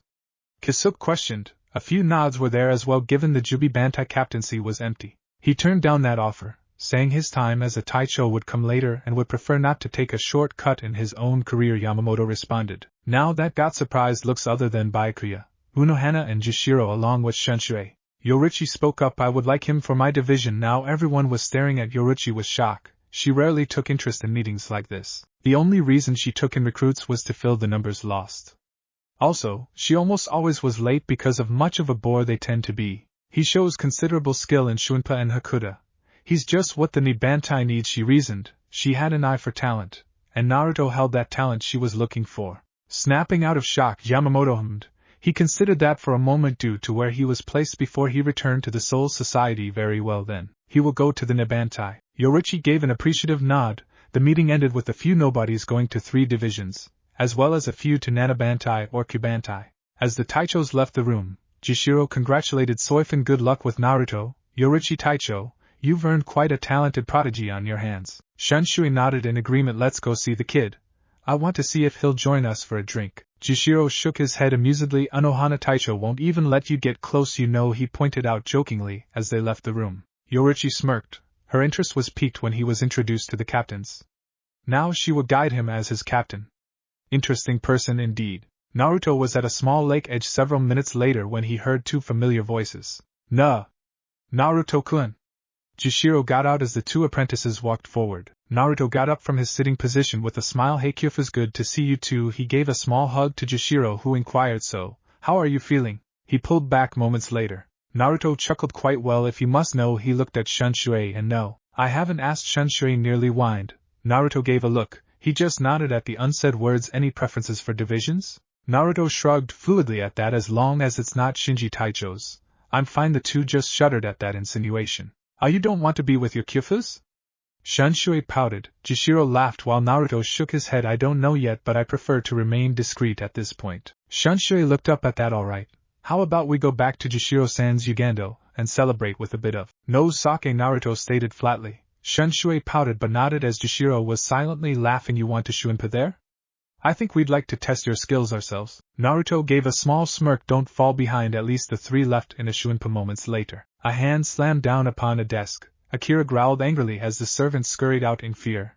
Kisuke questioned. A few nods were there as well given the Jubi Bantai captaincy was empty. He turned down that offer, saying his time as a Taicho would come later and would prefer not to take a short cut in his own career. Yamamoto responded. Now that got surprised looks other than Byakuya, Unohana and Jishiro along with Shunshui. Yoruichi spoke up. I would like him for my division. Now everyone was staring at Yoruichi with shock. She rarely took interest in meetings like this. The only reason she took in recruits was to fill the numbers lost. Also, she almost always was late because of much of a bore they tend to be. He shows considerable skill in Shunpa and Hakuda. He's just what the Nibantai needs, she reasoned. She had an eye for talent, and Naruto held that talent she was looking for. Snapping out of shock, Yamamoto hummed. He considered that for a moment due to where he was placed before he returned to the Soul Society. Very well then, he will go to the Nibantai. Yoruichi gave an appreciative nod. The meeting ended with a few nobodies going to 3 divisions, as well as a few to Nanabantai or Kubantai. As the Taichos left the room, Jishiro congratulated Soifun. Good luck with Naruto, Yoruichi Taicho, you've earned quite a talented prodigy on your hands. Shunshui nodded in agreement. Let's go see the kid. I want to see if he'll join us for a drink. Jishiro shook his head amusedly. Unohana Taicho won't even let you get close, you know, he pointed out jokingly as they left the room. Yoruichi smirked. Her interest was piqued when he was introduced to the captains. Now she would guide him as his captain. Interesting person indeed. Naruto was at a small lake edge several minutes later when he heard 2 familiar voices. Naruto-kun. Jishiro got out as the 2 apprentices walked forward. Naruto got up from his sitting position with a smile. Hey Kyufu's good to see you too. He gave a small hug to Jishiro, who inquired, so, how are you feeling? He pulled back moments later. Naruto chuckled. Quite well. If you must know. He looked at Shunshui and no, I haven't asked. Shunshui nearly whined. Naruto gave a look. He just nodded at the unsaid words. Any preferences for divisions? Naruto shrugged fluidly at that. As long as it's not Shinji Taicho's, I'm fine. The 2 just shuddered at that insinuation. You don't want to be with your Kyufus? Shunshui pouted. Jishiro laughed while Naruto shook his head. I don't know yet, but I prefer to remain discreet at this point. Shunshui looked up at that. Alright. How about we go back to Jishiro-san's Ugando and celebrate with a bit of no sake? Naruto stated flatly. Shunshui pouted but nodded as Jishiro was silently laughing. You want to Shunpa there? I think we'd like to test your skills ourselves. Naruto gave a small smirk. Don't fall behind. At least the 3 left in a Shunpa. Moments later, a hand slammed down upon a desk. Akira growled angrily as the servant scurried out in fear.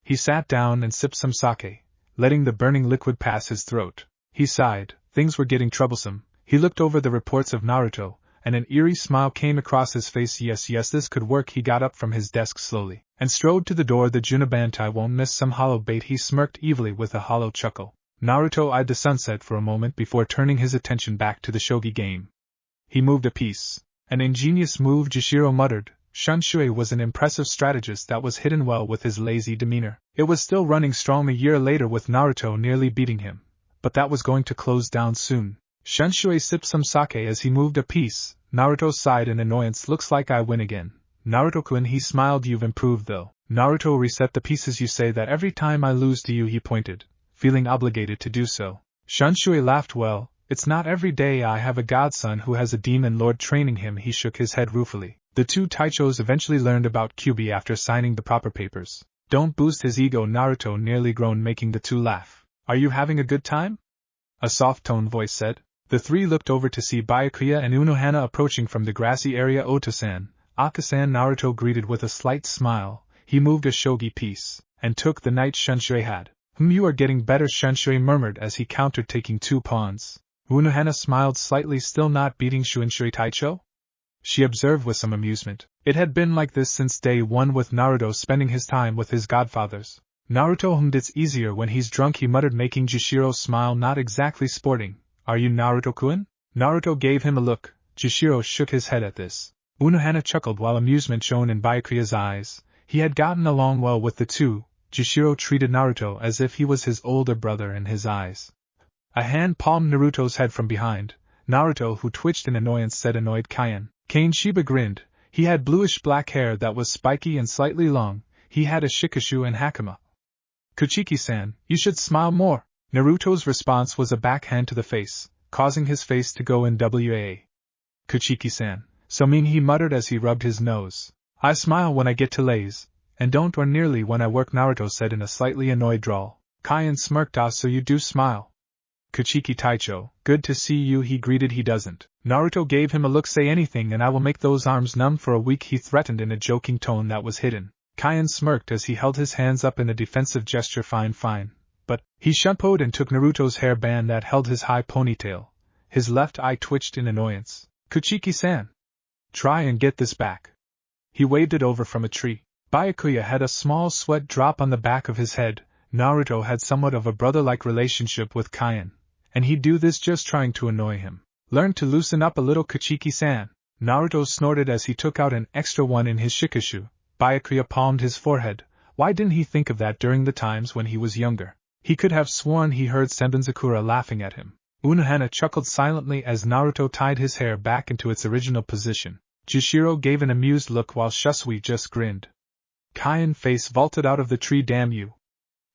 He sat down and sipped some sake, letting the burning liquid pass his throat. He sighed. Things were getting troublesome. He looked over the reports of Naruto, and an eerie smile came across his face. Yes, this could work. He got up from his desk slowly and strode to the door. The Junabantai won't miss some hollow bait. He smirked evilly with a hollow chuckle. Naruto eyed the sunset for a moment before turning his attention back to the shogi game. He moved a piece. An ingenious move, Jishiro muttered. Shunshui was an impressive strategist that was hidden well with his lazy demeanor. It was still running strong a year later with Naruto nearly beating him, but that was going to close down soon. Shunshui sipped some sake as he moved a piece. Naruto sighed in annoyance. Looks like I win again. Naruto-kun, he smiled. You've improved though. Naruto reset the pieces. You say that every time I lose to you, he pointed, feeling obligated to do so. Shunshui laughed. Well, it's not every day I have a godson who has a demon lord training him. He shook his head ruefully. The 2 Taichos eventually learned about Kyubi after signing the proper papers. Don't boost his ego, Naruto nearly groaned, making the 2 laugh. Are you having a good time? A soft-toned voice said. The 3 looked over to see Byakuya and Unohana approaching from the grassy area. Oto-san, Aka-san. Naruto greeted with a slight smile. He moved a shogi piece and took the knight Shunshui had. You are getting better, Shunshui murmured as he countered, taking 2 pawns. Unohana smiled slightly. Still not beating Shunshui Taicho? She observed with some amusement. It had been like this since day 1 with Naruto spending his time with his godfathers. Naruto hummed. It's easier when he's drunk, he muttered, making Jishiro smile. Not exactly sporting. Are you, Naruto-kun? Naruto gave him a look. Jishiro shook his head at this. Unohana chuckled while amusement shone in Byakuya's eyes. He had gotten along well with the 2. Jishiro treated Naruto as if he was his older brother in his eyes. A hand palmed Naruto's head from behind. Naruto, who twitched in annoyance, said, annoyed Kane. Shiba grinned. He had bluish-black hair that was spiky and slightly long. He had a shikishu and hakama. Kuchiki-san, you should smile more. Naruto's response was a backhand to the face, causing his face to go in WA. Kuchiki-san, so mean, he muttered as he rubbed his nose. I smile when I get to lays, and don't or nearly when I work, Naruto said in a slightly annoyed drawl. Kyan smirked. Ah, so you do smile. Kuchiki Taicho, good to see you, he greeted. He doesn't. Naruto gave him a look. Say anything and I will make those arms numb for a week, he threatened in a joking tone that was hidden. Kyan smirked as he held his hands up in a defensive gesture. Fine. But, he shunpoed and took Naruto's hairband that held his high ponytail. His left eye twitched in annoyance. Kuchiki-san. Try and get this back. He waved it over from a tree. Byakuya had a small sweat drop on the back of his head. Naruto had somewhat of a brother-like relationship with Kyan, and he'd do this just trying to annoy him. Learn to loosen up a little, Kuchiki-san. Naruto snorted as he took out an extra one in his shikishu. Byakuya palmed his forehead. Why didn't he think of that during the times when he was younger? He could have sworn he heard Senbenzakura laughing at him. Unohana chuckled silently as Naruto tied his hair back into its original position. Jushiro gave an amused look while Shusui just grinned. Kyan face vaulted out of the tree. Damn you.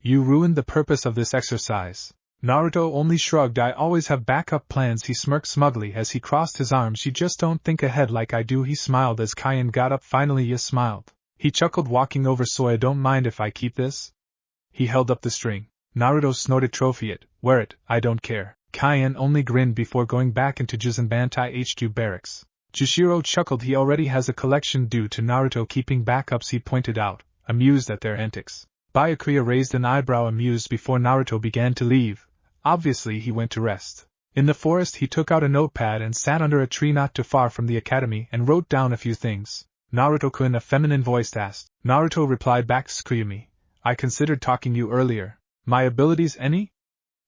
You ruined the purpose of this exercise. Naruto only shrugged. I always have backup plans, he smirked smugly as he crossed his arms. You just don't think ahead like I do, he smiled as Kyan got up. Finally you smiled. He chuckled, walking over. So I don't mind if I keep this? He held up the string. Naruto snorted. Trophy it, wear it, I don't care. Kyan only grinned before going back into Zanbantai HQ barracks. Jushiro chuckled. He already has a collection due to Naruto keeping backups, he pointed out, amused at their antics. Byakuya raised an eyebrow, amused, before Naruto began to leave. Obviously he went to rest. In the forest he took out a notepad and sat under a tree not too far from the academy and wrote down a few things. Naruto-kun, a feminine voice asked. Naruto replied back. Tsukuyumi, I considered talking you earlier. My abilities any?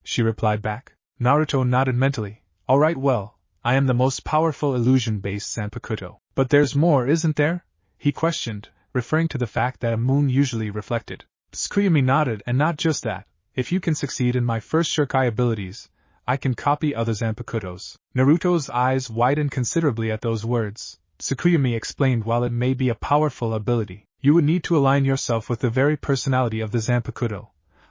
She replied back. Naruto nodded mentally. Alright, well, I am the most powerful illusion-based zanpakuto. But there's more, isn't there? He questioned, referring to the fact that a moon usually reflected. Tsukuyumi nodded. And not just that, if you can succeed in my first Shirkai abilities, I can copy other zanpakutos. Naruto's eyes widened considerably at those words. Tsukuyumi explained, while it may be a powerful ability, you would need to align yourself with the very personality of the zanpakuto.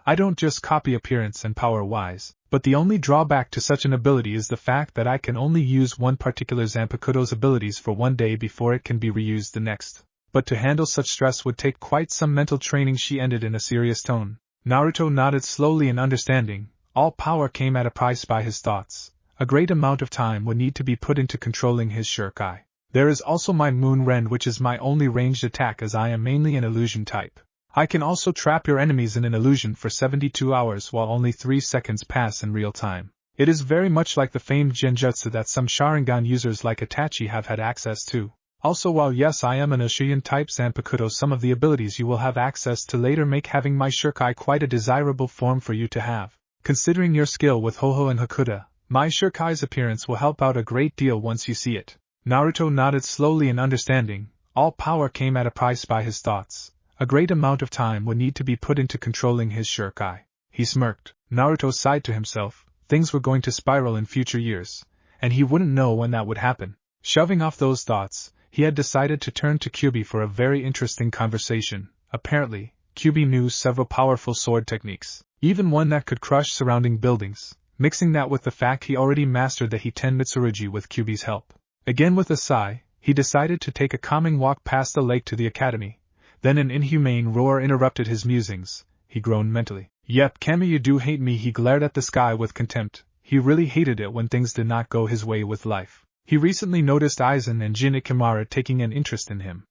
I don't just copy appearance and power-wise, but the only drawback to such an ability is the fact that I can only use one particular zanpakuto's abilities for one day before it can be reused the next. But to handle such stress would take quite some mental training, she ended in a serious tone. Naruto nodded slowly in understanding. All power came at a price by his thoughts. A great amount of time would need to be put into controlling his Shirkai. There is also my Moon Rend, which is my only ranged attack, as I am mainly an illusion type. I can also trap your enemies in an illusion for 72 hours while only 3 seconds pass in real time. It is very much like the famed genjutsu that some Sharingan users like Itachi have had access to. Also, while yes, I am an Uchihan type zanpakuto, some of the abilities you will have access to later make having my Shirkai quite a desirable form for you to have. Considering your skill with Hoho and Hakuda, my Shirkai's appearance will help out a great deal once you see it. Naruto nodded slowly in understanding. All power came at a price by his thoughts. A great amount of time would need to be put into controlling his Shirkai. He smirked. Naruto sighed to himself. Things were going to spiral in future years, and he wouldn't know when that would happen. Shoving off those thoughts, he had decided to turn to Kyubi for a very interesting conversation. Apparently, Kyubi knew several powerful sword techniques, even one that could crush surrounding buildings. Mixing that with the fact he already mastered the Hiten Mitsurugi with Kyubi's help. Again with a sigh, he decided to take a calming walk past the lake to the academy. Then an inhumane roar interrupted his musings. He groaned mentally. Yep, Kami, you do hate me. He glared at the sky with contempt. He really hated it when things did not go his way with life. He recently noticed Aizen and Jin Ikimara taking an interest in him.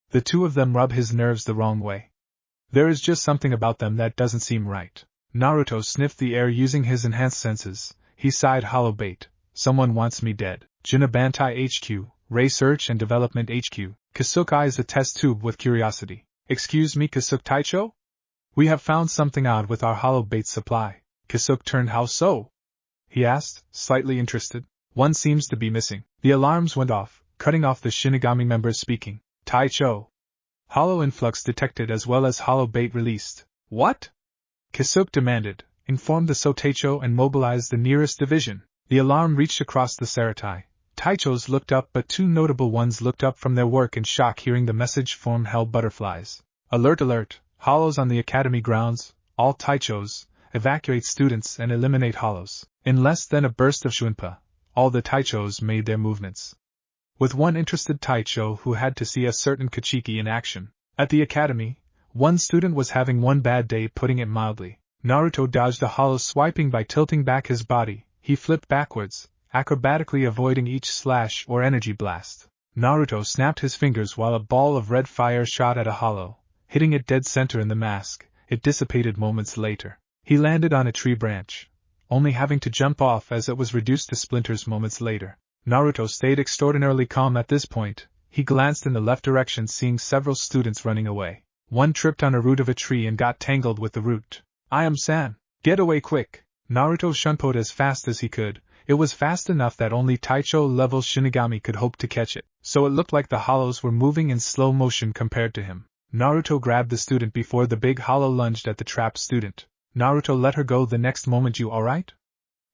The two of them rub his nerves the wrong way. There is just something about them that doesn't seem right. Naruto sniffed the air using his enhanced senses. He sighed. Hollow bait. Someone wants me dead. Jinabantai HQ, Research and Development HQ. Kasuke eyes the test tube with curiosity. Excuse me, Kasuke Taicho? We have found something odd with our hollow bait supply. Kasuke turned. How so? He asked, slightly interested. One seems to be missing. The alarms went off, cutting off the Shinigami members speaking. Taicho. Hollow influx detected as well as hollow bait released. What? Kasuke demanded. Inform the Soteicho and mobilize the nearest division. The alarm reached across the Saratai. Taichos looked up, but two notable ones looked up from their work in shock hearing the message form hell butterflies. Alert alert, hollows on the academy grounds, all Taichos, evacuate students and eliminate hollows. In less than a burst of shunpa, all the Taichos made their movements. With one interested Taicho who had to see a certain Kachiki in action. At the academy, one student was having one bad day, putting it mildly. Naruto dodged a hollow swiping by tilting back his body. He flipped backwards, acrobatically avoiding each slash or energy blast. Naruto snapped his fingers while a ball of red fire shot at a hollow, hitting it dead center in the mask. It dissipated moments later. He landed on a tree branch, only having to jump off as it was reduced to splinters moments later. Naruto stayed extraordinarily calm at this point. He glanced in the left direction, seeing several students running away. One tripped on a root of a tree and got tangled with the root. "I am San! Get away quick!" Naruto shunpoed as fast as he could. It was fast enough that only Taicho-level Shinigami could hope to catch it, so it looked like the hollows were moving in slow motion compared to him. Naruto grabbed the student before the big hollow lunged at the trapped student. Naruto let her go the next moment. "You alright?"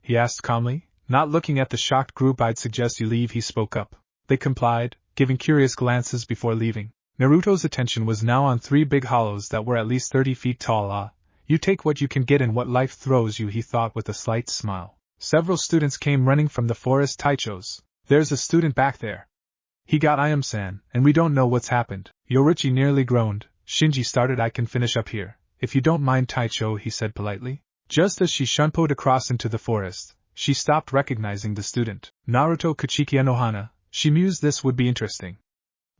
he asked calmly. Not looking at the shocked group. "I'd suggest you leave," he spoke up. They complied, giving curious glances before leaving. Naruto's attention was now on three big hollows that were at least 30 feet tall. You take what you can get and what life throws you, he thought with a slight smile. Several students came running from the forest. "Taichos, there's a student back there. He got Iam-san, and we don't know what's happened." Yorichi nearly groaned. Shinji started. "I can finish up here, if you don't mind, Taicho," he said politely. Just as she shunpoed across into the forest, she stopped, recognizing the student. Naruto Kachiki Anohana, she mused, this would be interesting.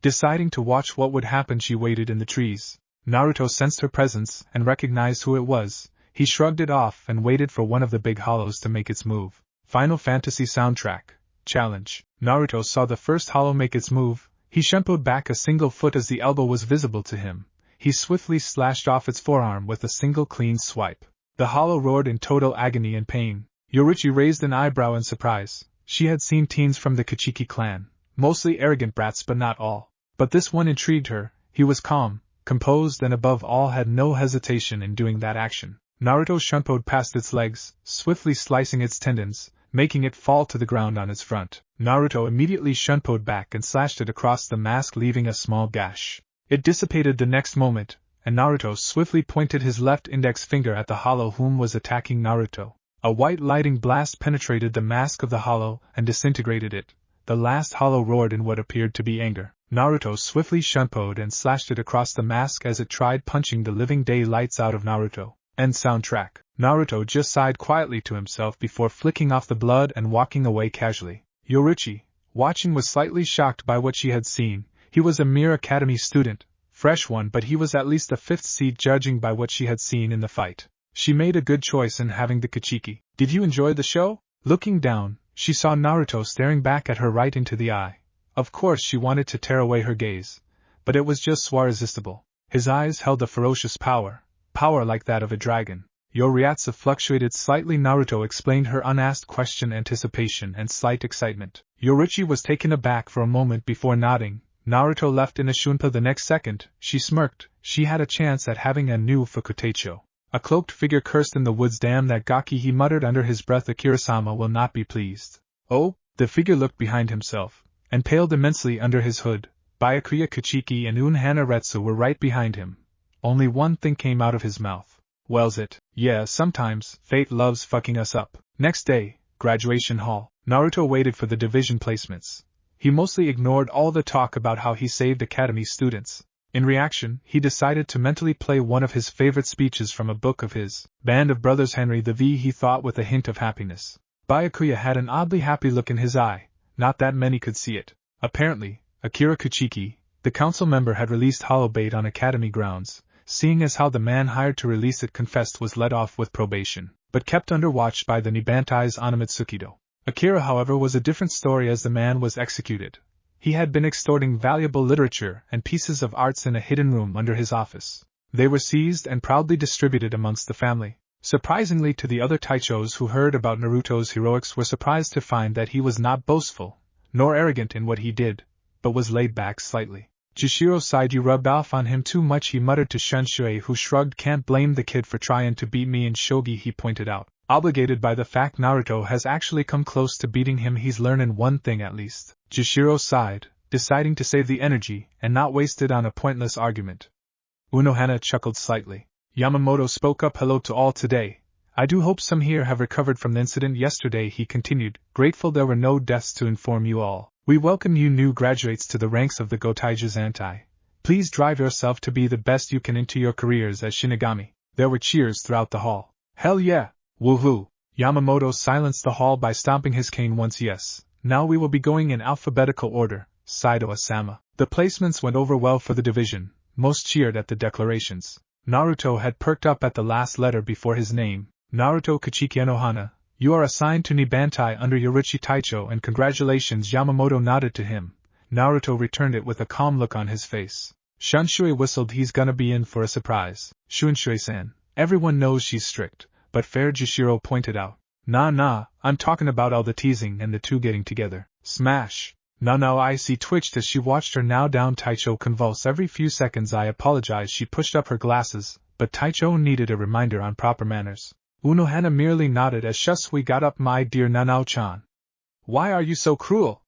Deciding to watch what would happen, she waited in the trees. Naruto sensed her presence and recognized who it was. He shrugged it off and waited for one of the big hollows to make its move. Final Fantasy soundtrack. Challenge. Naruto saw the first hollow make its move. He shunpoed back a single foot as the elbow was visible to him. He swiftly slashed off its forearm with a single clean swipe. The hollow roared in total agony and pain. Yorichi raised an eyebrow in surprise. She had seen teens from the Kachiki clan, mostly arrogant brats but not all. But this one intrigued her. He was calm, composed, and above all had no hesitation in doing that action. Naruto shunpoed past its legs, swiftly slicing its tendons, making it fall to the ground on its front. Naruto immediately shunpoed back and slashed it across the mask, leaving a small gash. It dissipated the next moment, and Naruto swiftly pointed his left index finger at the hollow whom was attacking Naruto. A white lighting blast penetrated the mask of the hollow and disintegrated it. The last hollow roared in what appeared to be anger. Naruto swiftly shunpoed and slashed it across the mask as it tried punching the living daylights out of Naruto. End soundtrack. Naruto just sighed quietly to himself before flicking off the blood and walking away casually. Yorichi, watching, was slightly shocked by what she had seen. He was a mere academy student, fresh one, but he was at least a fifth seed judging by what she had seen in the fight. She made a good choice in having the Kachiki. "Did you enjoy the show?" Looking down, she saw Naruto staring back at her right into the eye. Of course she wanted to tear away her gaze, but it was just so irresistible. His eyes held a ferocious power like that of a dragon. Yoriatsu fluctuated slightly. Naruto explained her unasked question, anticipation and slight excitement. Yorichi was taken aback for a moment before nodding. Naruto left in a shunpa the next second. She smirked. She had a chance at having a new Fukuteicho. A cloaked figure cursed in the woods. "Damn that Gaki," he muttered under his breath. "Akira-sama will not be pleased." "Oh?" The figure looked behind himself, and paled immensely under his hood. Byakuya Kachiki and Unhanaretsu were right behind him. Only one thing came out of his mouth. "Well's it? Yeah, sometimes fate loves fucking us up." Next day, graduation hall. Naruto waited for the division placements. He mostly ignored all the talk about how he saved academy students. In reaction, he decided to mentally play one of his favorite speeches from a book of his, Band of Brothers. Henry V, he thought with a hint of happiness. Byakuya had an oddly happy look in his eye. Not that many could see it. Apparently, Akira Kuchiki, the council member, had released hollow bait on academy grounds, seeing as how the man hired to release it confessed was let off with probation, but kept under watch by the Nibantai's Onimitsukido. Akira, however, was a different story as the man was executed. He had been extorting valuable literature and pieces of arts in a hidden room under his office. They were seized and proudly distributed amongst the family. Surprisingly to the other Taichos who heard about Naruto's heroics, were surprised to find that he was not boastful, nor arrogant in what he did, but was laid back slightly. Jushiro sighed. "You rubbed off on him too much," he muttered to Shunshui, who shrugged. "Can't blame the kid for trying to beat me in shogi," he pointed out. Obligated by the fact Naruto has actually come close to beating him, he's learning one thing at least. Jushiro sighed, deciding to save the energy and not waste it on a pointless argument. Unohana chuckled slightly. Yamamoto spoke up. Hello to all today. I do hope some here have recovered from the incident yesterday, he continued, grateful there were no deaths to inform you all. We welcome you new graduates to the ranks of the Gotaija Zantai. Please drive yourself to be the best you can into your careers as Shinigami. There were cheers throughout the hall. Hell yeah! Woohoo! Yamamoto silenced the hall by stomping his cane once. Yes, now we will be going in alphabetical order, Saido-sama. The placements went over well for the division. Most cheered at the declarations. Naruto had perked up at the last letter before his name. Naruto Kachiki Unohana, you are assigned to Nibantai under Yorichi Taicho, and congratulations. Yamamoto nodded to him. Naruto returned it with a calm look on his face. Shunshui whistled. He's gonna be in for a surprise. Shunshui-san, everyone knows she's strict, but fair, Jushiro pointed out. Nah, I'm talking about all the teasing and the two getting together. Smash! Now Icy twitched as she watched her now down Taicho convulse every few seconds. I apologize. She pushed up her glasses, but Taicho needed a reminder on proper manners. Unohana merely nodded as Shusui got up. My dear Nanao-chan. Why are you so cruel?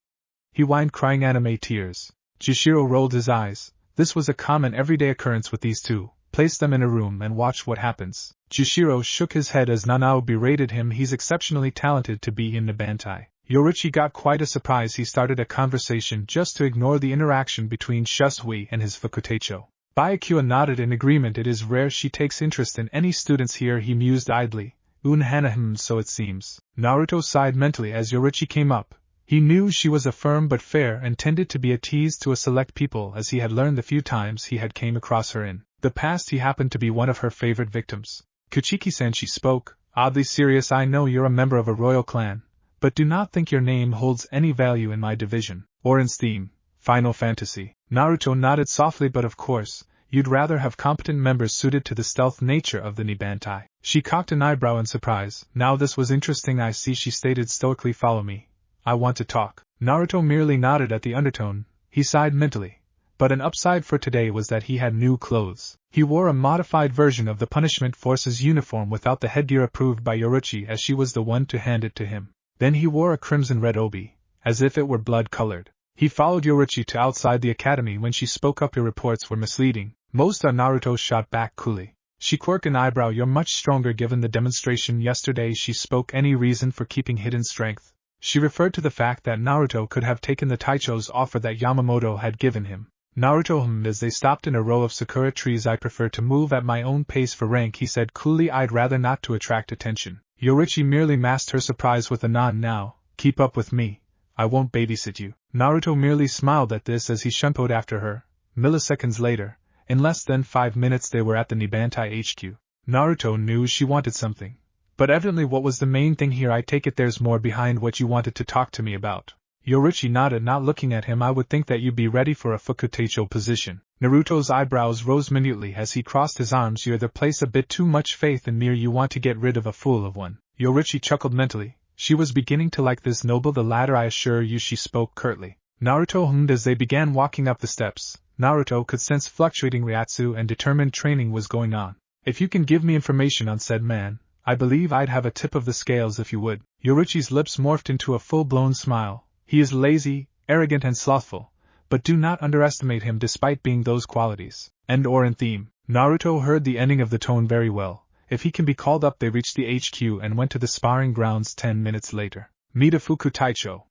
He whined, crying anime tears. Jushiro rolled his eyes. This was a common everyday occurrence with these two. Place them in a room and watch what happens. Jushiro shook his head as Nanao berated him. He's exceptionally talented to be in Nibantai. Yorichi got quite a surprise. He started a conversation just to ignore the interaction between Shusui and his Fukuteicho. Byakuya nodded in agreement. It is rare she takes interest in any students here, he mused idly. Unohana, so it seems. Naruto sighed mentally as Yorichi came up. He knew she was a firm but fair and tended to be a tease to a select people, as he had learned the few times he had came across her in the past. He happened to be one of her favorite victims. Kuchiki-san, she spoke, oddly serious. I know you're a member of a royal clan, but do not think your name holds any value in my division, or in Steam, Final Fantasy. Naruto nodded softly. But of course, you'd rather have competent members suited to the stealth nature of the Nibantai. She cocked an eyebrow in surprise. Now this was interesting. I see, she stated stoically. Follow me. I want to talk. Naruto merely nodded at the undertone. He sighed mentally. But an upside for today was that he had new clothes. He wore a modified version of the Punishment Force's uniform without the headgear approved by Yorichi, as she was the one to hand it to him. Then he wore a crimson-red obi, as if it were blood-colored. He followed Yorichi to outside the academy. When she spoke up, your reports were misleading. Most are. Naruto shot back coolly. She quirked an eyebrow. You're much stronger given the demonstration yesterday. She spoke. Any reason for keeping hidden strength? She referred to the fact that Naruto could have taken the Taicho's offer that Yamamoto had given him. Naruto hummed as they stopped in a row of sakura trees. I prefer to move at my own pace for rank, he said coolly. I'd rather not to attract attention. Yorichi merely masked her surprise with a nod. Now, keep up with me. I won't babysit you. Naruto merely smiled at this as he shunpoed after her. Milliseconds later, in less than 5 minutes, they were at the Nibantai HQ. Naruto knew she wanted something. But evidently, what was the main thing here? I take it there's more behind what you wanted to talk to me about. Yorichi nodded, not looking at him. I would think that you'd be ready for a Fukuteicho position. Naruto's eyebrows rose minutely as he crossed his arms. You're there place a bit too much faith in me, or you want to get rid of a fool of one. Yorichi chuckled mentally. She was beginning to like this noble the latter, I assure you, she spoke curtly. Naruto hummed as they began walking up the steps. Naruto could sense fluctuating Ryatsu and determined training was going on. If you can give me information on said man, I believe I'd have a tip of the scales if you would. Yorichi's lips morphed into a full-blown smile. He is lazy, arrogant and slothful, but do not underestimate him despite being those qualities. End or in theme. Naruto heard the ending of the tone very well. If he can be called up. They reached the HQ and went to the sparring grounds 10 minutes later. Mida Fukuteicho.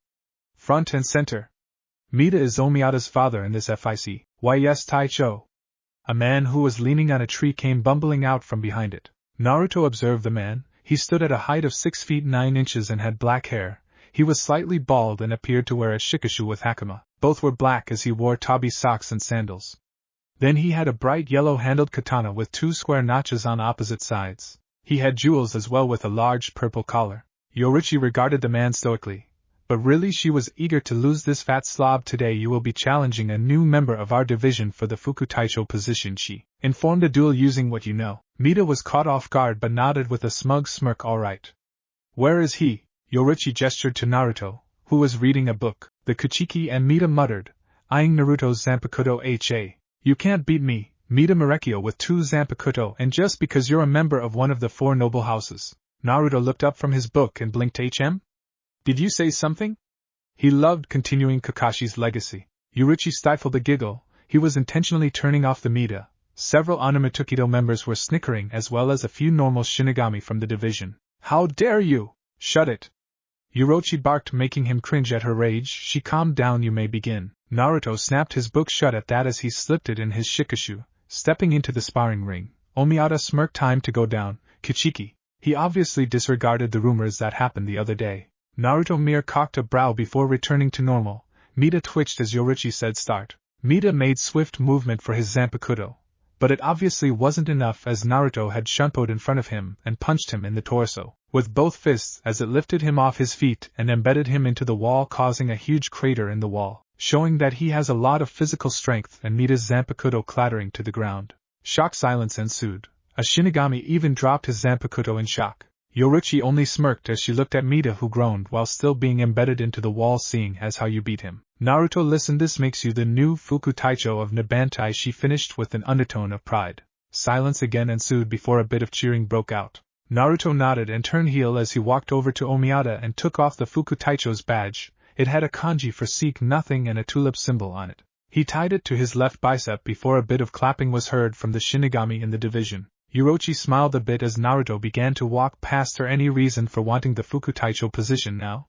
Front and center. Mida is Omiyata's father in this FIC. Why yes, Taicho. A man who was leaning on a tree came bumbling out from behind it. Naruto observed the man. He stood at a height of 6 feet 9 inches and had black hair. He was slightly bald and appeared to wear a shikishu with hakama. Both were black as he wore tabi socks and sandals. Then he had a bright yellow-handled katana with 2 square notches on opposite sides. He had jewels as well with a large purple collar. Yorichi regarded the man stoically. But really she was eager to lose this fat slob. Today you will be challenging a new member of our division for the Fukuteicho position, she informed. A duel using what you know. Mida was caught off guard but nodded with a smug smirk. All right. Where is he? Yorichi gestured to Naruto, who was reading a book. The Kuchiki and Mida muttered, eyeing Naruto's zanpakuto. You can't beat me, Mida Marekio, with 2 zanpakuto, and just because you're a member of one of the 4 noble houses. Naruto looked up from his book and blinked. Did you say something? He loved continuing Kakashi's legacy. Yorichi stifled a giggle. He was intentionally turning off the media. Several Onomatokido members were snickering as well as a few normal Shinigami from the division. How dare you! Shut it! Yorichi barked, making him cringe at her rage. She calmed down. You may begin. Naruto snapped his book shut at that as he slipped it in his shikashu, stepping into the sparring ring. Omiyata smirked. Time to go down, Kichiki. He obviously disregarded the rumors that happened the other day. Naruto mere cocked a brow before returning to normal. Mida twitched as Yorichi said start. Mida made swift movement for his zanpakuto, but it obviously wasn't enough as Naruto had shunpoed in front of him and punched him in the torso with both fists as it lifted him off his feet and embedded him into the wall, causing a huge crater in the wall, showing that he has a lot of physical strength, and Mida's zanpakuto clattering to the ground. Shock silence ensued. A Shinigami even dropped his zanpakuto in shock. Yorichi only smirked as she looked at Mida, who groaned while still being embedded into the wall. Seeing as how you beat him, Naruto, listen, this makes you the new Fuku Taicho of Nibantai, she finished with an undertone of pride. Silence again ensued before a bit of cheering broke out. Naruto nodded and turned heel as he walked over to Omiyata and took off the Fuku Taicho's badge. It had a kanji for seek nothing and a tulip symbol on it. He tied it to his left bicep before a bit of clapping was heard from the Shinigami in the division. Yorichi smiled a bit as Naruto began to walk past her. Any reason for wanting the Fuku Taicho position now?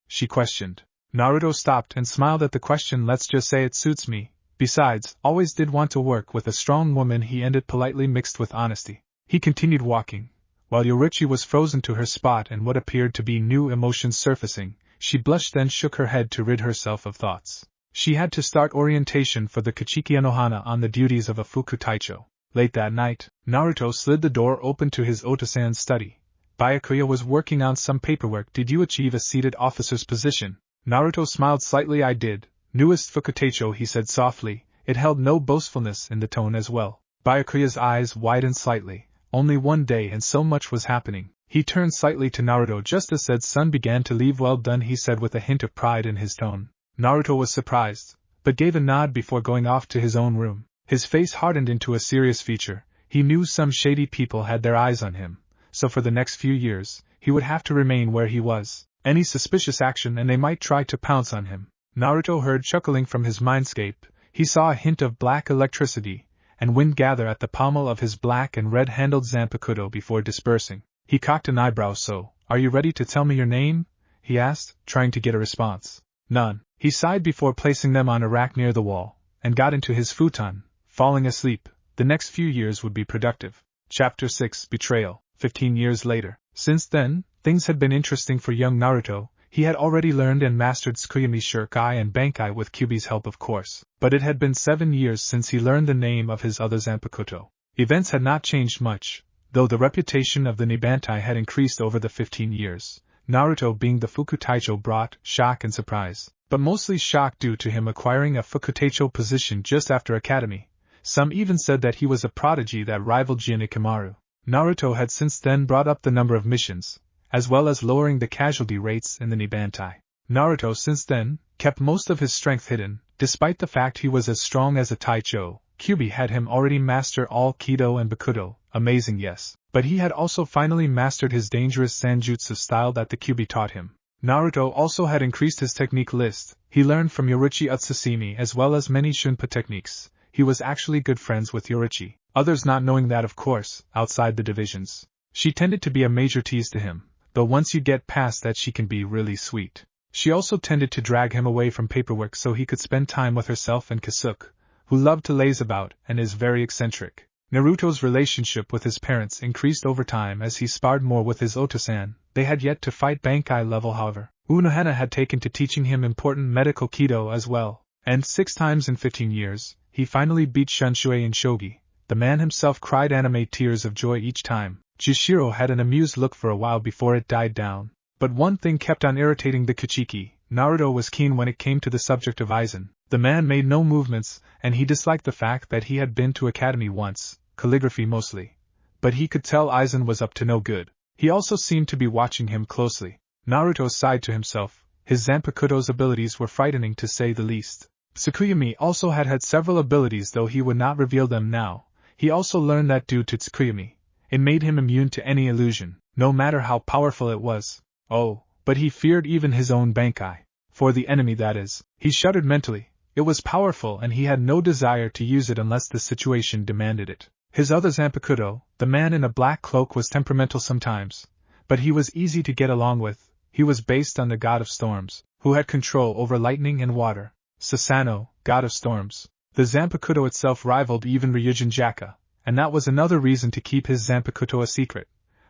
She questioned. Naruto stopped and smiled at the question. Let's just say it suits me. Besides, always did want to work with a strong woman, he ended politely mixed with honesty. He continued walking. While Yorichi was frozen to her spot and what appeared to be new emotions surfacing, she blushed then shook her head to rid herself of thoughts. She had to start orientation for the Kichiki Anohana on the duties of a Fuku Taicho. Late that night, Naruto slid the door open to his Otosan's study. Byakuya was working on some paperwork. Did you achieve a seated officer's position? Naruto smiled slightly. I did. Newest Fuku Taicho, he said softly. It held no boastfulness in the tone as well. Byakuya's eyes widened slightly. Only one day and so much was happening. He turned slightly to Naruto just as said son began to leave. Well done, he said with a hint of pride in his tone. Naruto was surprised, but gave a nod before going off to his own room. His face hardened into a serious feature. He knew some shady people had their eyes on him, so for the next few years, he would have to remain where he was. Any suspicious action and they might try to pounce on him. Naruto heard chuckling from his mindscape. He saw a hint of black electricity and wind gather at the pommel of his black and red-handled zanpakuto before dispersing. He cocked an eyebrow. So, are you ready to tell me your name? He asked, trying to get a response. None. He sighed before placing them on a rack near the wall, and got into his futon, falling asleep. The next few years would be productive. Chapter 6 Betrayal. 15 years later. Since then, things had been interesting for young Naruto. He had already learned and mastered Tsukuyomi Shurikai and Bankai with Kyuubi's help, of course, but it had been 7 years since he learned the name of his other zanpakuto. Events had not changed much, though the reputation of the Nibantai had increased over the 15 years. Naruto being the Fuku Taicho brought shock and surprise, but mostly shock due to him acquiring a Fuku Taicho position just after academy. Some even said that he was a prodigy that rivaled Jiannikimaru. Naruto had since then brought up the number of missions, as well as lowering the casualty rates in the Nibantai. Naruto since then kept most of his strength hidden, despite the fact he was as strong as a Taicho. Kyuubi had him already master all Kido and Bakuto, amazing yes, but he had also finally mastered his dangerous Sanjutsu style that the Kyuubi taught him. Naruto also had increased his technique list. He learned from Yorichi Utsusimi as well as many Shunpa techniques. He was actually good friends with Yorichi, others not knowing that of course, outside the divisions. She tended to be a major tease to him, though once you get past that she can be really sweet. She also tended to drag him away from paperwork so he could spend time with herself and Kasuke, who loved to laze about and is very eccentric. Naruto's relationship with his parents increased over time as he sparred more with his Otosan. They had yet to fight Bankai level, however. Unohana had taken to teaching him important medical Kido as well, and 6 times in 15 years, he finally beat Shunshui in shogi. The man himself cried anime tears of joy each time. Jushiro had an amused look for a while before it died down. But one thing kept on irritating the Kichiki. Naruto was keen when it came to the subject of Aizen. The man made no movements, and he disliked the fact that he had been to academy once, calligraphy mostly. But he could tell Aizen was up to no good. He also seemed to be watching him closely. Naruto sighed to himself. His Zanpakuto's abilities were frightening to say the least. Tsukuyomi also had several abilities, though he would not reveal them now. He also learned that due to Tsukuyomi, it made him immune to any illusion. no matter how powerful it was. Oh, but he feared even his own bankai. For the enemy, that is. He shuddered mentally. It was powerful and he had no desire to use it unless the situation demanded it. His other zanpakuto, the man in a black cloak, was temperamental sometimes, but he was easy to get along with. He was based on the god of storms, who had control over lightning and water. Susanoo, god of storms. The zanpakuto itself rivaled even Ryujin Jaka, and that was another reason to keep his zanpakuto a secret.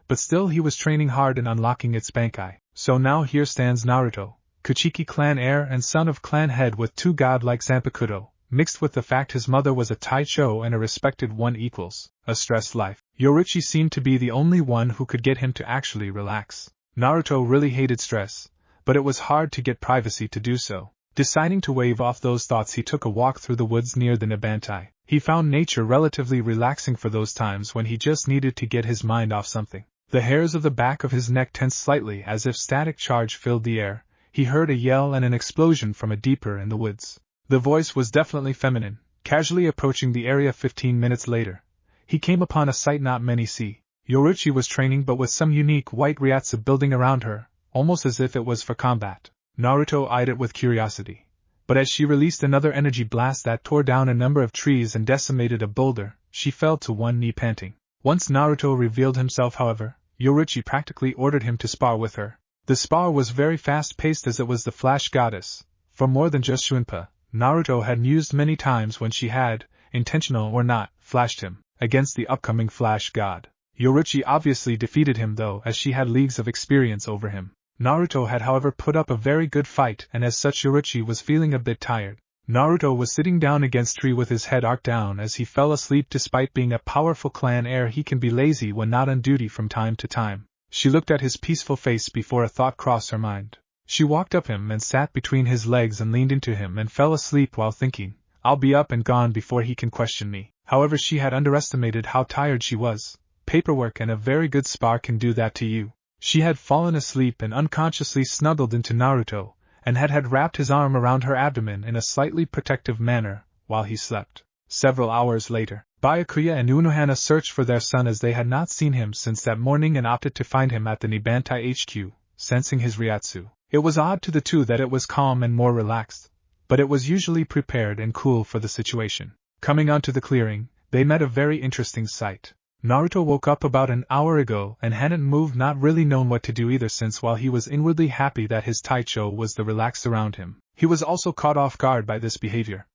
But still he was training hard in unlocking its bankai. So now here stands Naruto, Kuchiki clan heir and son of clan head with 2 godlike zanpakuto, mixed with the fact his mother was a Taicho and a respected one equals a stressed life. Yoruichi seemed to be the only one who could get him to actually relax. Naruto really hated stress, but it was hard to get privacy to do so. Deciding to wave off those thoughts, he took a walk through the woods near the Nibantai. He found nature relatively relaxing for those times when he just needed to get his mind off something. The hairs of the back of his neck tensed slightly as if static charge filled the air. He heard a yell and an explosion from a deeper in the woods. The voice was definitely feminine. Casually approaching the area 15 minutes later, he came upon a sight not many see. Yoruichi was training, but with some unique white ryatsu building around her, almost as if it was for combat. Naruto eyed it with curiosity, but as she released another energy blast that tore down a number of trees and decimated a boulder, she fell to one knee panting. Once Naruto revealed himself, however, Yoruichi practically ordered him to spar with her. The spar was very fast-paced as it was the Flash Goddess. For more than just Shunpa, Naruto had used many times when she had, intentional or not, flashed him against the upcoming Flash God. Yoruichi obviously defeated him though, as she had leagues of experience over him. Naruto had however put up a very good fight, and as such Yoruichi was feeling a bit tired. Naruto was sitting down against a tree with his head arched down as he fell asleep. Despite being a powerful clan heir, he can be lazy when not on duty from time to time. She looked at his peaceful face before a thought crossed her mind. She walked up him and sat between his legs and leaned into him and fell asleep while thinking, I'll be up and gone before he can question me. However, she had underestimated how tired she was. Paperwork and a very good spar can do that to you. She had fallen asleep and unconsciously snuggled into Naruto, and had wrapped his arm around her abdomen in a slightly protective manner while he slept. Several hours later, Byakuya and Unohana searched for their son as they had not seen him since that morning and opted to find him at the Nibantai HQ, sensing his ryatsu. It was odd to the two that it was calm and more relaxed, but it was usually prepared and cool for the situation. Coming onto the clearing, they met a very interesting sight. Naruto woke up about an hour ago and hadn't moved, not really known what to do either, since while he was inwardly happy that his Taicho was the relaxed around him, he was also caught off guard by this behavior.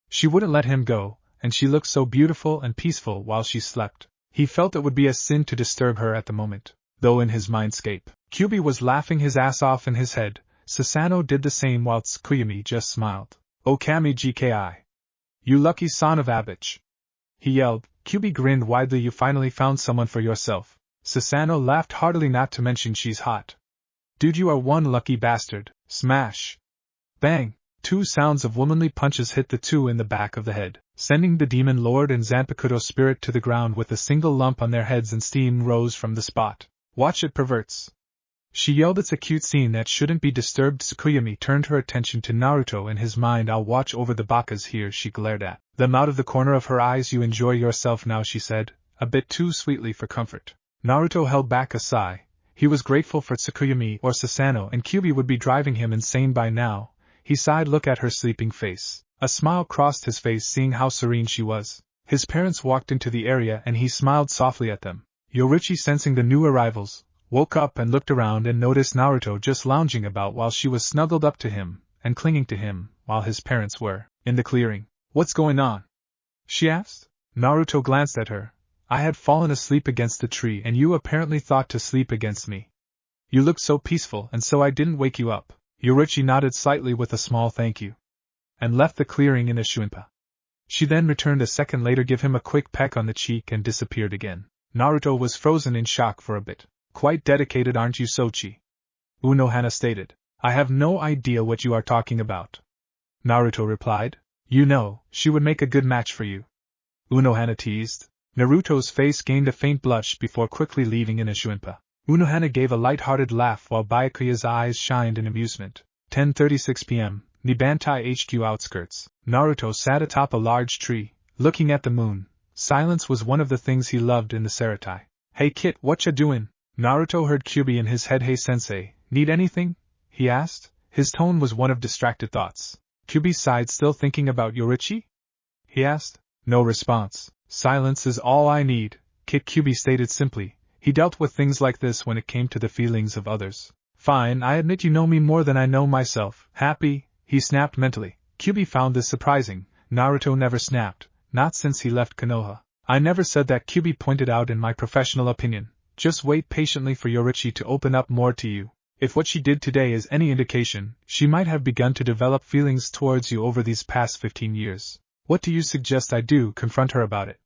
She wouldn't let him go, and she looked so beautiful and peaceful while she slept. He felt it would be a sin to disturb her at the moment, though in his mindscape, Kyubi was laughing his ass off in his head. Susanoo did the same while Tsukuyumi just smiled. Okami GKI. You lucky son of a bitch, he yelled. Kyubi grinned widely. You finally found someone for yourself. Susanoo laughed heartily, not to mention she's hot. Dude, you are one lucky bastard. Smash. Bang. 2 sounds of womanly punches hit the two in the back of the head, sending the demon lord and Zanpakuto spirit to the ground with a single lump on their heads, and steam rose from the spot. Watch it, perverts. She yelled. It's a cute scene that shouldn't be disturbed. Tsukuyumi turned her attention to Naruto. In his mind, I'll watch over the bakas here. She glared at them out of the corner of her eyes. You enjoy yourself now, she said, a bit too sweetly for comfort. Naruto held back a sigh. He was grateful for Tsukuyumi or Susanoo, and Kyubi would be driving him insane by now. He sighed. Look at her sleeping face. A smile crossed his face seeing how serene she was. His parents walked into the area and he smiled softly at them. Yoruichi, sensing the new arrivals, woke up and looked around and noticed Naruto just lounging about while she was snuggled up to him and clinging to him while his parents were in the clearing. What's going on? She asked. Naruto glanced at her. I had fallen asleep against the tree and you apparently thought to sleep against me. You looked so peaceful and so I didn't wake you up. Yoruichi nodded slightly with a small thank you, and left the clearing in a shunpa. She then returned a second later, gave him a quick peck on the cheek and disappeared again. Naruto was frozen in shock for a bit. Quite dedicated, aren't you, Sochi? Unohana stated. I have no idea what you are talking about. Naruto replied. You know, she would make a good match for you. Unohana teased. Naruto's face gained a faint blush before quickly leaving in a shunpa. Unohana gave a light-hearted laugh while Byakuya's eyes shined in amusement. 10:36 p.m., Nibantai HQ outskirts. Naruto sat atop a large tree, looking at the moon. Silence was one of the things he loved in the Saratai. Hey kid, what ya doin'? Naruto heard Kyubi in his head. Hey sensei, need anything? He asked. His tone was one of distracted thoughts. Kyubi sighed, still thinking about Yorichi? He asked. No response. Silence is all I need, Kid Kyubi stated simply. He dealt with things like this when it came to the feelings of others. Fine, I admit you know me more than I know myself. Happy? He snapped mentally. Kyubi found this surprising. Naruto never snapped, not since he left Konoha. I never said that, Kyubi pointed out. In my professional opinion, just wait patiently for Yorichi to open up more to you. If what she did today is any indication, she might have begun to develop feelings towards you over these past 15 years. What do you suggest I do? Confront her about it?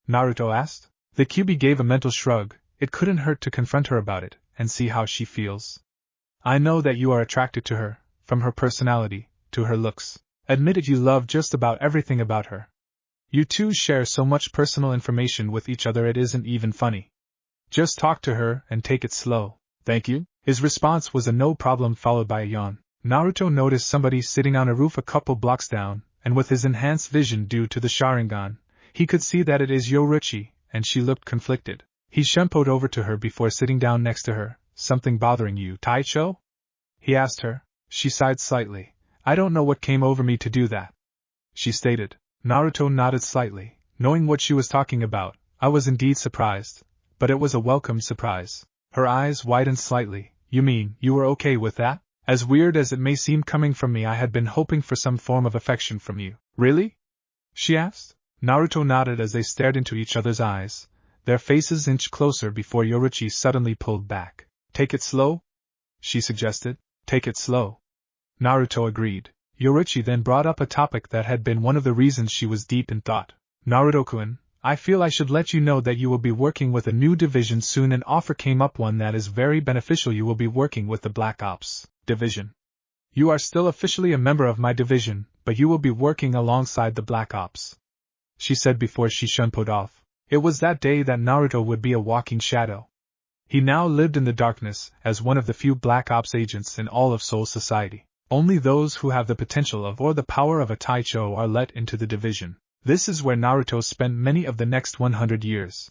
Naruto asked. The Kyubi gave a mental shrug. It couldn't hurt to confront her about it, and see how she feels. I know that you are attracted to her, from her personality, to her looks. Admit it, you love just about everything about her. You two share so much personal information with each other it isn't even funny. Just talk to her and take it slow. Thank you? His response was a no problem followed by a yawn. Naruto noticed somebody sitting on a roof a couple blocks down, and with his enhanced vision due to the Sharingan, he could see that it is Yorichi, and she looked conflicted. He shunpoed over to her before sitting down next to her. Something bothering you, Taicho? He asked her. She sighed slightly. I don't know what came over me to do that, she stated. Naruto nodded slightly. Knowing what she was talking about, I was indeed surprised, but it was a welcome surprise. Her eyes widened slightly. You mean, you were okay with that? As weird as it may seem coming from me, I had been hoping for some form of affection from you. Really? She asked. Naruto nodded as they stared into each other's eyes. Their faces inched closer before Yorichi suddenly pulled back. Take it slow? She suggested. Take it slow. Naruto agreed. Yorichi then brought up a topic that had been one of the reasons she was deep in thought. Naruto-kun, I feel I should let you know that you will be working with a new division soon. An offer came up, one that is very beneficial. You will be working with the Black Ops division. You are still officially a member of my division, but you will be working alongside the Black Ops, she said before she shunpoed off. It was that day that Naruto would be a walking shadow. He now lived in the darkness, as one of the few Black Ops agents in all of Soul Society. Only those who have the potential of or the power of a Taicho are let into the division. This is where Naruto spent many of the next 100 years,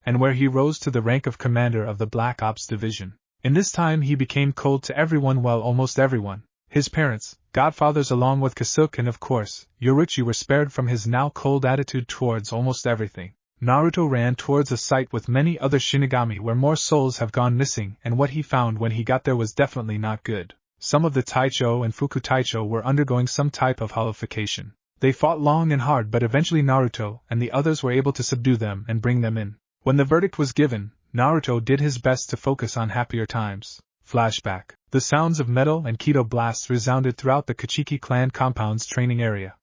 and where he rose to the rank of commander of the Black Ops division. In this time he became cold to everyone, well, almost everyone. His parents, godfathers along with Kasuke and of course, Yorichi were spared from his now cold attitude towards almost everything. Naruto ran towards a site with many other Shinigami where more souls have gone missing, and what he found when he got there was definitely not good. Some of the Taicho and Fuku Taicho were undergoing some type of holification. They fought long and hard, but eventually Naruto and the others were able to subdue them and bring them in. When the verdict was given, Naruto did his best to focus on happier times. Flashback. The sounds of metal and Kido blasts resounded throughout the Kachiki clan compound's training area.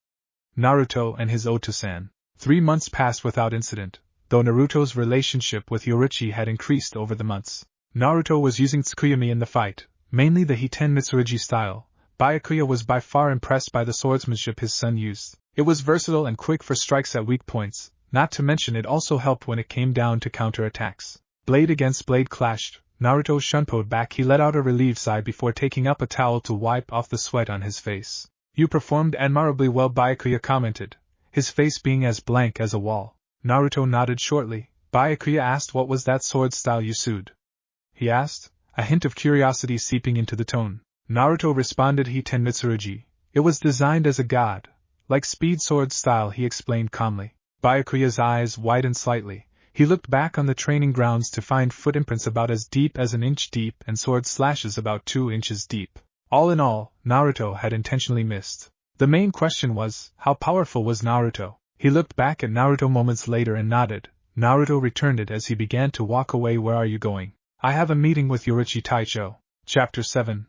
Naruto and his Oto-san. 3 months passed without incident, though Naruto's relationship with Yorichi had increased over the months. Naruto was using Tsukuyami in the fight, mainly the Hiten Mitsurugi style. Byakuya was by far impressed by the swordsmanship his son used. It was versatile and quick for strikes at weak points, not to mention it also helped when it came down to counter-attacks. Blade against blade clashed. Naruto shunpoed back. He let out a relieved sigh before taking up a towel to wipe off the sweat on his face. You performed admirably well, Byakuya commented, his face being as blank as a wall. Naruto nodded shortly. Byakuya asked, what was that sword style you used? He asked, a hint of curiosity seeping into the tone. Naruto responded, Hiten Mitsurugi. It was designed as a god, like speed sword style, he explained calmly. Byakuya's eyes widened slightly. He looked back on the training grounds to find footprints about as deep as an inch deep and sword slashes about 2 inches deep. All in all, Naruto had intentionally missed. The main question was, how powerful was Naruto? He looked back at Naruto moments later and nodded. Naruto returned it as he began to walk away. Where are you going? I have a meeting with Yorichi Taicho. Chapter 7.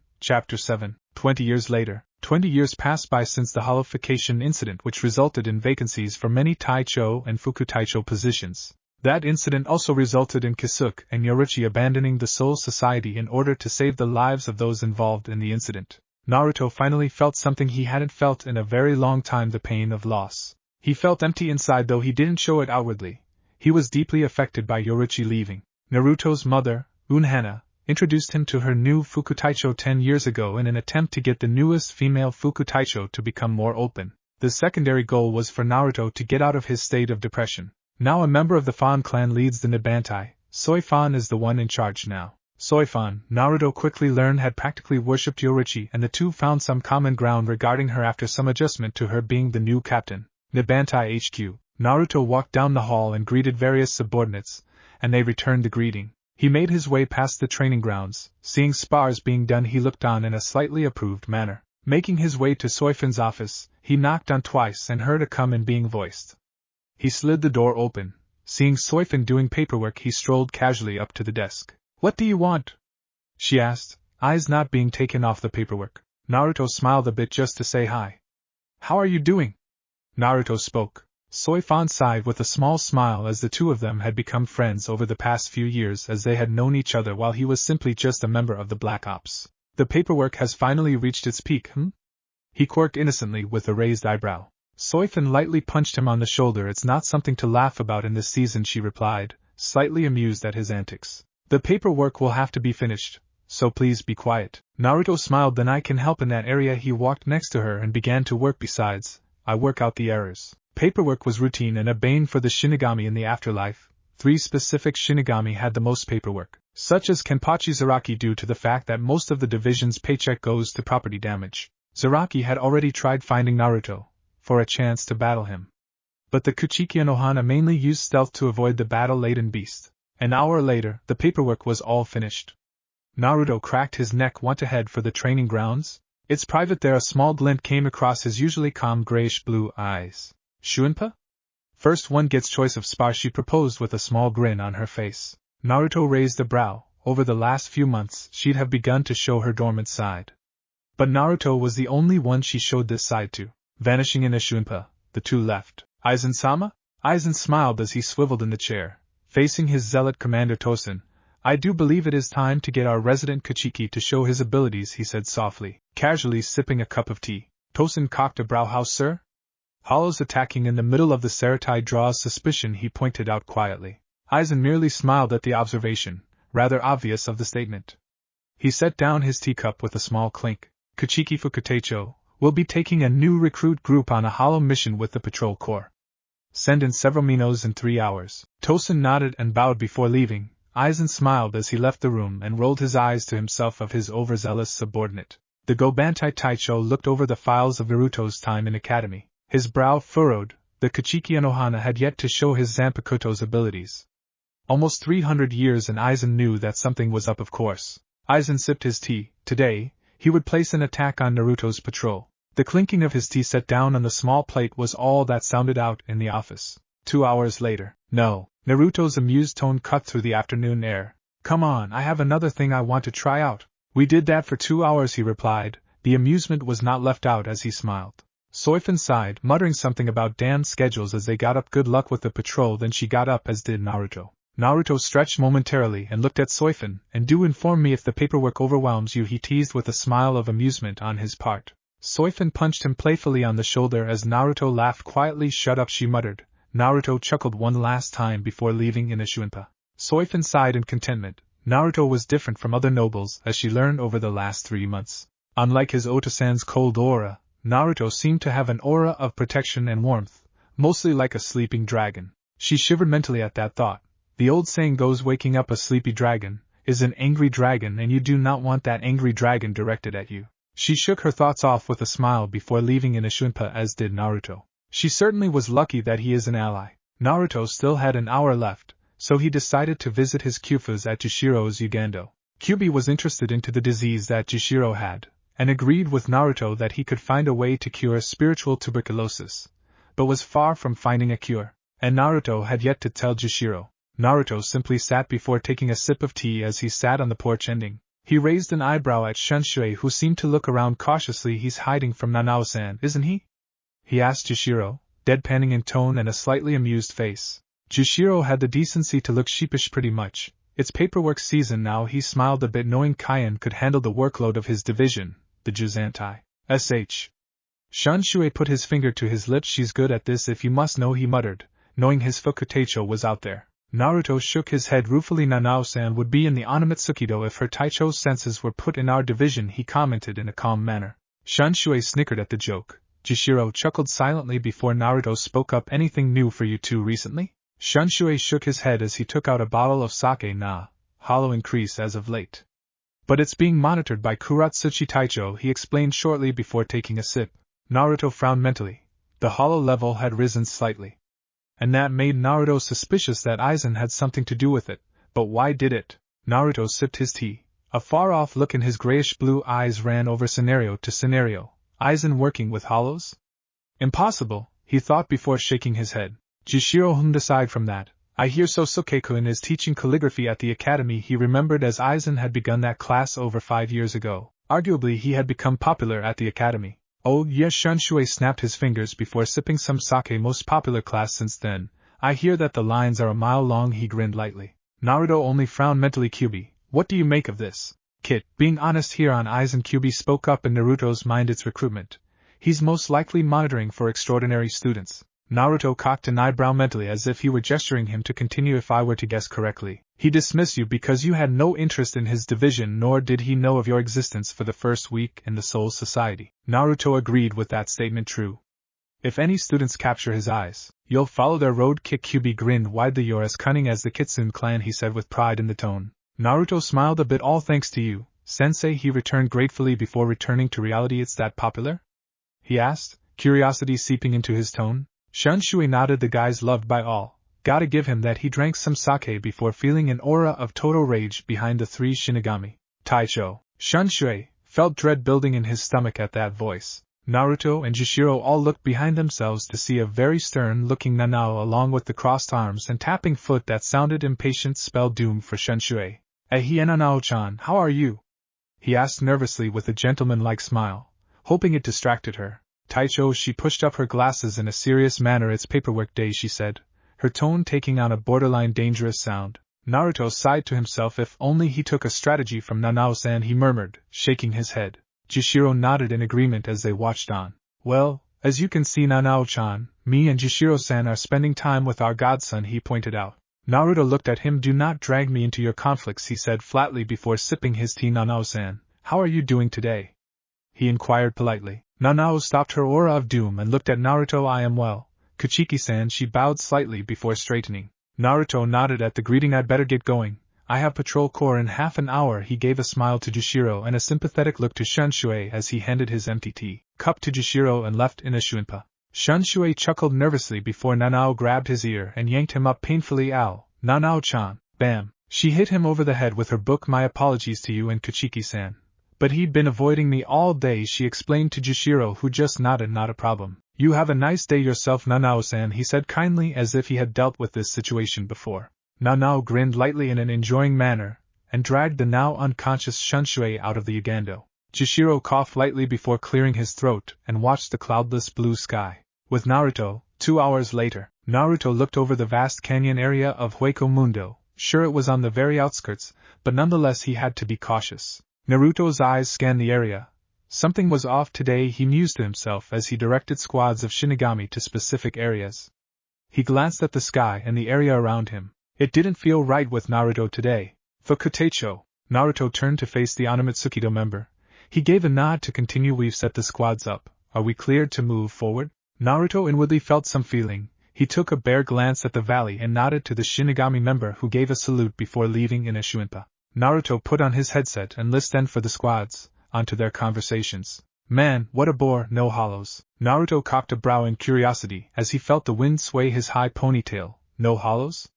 20 years later. 20 years passed by since the holification incident, which resulted in vacancies for many Taicho and Fuku Taicho positions. That incident also resulted in Kasuke and Yorichi abandoning the Soul Society in order to save the lives of those involved in the incident. Naruto finally felt something he hadn't felt in a very long time, the pain of loss. He felt empty inside, though he didn't show it outwardly. He was deeply affected by Yorichi leaving. Naruto's mother, Unohana, introduced him to her new Fuku Taicho 10 years ago in an attempt to get the newest female Fuku Taicho to become more open. The secondary goal was for Naruto to get out of his state of depression. Now a member of the Fan clan leads the Nibantai, Soifan is the one in charge now. Soifan, Naruto quickly learned, had practically worshipped Yoruichi, and the two found some common ground regarding her after some adjustment to her being the new captain. Nibantai HQ, Naruto walked down the hall and greeted various subordinates, and they returned the greeting. He made his way past the training grounds. Seeing spars being done, he looked on in a slightly approved manner. Making his way to Soifan's office, he knocked on twice and heard a come in being voiced. He slid the door open. Seeing Soifan doing paperwork, he strolled casually up to the desk. "What do you want?" she asked, eyes not being taken off the paperwork. Naruto smiled a bit just to say hi. "How are you doing?" Naruto spoke. Soifan sighed with a small smile, as the two of them had become friends over the past few years, as they had known each other while he was simply just a member of the Black Ops. "The paperwork has finally reached its peak, he quirked innocently with a raised eyebrow. Soifan lightly punched him on the shoulder. "It's not something to laugh about in this season," she replied, slightly amused at his antics. "The paperwork will have to be finished, so please be quiet." Naruto smiled. "Then I can help in that area." He walked next to her and began to work. "Besides, I work out the errors." Paperwork was routine and a bane for the Shinigami in the afterlife. 3 specific Shinigami had the most paperwork, such as Kenpachi Zaraki, due to the fact that most of the division's paycheck goes to property damage. Zaraki had already tried finding Naruto for a chance to battle him, but the Kuchiki Anohana mainly used stealth to avoid the battle-laden beast. An hour later, the paperwork was all finished. Naruto cracked his neck. "Want to head for the training grounds? It's private there." A small glint came across his usually calm grayish-blue eyes. "Shuinpa? First one gets choice of spar," she proposed with a small grin on her face. Naruto raised a brow. Over the last few months, she'd have begun to show her dormant side. But Naruto was the only one she showed this side to. Vanishing in a Shuinpa, the two left. "Aizen-sama?" Aizen smiled as he swiveled in the chair, facing his zealot Commander Tosen. "I do believe it is time to get our resident Kuchiki to show his abilities," he said softly, casually sipping a cup of tea. Tosen cocked a brow. "How, sir?" "Hollow's attacking in the middle of the Saratai draws suspicion," he pointed out quietly. Aizen merely smiled at the observation, rather obvious of the statement. He set down his teacup with a small clink. "Kuchiki Fukutecho will be taking a new recruit group on a hollow mission with the Patrol Corps. Send in several Minos in 3 hours. Tosen nodded and bowed before leaving. Aizen smiled as he left the room and rolled his eyes to himself of his overzealous subordinate. The Gobantai Taicho looked over the files of Naruto's time in academy. His brow furrowed. The Kuchiki Anohana had yet to show his Zanpakuto's abilities. Almost 300 years, and Aizen knew that something was up. Of course. Aizen sipped his tea. Today, he would place an attack on Naruto's patrol. The clinking of his tea set down on the small plate was all that sounded out in the office. 2 hours later. "No." Naruto's amused tone cut through the afternoon air. "Come on, I have another thing I want to try out." "We did that for 2 hours," he replied. The amusement was not left out as he smiled. Soifan sighed, muttering something about damned schedules as they got up. "Good luck with the patrol." Then she got up, as did Naruto. Naruto stretched momentarily and looked at Soifan. "And do inform me if the paperwork overwhelms you," he teased with a smile of amusement on his part. Soifan punched him playfully on the shoulder as Naruto laughed quietly. "Shut up," she muttered. Naruto chuckled one last time before leaving in a Shuinpa. Soifan sighed in contentment. Naruto was different from other nobles, as she learned over the last 3 months. Unlike his Otosan's cold aura, Naruto seemed to have an aura of protection and warmth, mostly like a sleeping dragon. She shivered mentally at that thought. The old saying goes, waking up a sleepy dragon is an angry dragon, and you do not want that angry dragon directed at you. She shook her thoughts off with a smile before leaving in a Shuinpa, as did Naruto. She certainly was lucky that he is an ally. Naruto still had an hour left, so he decided to visit his Kyufus at Jishiro's Ugando. Kyubi was interested into the disease that Jishiro had, and agreed with Naruto that he could find a way to cure spiritual tuberculosis, but was far from finding a cure, and Naruto had yet to tell Jishiro. Naruto simply sat before taking a sip of tea. As he sat on the porch ending, he raised an eyebrow at Shunshui, who seemed to look around cautiously. "He's hiding from Nanao-san, isn't he?" he asked Jishiro, deadpanning in tone and a slightly amused face. Jishiro had the decency to look sheepish. "Pretty much. It's paperwork season now." He smiled a bit, knowing Kaien could handle the workload of his division, the Juzantai. Shunshui put his finger to his lips. "She's good at this, if you must know," he muttered, knowing his Fukutecho was out there. Naruto shook his head ruefully. "Nanao-san would be in the Onomatsukido if her Taicho's senses were put in our division," he commented in a calm manner. Shunshui snickered at the joke. Jishiro chuckled silently before Naruto spoke up. "Anything new for you two recently?" Shunshui shook his head as he took out a bottle of sake hollow increase as of late. But it's being monitored by Kuratsuchi Taicho, he explained shortly before taking a sip. Naruto frowned mentally. The hollow level had risen slightly. And that made Naruto suspicious that Aizen had something to do with it. But why did it? Naruto sipped his tea. A far-off look in his grayish-blue eyes ran over scenario to scenario. Aizen working with hollows? Impossible, he thought before shaking his head. Jishiro hummed aside from that. I hear Sosuke-kun is teaching calligraphy at the academy. He remembered as Aizen had begun that class over 5 years ago. Arguably he had become popular at the academy. Oh yes, Shunshui snapped his fingers before sipping some sake. Most popular class since then. I hear that the lines are a mile long. He grinned lightly. Naruto only frowned mentally. Kyubi, what do you make of this? Kid, being honest here on Aizen, Kyubi spoke up. In Naruto's mind it's recruitment. He's most likely monitoring for extraordinary students. Naruto cocked an eyebrow mentally as if he were gesturing him to continue. If I were to guess correctly, he dismissed you because you had no interest in his division, nor did he know of your existence for the first week in the Soul Society. Naruto agreed with that statement. True. If any students capture his eyes, you'll follow their road. Kick. Kyubi grinned widely. You're as cunning as the Kitsune clan, he said with pride in the tone. Naruto smiled a bit. All thanks to you, sensei, he returned gratefully before returning to reality. It's that popular? He asked, curiosity seeping into his tone. Shunshui nodded. The guy's loved by all. Gotta give him that. He drank some sake before feeling an aura of total rage behind the 3 Shinigami. Taicho. Shunshui felt dread building in his stomach at that voice. Naruto and Jishiro all looked behind themselves to see a very stern-looking Nanao along with the crossed arms and tapping foot that sounded impatient. Spell doom for Shunshui. Hey Nanao-chan, how are you? He asked nervously with a gentleman-like smile, hoping it distracted her. Taicho, she pushed up her glasses in a serious manner. It's paperwork day, she said, her tone taking on a borderline dangerous sound. Naruto sighed to himself. If only he took a strategy from Nanao-san, he murmured, shaking his head. Jishiro nodded in agreement as they watched on. Well, as you can see, Nanao-chan, me and Jishiro-san are spending time with our godson, he pointed out. Naruto looked at him. Do not drag me into your conflicts, he said flatly before sipping his tea. Nanao-san, how are you doing today? He inquired politely. Nanao stopped her aura of doom and looked at Naruto. I am well, Kuchiki-san, she bowed slightly before straightening. Naruto nodded at the greeting. I'd better get going. I have patrol corps in half an hour. He gave a smile to Jishiro and a sympathetic look to Shunshui as he handed his empty tea cup to Jishiro and left in a shuinpa. Shunshui chuckled nervously before Nanao grabbed his ear and yanked him up painfully. Ow, Nanao-chan, bam. She hit him over the head with her book. My apologies to you and Kuchiki-san. But he'd been avoiding me all day, she explained to Jishiro, who just nodded. Not a problem. You have a nice day yourself, Nanao-san, he said kindly as if he had dealt with this situation before. Nanao grinned lightly in an enjoying manner, and dragged the now unconscious Shunshui out of the Ugando. Jishiro coughed lightly before clearing his throat and watched the cloudless blue sky. With Naruto, 2 hours later, Naruto looked over the vast canyon area of Hueco Mundo. Sure, it was on the very outskirts, but nonetheless he had to be cautious. Naruto's eyes scanned the area. Something was off today, he mused to himself as he directed squads of Shinigami to specific areas. He glanced at the sky and the area around him. It didn't feel right with Naruto today. Fukutecho. Naruto turned to face the Onamitsukido member. He gave a nod to continue. We've set the squads up. Are we cleared to move forward? Naruto inwardly felt some feeling. He took a bare glance at the valley and nodded to the Shinigami member, who gave a salute before leaving in a shuinpa. Naruto put on his headset and listened for the squads, onto their conversations. Man, what a bore, no hollows. Naruto cocked a brow in curiosity as he felt the wind sway his high ponytail. No hollows?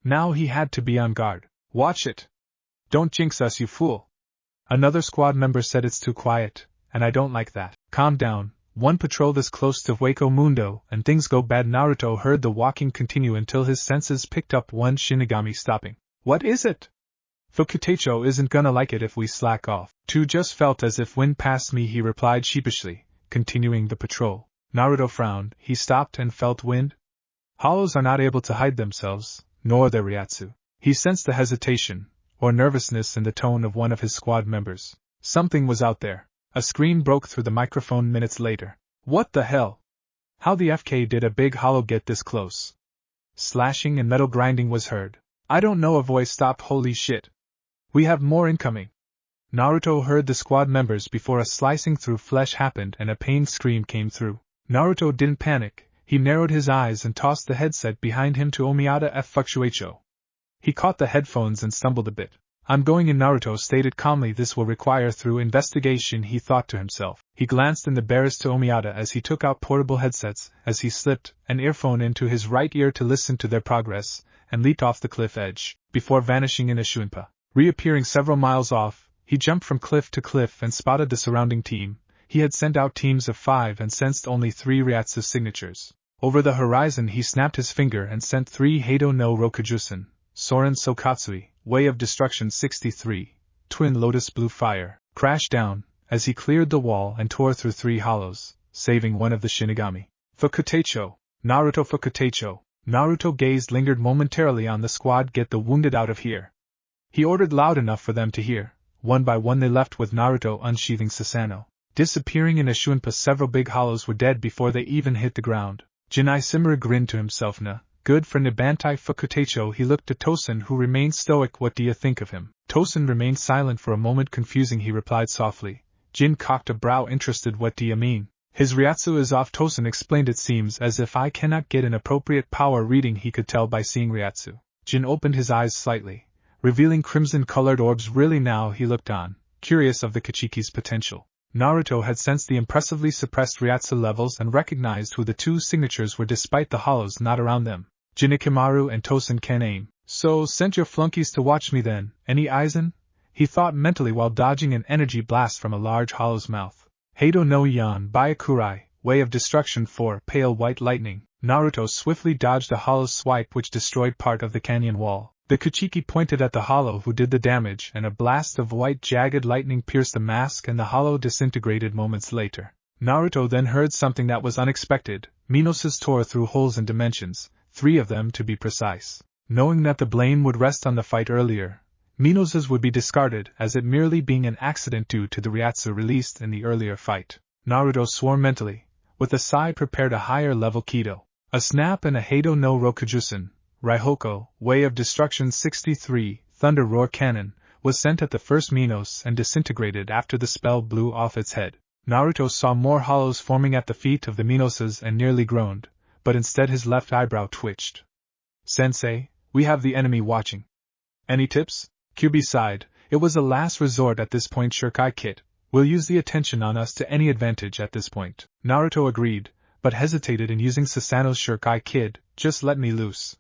Now he had to be on guard. Watch it. Don't jinx us, you fool. Another squad member said. It's too quiet, and I don't like that. Calm down. One patrol this close to Hueco Mundo and things go bad. Naruto heard the walking continue until his senses picked up one Shinigami stopping. What is it? Fukutecho isn't gonna like it if we slack off. Two just felt as if wind passed me, he replied sheepishly, continuing the patrol. Naruto frowned. He stopped and felt wind. Hollows are not able to hide themselves, nor their Ryatsu. He sensed the hesitation, or nervousness in the tone of one of his squad members. Something was out there. A scream broke through the microphone minutes later. What the hell? How the FK did a big hollow get this close? Slashing and metal grinding was heard. I don't know, a voice stopped. Holy shit. We have more incoming. Naruto heard the squad members before a slicing through flesh happened and a pained scream came through. Naruto didn't panic. He narrowed his eyes and tossed the headset behind him to Omiyata FanFiction. He caught the headphones and stumbled a bit. I'm going in, Naruto stated calmly. This will require thorough investigation, he thought to himself. He glanced embarrassed to Omiyata as he took out portable headsets, as he slipped an earphone into his right ear to listen to their progress, and leaped off the cliff edge, before vanishing in a shunpa. Reappearing several miles off, he jumped from cliff to cliff and spotted the surrounding team. He had sent out teams of 5 and sensed only 3 Ryatsu signatures. Over the horizon he snapped his finger and sent 3 Heido no Rokujusen, Soren Sokatsui, Way of Destruction 63, Twin Lotus Blue Fire, crashed down, as he cleared the wall and tore through 3 hollows, saving one of the Shinigami. Fukutecho, Naruto Fukutecho. Naruto lingered momentarily on the squad. Get the wounded out of here. He ordered loud enough for them to hear. One by one they left with Naruto unsheathing Susanoo. Disappearing in a shunpa, several big hollows were dead before they even hit the ground. Jinai Simura grinned to himself. Good for Nibantai Fukutecho. He looked at Tosen, who remained stoic. What do you think of him? Tosen remained silent for a moment, confusing. He replied softly. Jin cocked a brow, interested. What do you mean? His Ryatsu is off, Tosen explained. It seems as if I cannot get an appropriate power reading, he could tell by seeing Ryatsu. Jin opened his eyes slightly, revealing crimson-colored orbs. Really? Now he looked on, curious of the Kichiki's potential. Naruto had sensed the impressively suppressed Ryatsu levels and recognized who the 2 signatures were despite the hollows not around them. Jinikimaru and Tosen can aim. So sent your flunkies to watch me then, any Aizen? He thought mentally while dodging an energy blast from a large hollow's mouth. Heido no Yan Byakurai, Way of Destruction 4, Pale White Lightning. Naruto swiftly dodged a hollow's swipe which destroyed part of the canyon wall. The Kichiki pointed at the hollow who did the damage, and a blast of white jagged lightning pierced the mask and the hollow disintegrated moments later. Naruto then heard something that was unexpected. Minos' tore through holes in dimensions, 3 of them to be precise. Knowing that the blame would rest on the fight earlier, Minos' would be discarded as it merely being an accident due to the Ryatsu released in the earlier fight. Naruto swore mentally. With a sigh prepared a higher level Kido. A snap and a Heido no Rokujusen, Raihoko, Way of Destruction 63, Thunder Roar Cannon, was sent at the first Minos and disintegrated after the spell blew off its head. Naruto saw more hollows forming at the feet of the Minoses and nearly groaned, but instead his left eyebrow twitched. Sensei, we have the enemy watching. Any tips? Kyubi sighed. It was a last resort at this point. Shirkai Kid will use the attention on us to any advantage at this point. Naruto agreed, but hesitated in using Susanoo's Shirkai Kid. Just let me loose.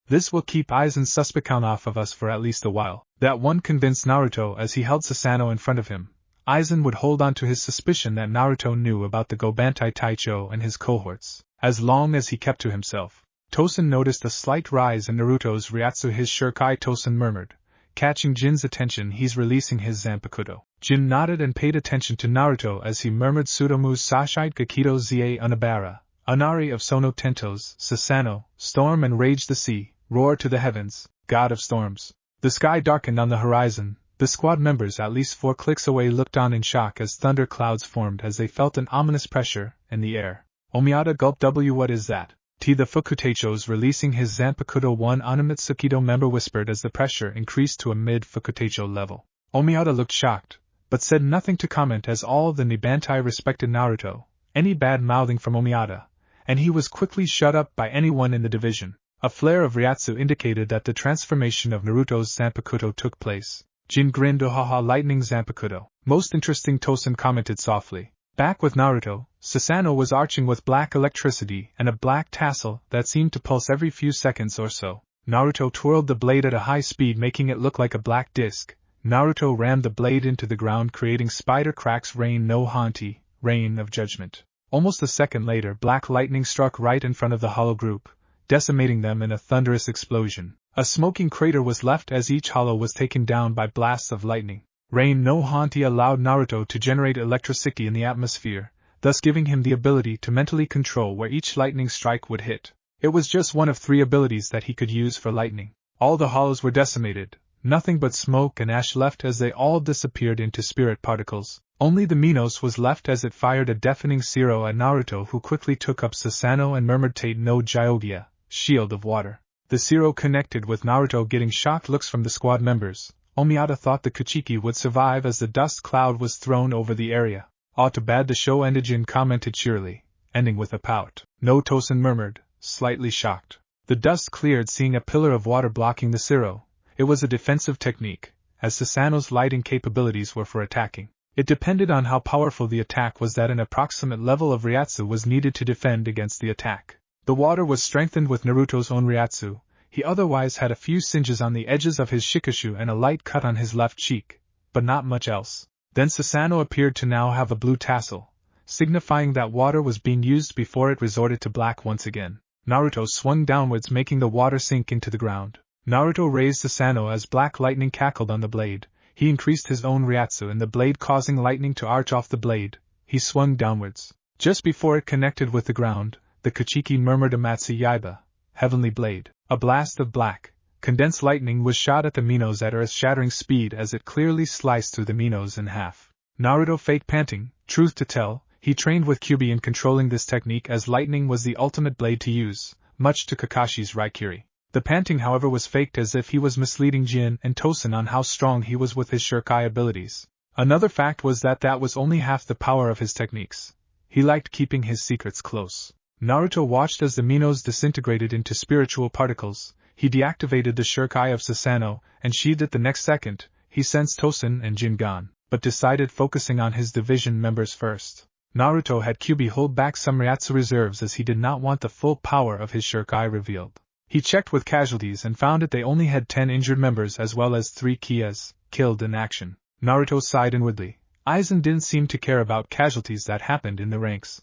This will keep Aizen's suspicion off of us for at least a while. That one convinced Naruto as he held Susanoo in front of him. Aizen would hold on to his suspicion that Naruto knew about the Gobantai Taicho and his cohorts, as long as he kept to himself. Tosen noticed a slight rise in Naruto's Ryatsu. His Shirkai. Tosen murmured. Catching Jin's attention, he's releasing his Zanpakuto. Jin nodded and paid attention to Naruto as he murmured Tsutomu's Sashite Gakido Zie Unabara, Anari of Sono Tentos, Susanoo, Storm and Rage the Sea, Roar to the Heavens, God of Storms. The sky darkened on the horizon. The squad members at least 4 clicks away looked on in shock as thunder clouds formed as they felt an ominous pressure in the air. Omiyata gulped. What is that? The Fukutecho's releasing his Zanpakuto. One Onimitsukido member whispered as the pressure increased to a mid-Fukutecho level. Omiyata looked shocked, but said nothing to comment as all of the Nibantai respected Naruto. Any bad-mouthing from Omiyata, and he was quickly shut up by anyone in the division. A flare of Ryatsu indicated that the transformation of Naruto's Zanpakuto took place. Jin grinned. Ohaha, lightning Zanpakuto. Most interesting, Tosen commented softly. Back with Naruto, Susanoo was arching with black electricity and a black tassel that seemed to pulse every few seconds or so. Naruto twirled the blade at a high speed, making it look like a black disc. Naruto rammed the blade into the ground, creating spider cracks. Rain no Hanti, Rain of Judgment. Almost a second later, black lightning struck right in front of the hollow group, decimating them in a thunderous explosion. A smoking crater was left as each hollow was taken down by blasts of lightning. Rain no Hanti allowed Naruto to generate electricity in the atmosphere, thus giving him the ability to mentally control where each lightning strike would hit. It was just one of 3 abilities that he could use for lightning. All the hollows were decimated, nothing but smoke and ash left as they all disappeared into spirit particles. Only the Minos was left as it fired a deafening zero at Naruto, who quickly took up Susanoo and murmured Tate no Gyogia, Shield of Water. The zero connected with Naruto, getting shocked looks from the squad members. Omiyata thought the Kichiki would survive as the dust cloud was thrown over the area. Too bad the show ended, Jin commented cheerily. ending with a pout. No, Tosin murmured, slightly shocked. The dust cleared, seeing a pillar of water blocking the Zero. It was a defensive technique, as Susanoo's lighting capabilities were for attacking. It depended on how powerful the attack was that an approximate level of Ryatsu was needed to defend against the attack. The water was strengthened with Naruto's own Ryatsu. He otherwise had a few singes on the edges of his shikishu and a light cut on his left cheek, but not much else. Then Susanoo appeared to now have a blue tassel, signifying that water was being used before it resorted to black once again. Naruto swung downwards, making the water sink into the ground. Naruto raised Susanoo as black lightning cackled on the blade. He increased his own Ryatsu in the blade, causing lightning to arch off the blade. He swung downwards. Just before it connected with the ground, the Kuchiki murmured Amatsu Yaiba, heavenly blade. A blast of black, condensed lightning was shot at the Minos at earth-shattering speed as it clearly sliced through the Minos in half. Naruto faked panting. Truth to tell, he trained with Kyuubi in controlling this technique, as lightning was the ultimate blade to use, much to Kakashi's Raikiri. The panting, however, was faked, as if he was misleading Jin and Tosin on how strong he was with his Shirkai abilities. Another fact was that was only half the power of his techniques. He liked keeping his secrets close. Naruto watched as the Minos disintegrated into spiritual particles. He deactivated the Shirkai of Susanoo and sheathed it the next second. He sensed Tosin and Jin gone, but decided focusing on his division members first. Naruto had Kyuubi hold back some Ryatsu reserves, as he did not want the full power of his Shirkai revealed. He checked with casualties and found that they only had 10 injured members as well as 3 Kias killed in action. Naruto sighed inwardly. Aizen didn't seem to care about casualties that happened in the ranks.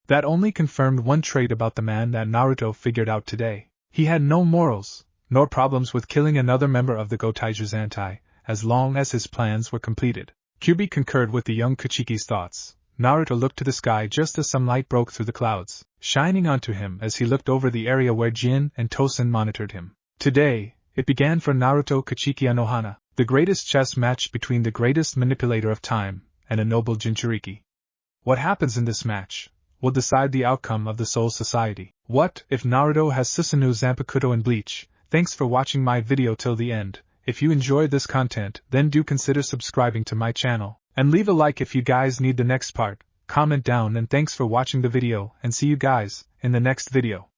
That only confirmed one trait about the man that Naruto figured out today. He had no morals, nor problems with killing another member of the Gotaiju Zantai, as long as his plans were completed. Kyuubi concurred with the young Kuchiki's thoughts. Naruto looked to the sky just as some light broke through the clouds, shining onto him as he looked over the area where Jin and Tosin monitored him. Today, it began for Naruto Kuchiki Anohana, the greatest chess match between the greatest manipulator of time and a noble Jinchuriki. What happens in this match will decide the outcome of the Soul Society. What if Naruto has Susanoo Zanpakuto in Bleach? Thanks for watching my video till the end. If you enjoyed this content, then do consider subscribing to my channel. And leave a like if you guys need the next part. Comment down, and thanks for watching the video, and see you guys in the next video.